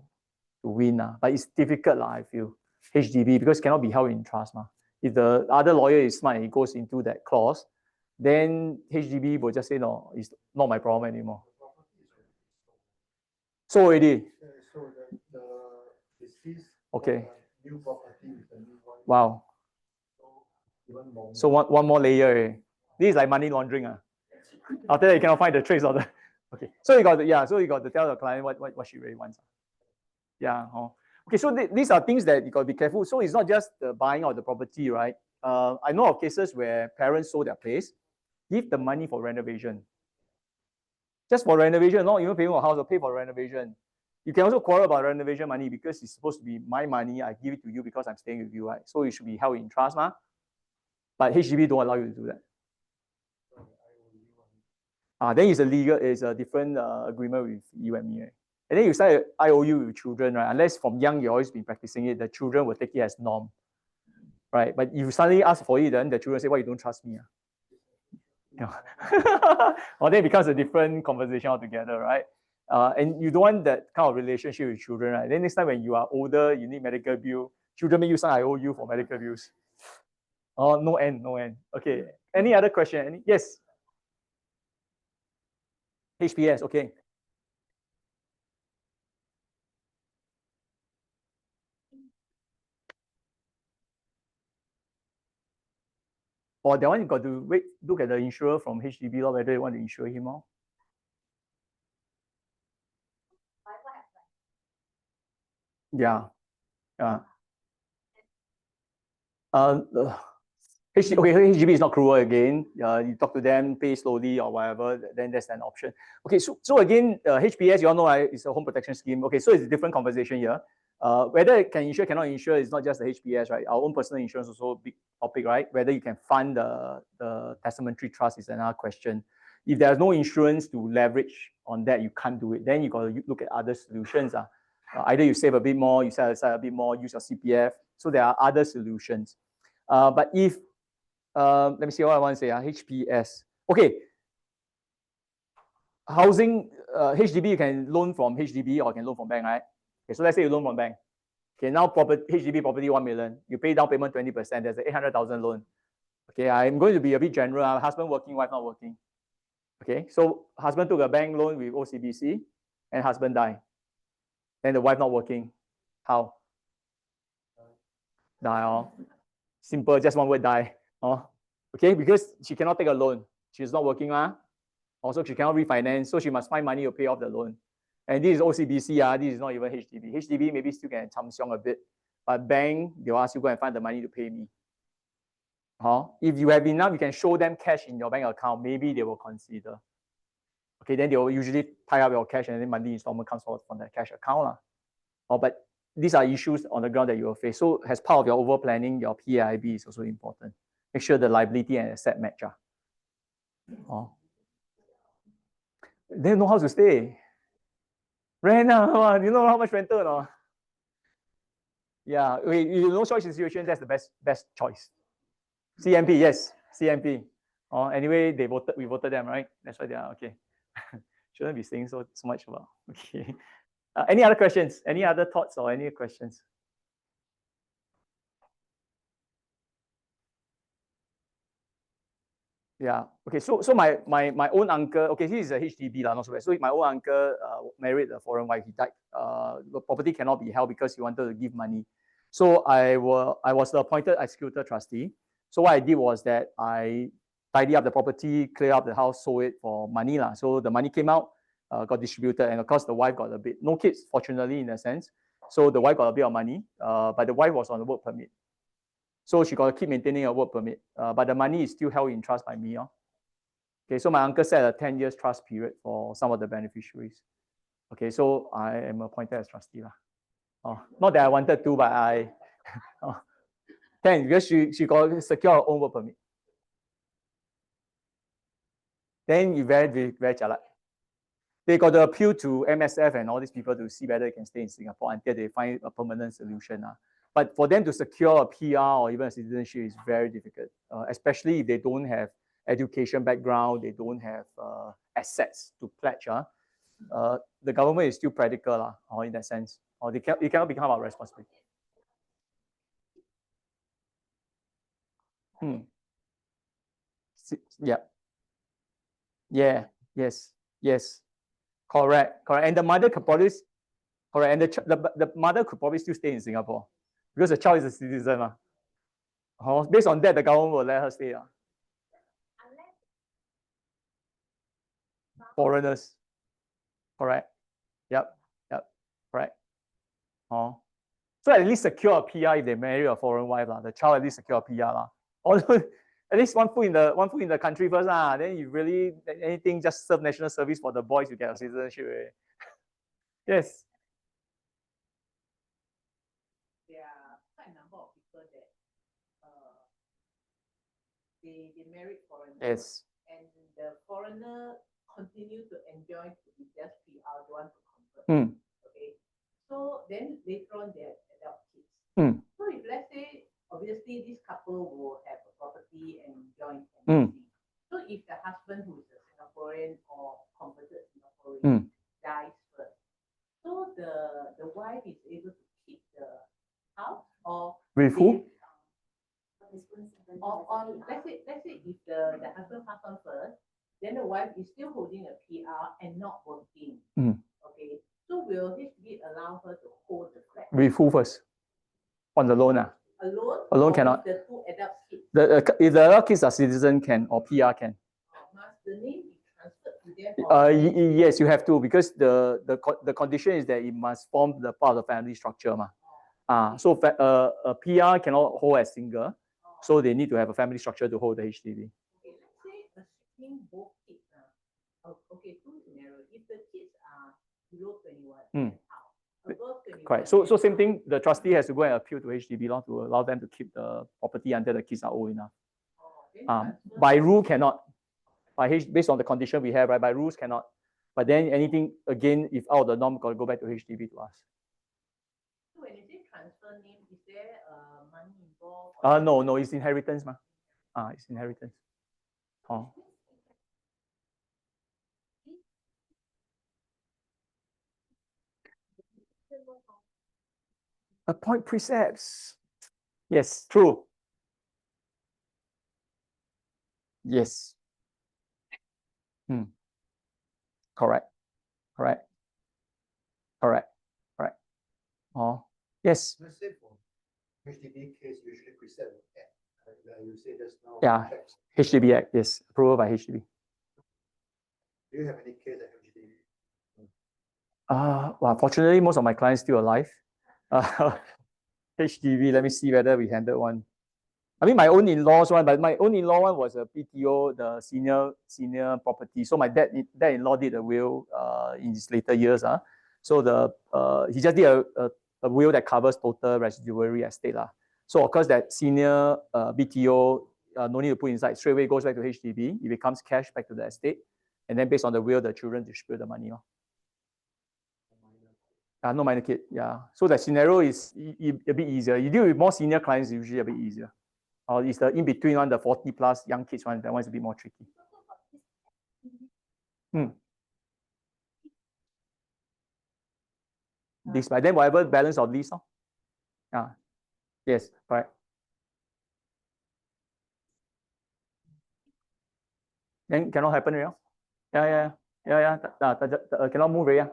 win. But it's difficult, I feel, HDB, because it cannot be held in trust. If the other lawyer is smart and he goes into that clause, then HDB will just say, no, it's not my problem anymore. So already. So the deceased Okay. new property with the new one. Wow. Even more. So one more layer. This is like money laundering. After that, you cannot find the trace of the. Okay. So you got to, so you got to tell the client what she really wants. Yeah. Okay. So these are things that you got to be careful. So it's not just the buying of the property, right? I know of cases where parents sold their place, give the money for renovation. Just for renovation, not even paying for a house, or pay for renovation. You can also quarrel about renovation money because it's supposed to be my money. I give it to you because I'm staying with you, right? So it should be held in trust, But HDB don't allow you to do that. Then it's a different agreement with you and me, right? And then you start IOU with children, right? Unless from young you've always been practicing it, the children will take it as norm, right? But if you suddenly ask for it, then the children say, "Why you don't trust me?" Or then it becomes a different conversation altogether, right? And you don't want that kind of relationship with children, right? Then next time when you are older, you need medical bill, children make you sign IOU for medical bills. Oh, no end. Okay. Any other question? Yes. HPS, okay. Or that one you got to wait, look at the insurer from HDB, whether they want to insure him or. Yeah. HDB is not cruel again. You talk to them, pay slowly or whatever, then that's an option. Okay, so again, HPS, you all know, it's a home protection scheme. Okay, so it's a different conversation here. Whether it can insure, cannot insure, is not just the HPS, right? Our own personal insurance is also a big topic, right? Whether you can fund the testamentary trust is another question. If there's no insurance to leverage on that, you can't do it. Then you got to look at other solutions. Either you save a bit more, you set aside a bit more, use your CPF. So there are other solutions. But if, let me see what I want to say, HPS. Okay, housing, HDB, you can loan from HDB or you can loan from bank, right? Okay, so let's say you loan from bank. Okay, now HDB property 1 million. You pay down payment 20%. There's an 800,000 loan. Okay, I'm going to be a bit general. Husband working, wife not working. Okay, so husband took a bank loan with OCBC and husband died. Then the wife not working. How? Die. Simple, just one word, die. Okay, because she cannot take a loan. She's not working. Also, she cannot refinance, so she must find money to pay off the loan. And this is OCBC, this is not even HDB. HDB maybe still can cham siong a bit, but bank, they'll ask you go and find the money to pay me. If you have enough, you can show them cash in your bank account, maybe they will consider. Okay, then they will usually tie up your cash and then monthly installment comes out from the cash account. But these are issues on the ground that you will face. So as part of your overall planning, your PAIB is also important. Make sure the liability and asset match. They don't know how to stay. Rent, you know how much rental or not? Yeah, you know choice situation, that's the best choice. CMP, yes, CMP. Anyway, we voted them, right? That's why they are okay. Shouldn't be saying so much about. Okay. Any other questions? Any other thoughts or any questions? Yeah. Okay. So my own uncle. Okay, he is a HDB not so bad. So my own uncle married a foreign wife. He died. The property cannot be held because he wanted to give money. So I was the appointed executor trustee. So what I did was that I tidy up the property, clear up the house, sold it for money So the money came out, got distributed, and of course the wife got a bit. No kids, fortunately, in a sense. So the wife got a bit of money, but the wife was on a work permit. So she got to keep maintaining a work permit, but the money is still held in trust by me. Okay, so my uncle set a 10 years trust period for some of the beneficiaries. Okay, so I am appointed as trustee. Not that I wanted to, but I 10 because she got to secure her own work permit. Then you very jialat. They got to appeal to MSF and all these people to see whether they can stay in Singapore until they find a permanent solution. But for them to secure a PR or even a citizenship is very difficult, especially if they don't have education background, they don't have assets to pledge. the government is still practical or in that sense, or it cannot become our responsibility. Yeah. Yeah. Yes. Yes. Correct. And the mother could probably, correct, and the mother could probably still stay in Singapore because the child is a citizen. Based on that, the government will let her stay. Foreigners. Correct. Yep. Correct. So at least secure a PR if they marry a foreign wife. The child at least secure a PR. Although at least one foot in the country first. Then you really anything just serve national service for the boys, you get a citizenship. Yes. There are quite a number of people that they married foreigners. Yes. And the foreigner continue to enjoy to be just PR, they want to convert. Okay. So then later on they adopt kids. So if let's say obviously this couple will have a property and joint tenancy. So if the husband who is a Singaporean or converted Singaporean dies first, so the wife is able to keep the house or with who? Or let's say if the husband passed on first, then the wife is still holding a PR and not working. Okay. So will HDB allow her to hold the flat? With who first? On the loan? Alone cannot. The two adult kids. If the adult kids are citizen can or PR can. Must the name be transferred to them? Yes, you have to because the condition is that it must form the part of the family structure. So a PR cannot hold as single. So they need to have a family structure to hold the HDB. Okay, let's say assuming both kids okay, two scenarios. If the kids are below 21, above 21. Correct. So same thing, the trustee has to go and appeal to HDB to allow them to keep the property until the kids are old enough. By rule cannot. Based on the condition we have, right? By rules cannot. But then anything again, if out of the norm, got to go back to HDB to ask. So when you say transfer name, is there money involved? No, it's inheritance, it's inheritance. Appoint precepts. Yes, true. Yes. Correct. Yes. Let's say for HDB case, usually precept act. You say just now. Yeah. HDB Act, yes, approved by HDB. Do you have any case at HDB? Well, fortunately, most of my clients still alive. HDB, let me see whether we handled one. I mean, my own in-laws one, but my own in-law one was a PTO, the senior property. So my dad-in-law did a will in his later years. So he just did a will that covers total residuary estate. So of course that senior BTO no need to put inside, straight away goes back to HDB. It becomes cash back to the estate. And then based on the will, the children distribute the money. No minor kid, yeah. So the scenario is a bit easier. You deal with more senior clients, usually a bit easier. Or it's the in-between one, the 40 plus young kids one, that one's a bit more tricky. This, by then whatever balance of lease. Yes, correct. Then cannot happen, right? Yeah. Cannot move, right?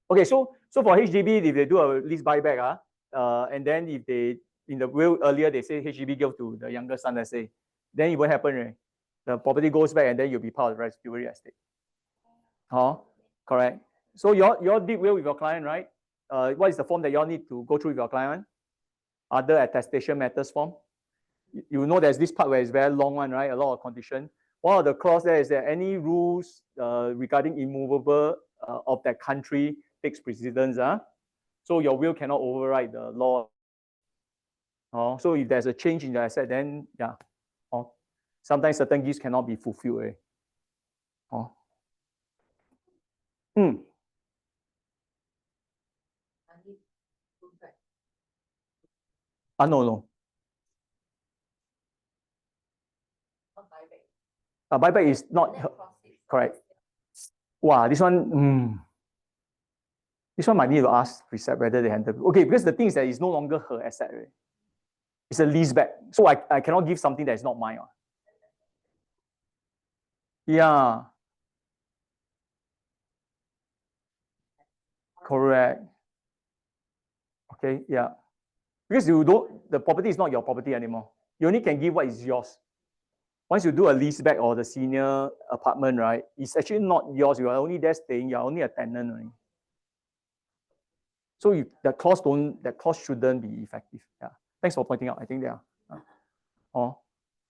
Okay, so for HDB, if they do a lease buyback, and then if they in the will earlier they say HDB give to the younger son, let's say, then it won't happen, right? The property goes back and then you'll be part of the residuary estate. Correct. So you did will with your client, right? What is the form that you all need to go through with your client? Other attestation matters form. You know there's this part where it's very long one, right? A lot of condition. One of the clause there is that any rules regarding immovable of that country takes precedence. So your will cannot override the law. So if there's a change in the asset, then sometimes certain gifts cannot be fulfilled. No. Buyback is not correct. Wow, this one. This one might need to ask Precept whether they handle. Okay, because the thing is that it's no longer her asset, right? It's a lease back. So I cannot give something that is not mine. Yeah. Correct. Okay, yeah. Because the property is not your property anymore. You only can give what is yours. Once you do a lease back or the senior apartment, right, it's actually not yours. You are only there staying. You are only a tenant, right? So that clause shouldn't be effective. Yeah. Thanks for pointing out. I think they are.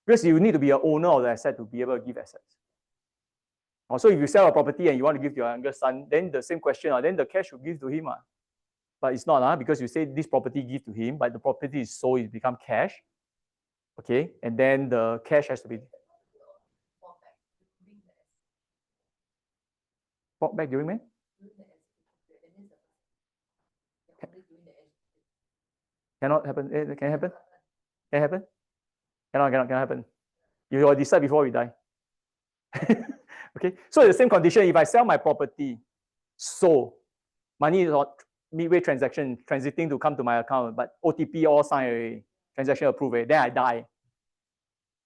Because you need to be an owner of the asset to be able to give assets. So if you sell a property and you want to give to your younger son, then the same question, then the cash should give to him. But it's not, because you say this property give to him, but the property is sold, it become cash. Okay, and then the cash has to be bought back during when? Cannot happen. Can it happen? Can it happen? Cannot happen. You will decide before we die. Okay, so the same condition, if I sell my property, so money is on midway transaction transiting to come to my account, but OTP all signed already, transaction approved, then I die.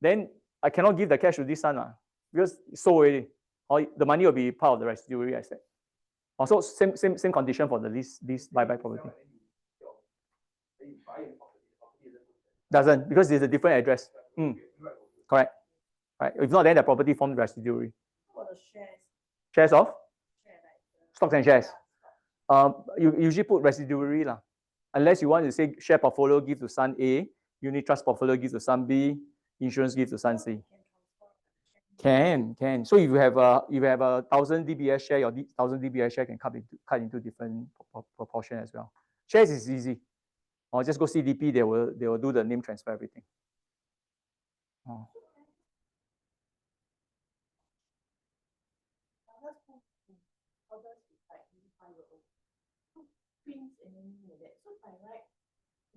Then I cannot give the cash to this son because it's sold already. Or the money will be part of the residuary asset. Also, same condition for the lease buyback property. Doesn't, because it's a different address. Correct. Right. If not, then the property forms residuary. For the shares. Shares of? Stocks and shares. You usually put residuary lah. Unless you want to say share portfolio give to son A, unit trust portfolio give to son B, insurance give to son C. Can. So if you have a 1,000 DBS share, your 1,000 DBS share can cut into different proportion as well. Shares is easy. Or just go CDP, they will do the name transfer, everything.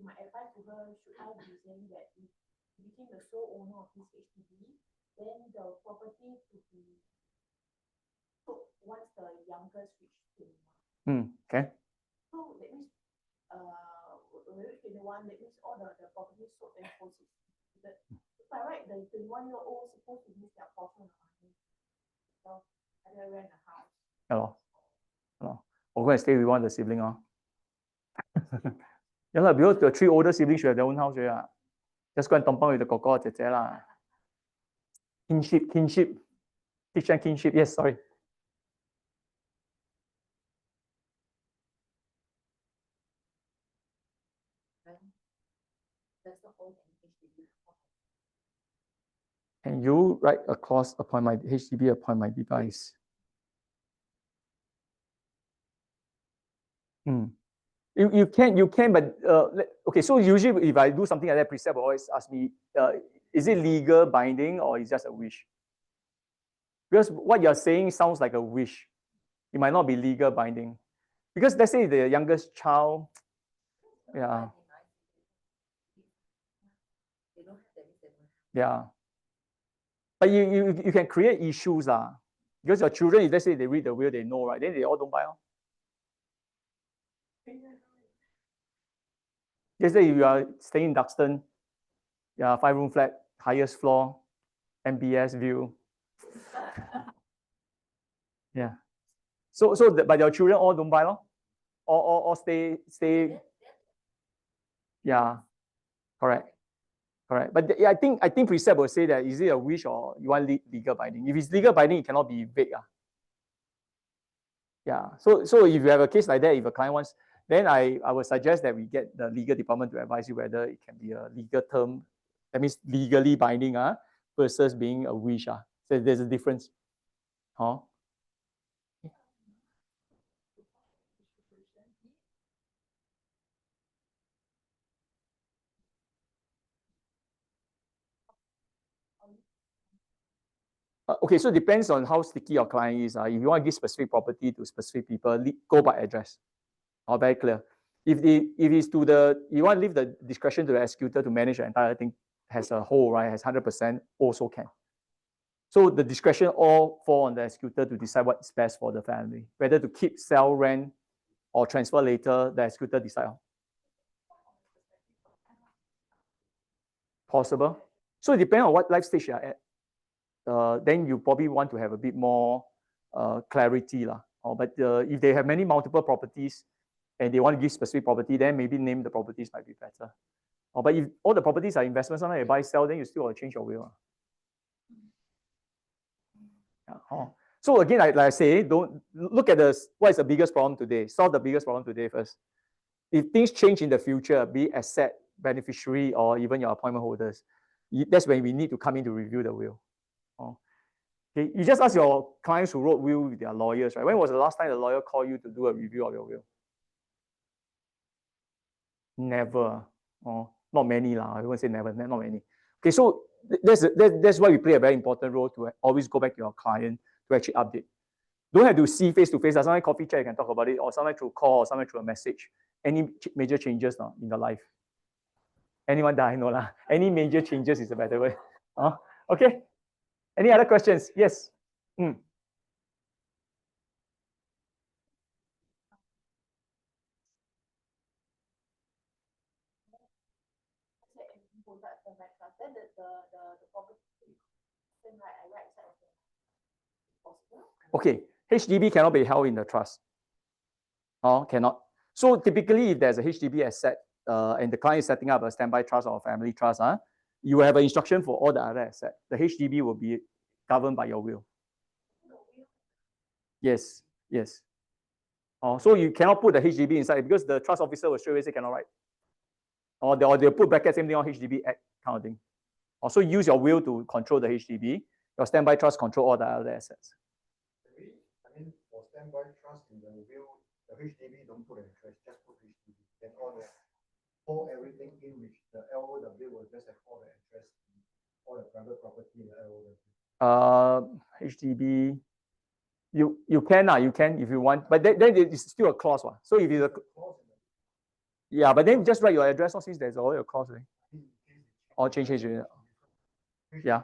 My advice to her, should I be saying that if he became the sole owner of this HDB, then the property to be sold once the youngest reach 21. Okay. So that means when we reach 21, that means all the property sold and post. If I write the 21-year-old supposed to use their portion of money, so I rent a house. Hello. We're going to stay with one of the siblings. Yeah, because the 3 older siblings should have their own house. Yeah. Just go and tumpang with the koko tete lah. Kinship. Teach and kinship. Yes, sorry. Can you write a clause upon my HDB upon my device? You can, but okay. So usually, if I do something like that, Precept will always ask me, is it legal binding or is it just a wish? Because what you're saying sounds like a wish. It might not be legal binding. Because let's say the youngest child, yeah. But you can create issues because your children, if let's say they read the will, they know, right? Then they all don't buy. Let's say if you are staying in Duxton, 5-room flat, highest floor, MBS view. Yeah. But your children all don't buy, or stay. Yeah. Correct. But I think Precept will say that is it a wish or you want legal binding? If it's legal binding, it cannot be vague. Yeah. So if you have a case like that, if a client wants, then I would suggest that we get the legal department to advise you whether it can be a legal term, that means legally binding versus being a wish. So there's a difference. Okay, so it depends on how sticky your client is. If you want to give specific property to specific people, go by address. Very clear. If it's you want to leave the discretion to the executor to manage the entire thing as a whole, right, has 100%, also can. So the discretion all fall on the executor to decide what's best for the family, whether to keep, sell, rent, or transfer later, the executor decide on. Possible. So depending on what life stage you are at, then you probably want to have a bit more clarity lah. But if they have multiple properties and they want to give specific property, then maybe name the properties might be better. But if all the properties are investments, sometimes you buy, sell, then you still want to change your will. Yeah. So again, like I say, don't look at what is the biggest problem today. Solve the biggest problem today first. If things change in the future, be it asset, beneficiary, or even your appointment holders, that's when we need to come in to review the will. Okay, you just ask your clients who wrote will with their lawyers, right? When was the last time the lawyer called you to do a review of your will? Never. Not many lah. I won't say never, not many. Okay, so that's why we play a very important role to always go back to your client to actually update. Don't have to see face to face. Sometimes coffee chat you can talk about it, or sometimes through call, or sometimes through a message. Any major changes in your life? Anyone die? No lah. Any major changes is a better way. Okay. Any other questions? Yes. Okay, HDB cannot be held in the trust. Cannot. So typically, if there's a HDB asset and the client is setting up a standby trust or a family trust, you will have an instruction for all the other assets. The HDB will be governed by your will. Yes, yes. So you cannot put the HDB inside because the trust officer will straight away say cannot write. Or they'll put brackets, same thing on HDB Act kind of thing. Also use your will to control the HDB. Your standby trust control all the other assets. I mean, for standby trust in the will, the HDB don't put an interest, just put HDB. Then all everything in which the LOW will just have all the interest, all the private property in the LOW. HDB, you can if you want, but then it's still a clause. So if it's a yeah, but then just write your address since there's already a clause. Or change HDB. Yeah.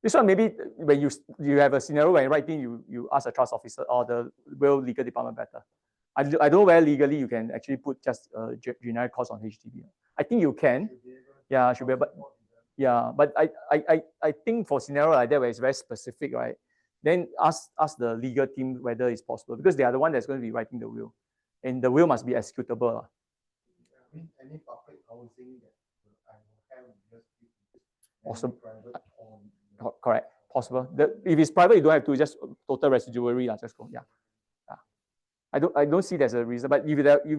This one maybe when you have a scenario when writing, you ask a trust officer or the will legal department better. I don't know where legally you can actually put just a generic clause on HDB. I think you can. Yeah, should be. But yeah, but I think for scenario like that where it's very specific, right? Then ask the legal team whether it's possible because they are the one that's going to be writing the will, and the will must be executable. I mean, any public housing that I will have just awesome. Private correct. Possible. If it's private, you don't have to just total residuary. Just go. Yeah. I don't see there's a reason. But if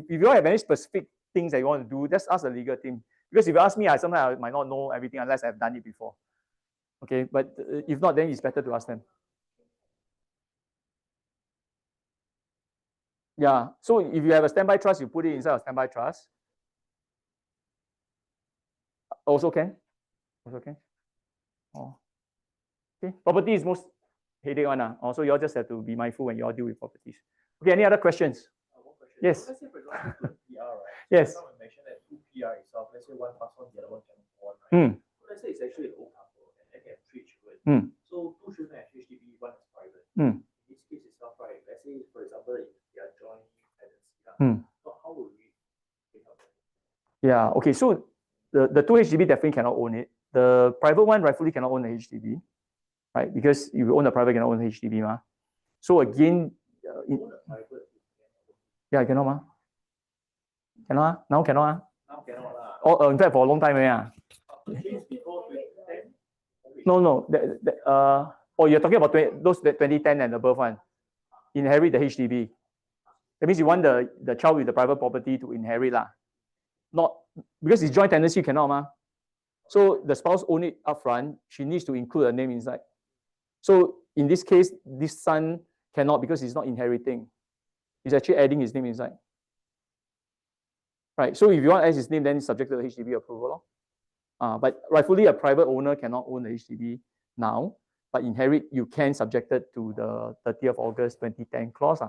you don't have any specific things that you want to do, just ask the legal team. Because if you ask me, sometimes I might not know everything unless I've done it before. Okay, but if not, then it's better to ask them. Yeah. So if you have a standby trust, you put it inside a standby trust. Also can. Okay. Okay. Property is most headache one. Also, you all just have to be mindful when you all deal with properties. Okay. Any other questions? One question. Yes. Let's say, for example, two PR, right? Yes. Someone mentioned that two PR itself. Let's say one plus one, the other one can one, right? So let's say it's actually an old couple and they have 3 children. So 2 children have HDB, 1 is private. In this case itself, right? Let's say, for example, if they are joint tenancy, so how will we take out that? Yeah. Okay. So the 2 HDB definitely cannot own it. The private one rightfully cannot own the HDB, right? Because if you own the private, you cannot own the HDB, ma. So again, yeah, cannot, ma. Cannot, now cannot. Now cannot. Oh, in fact, for a long time, yeah. No. You're talking about those 2010 and above one. Inherit the HDB. That means you want the child with the private property to inherit lah. Not because it's joint tenancy, you cannot, ma. So the spouse own it upfront. She needs to include a name inside. So in this case, this son cannot because he's not inheriting. He's actually adding his name inside. Right. So if you want to add his name, then it's subject to the HDB approval. But rightfully, a private owner cannot own the HDB now. But inherit, you can subject it to the 30th of August 2010 clause.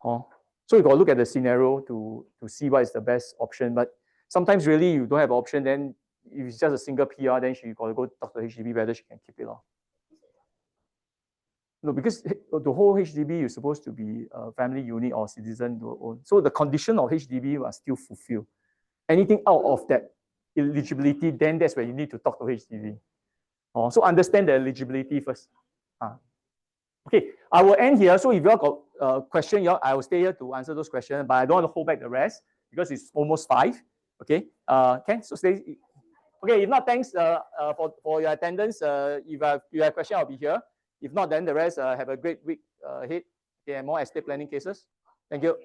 So you got to look at the scenario to see what is the best option. But sometimes really you don't have an option, then if it's just a single PR, then she got to go talk to HDB whether she can keep it. No, because the whole HDB is supposed to be a family unit or citizen to own. So the condition of HDB are still fulfilled. Anything out of that eligibility, then that's where you need to talk to HDB. So understand the eligibility first. Okay, I will end here. So if you all got a question, I will stay here to answer those questions, but I don't want to hold back the rest because it's almost 5. Okay, so stay. Okay, if not, thanks for your attendance. If you have question, I'll be here. If not, then the rest have a great week ahead. Okay, and more estate planning cases. Thank you.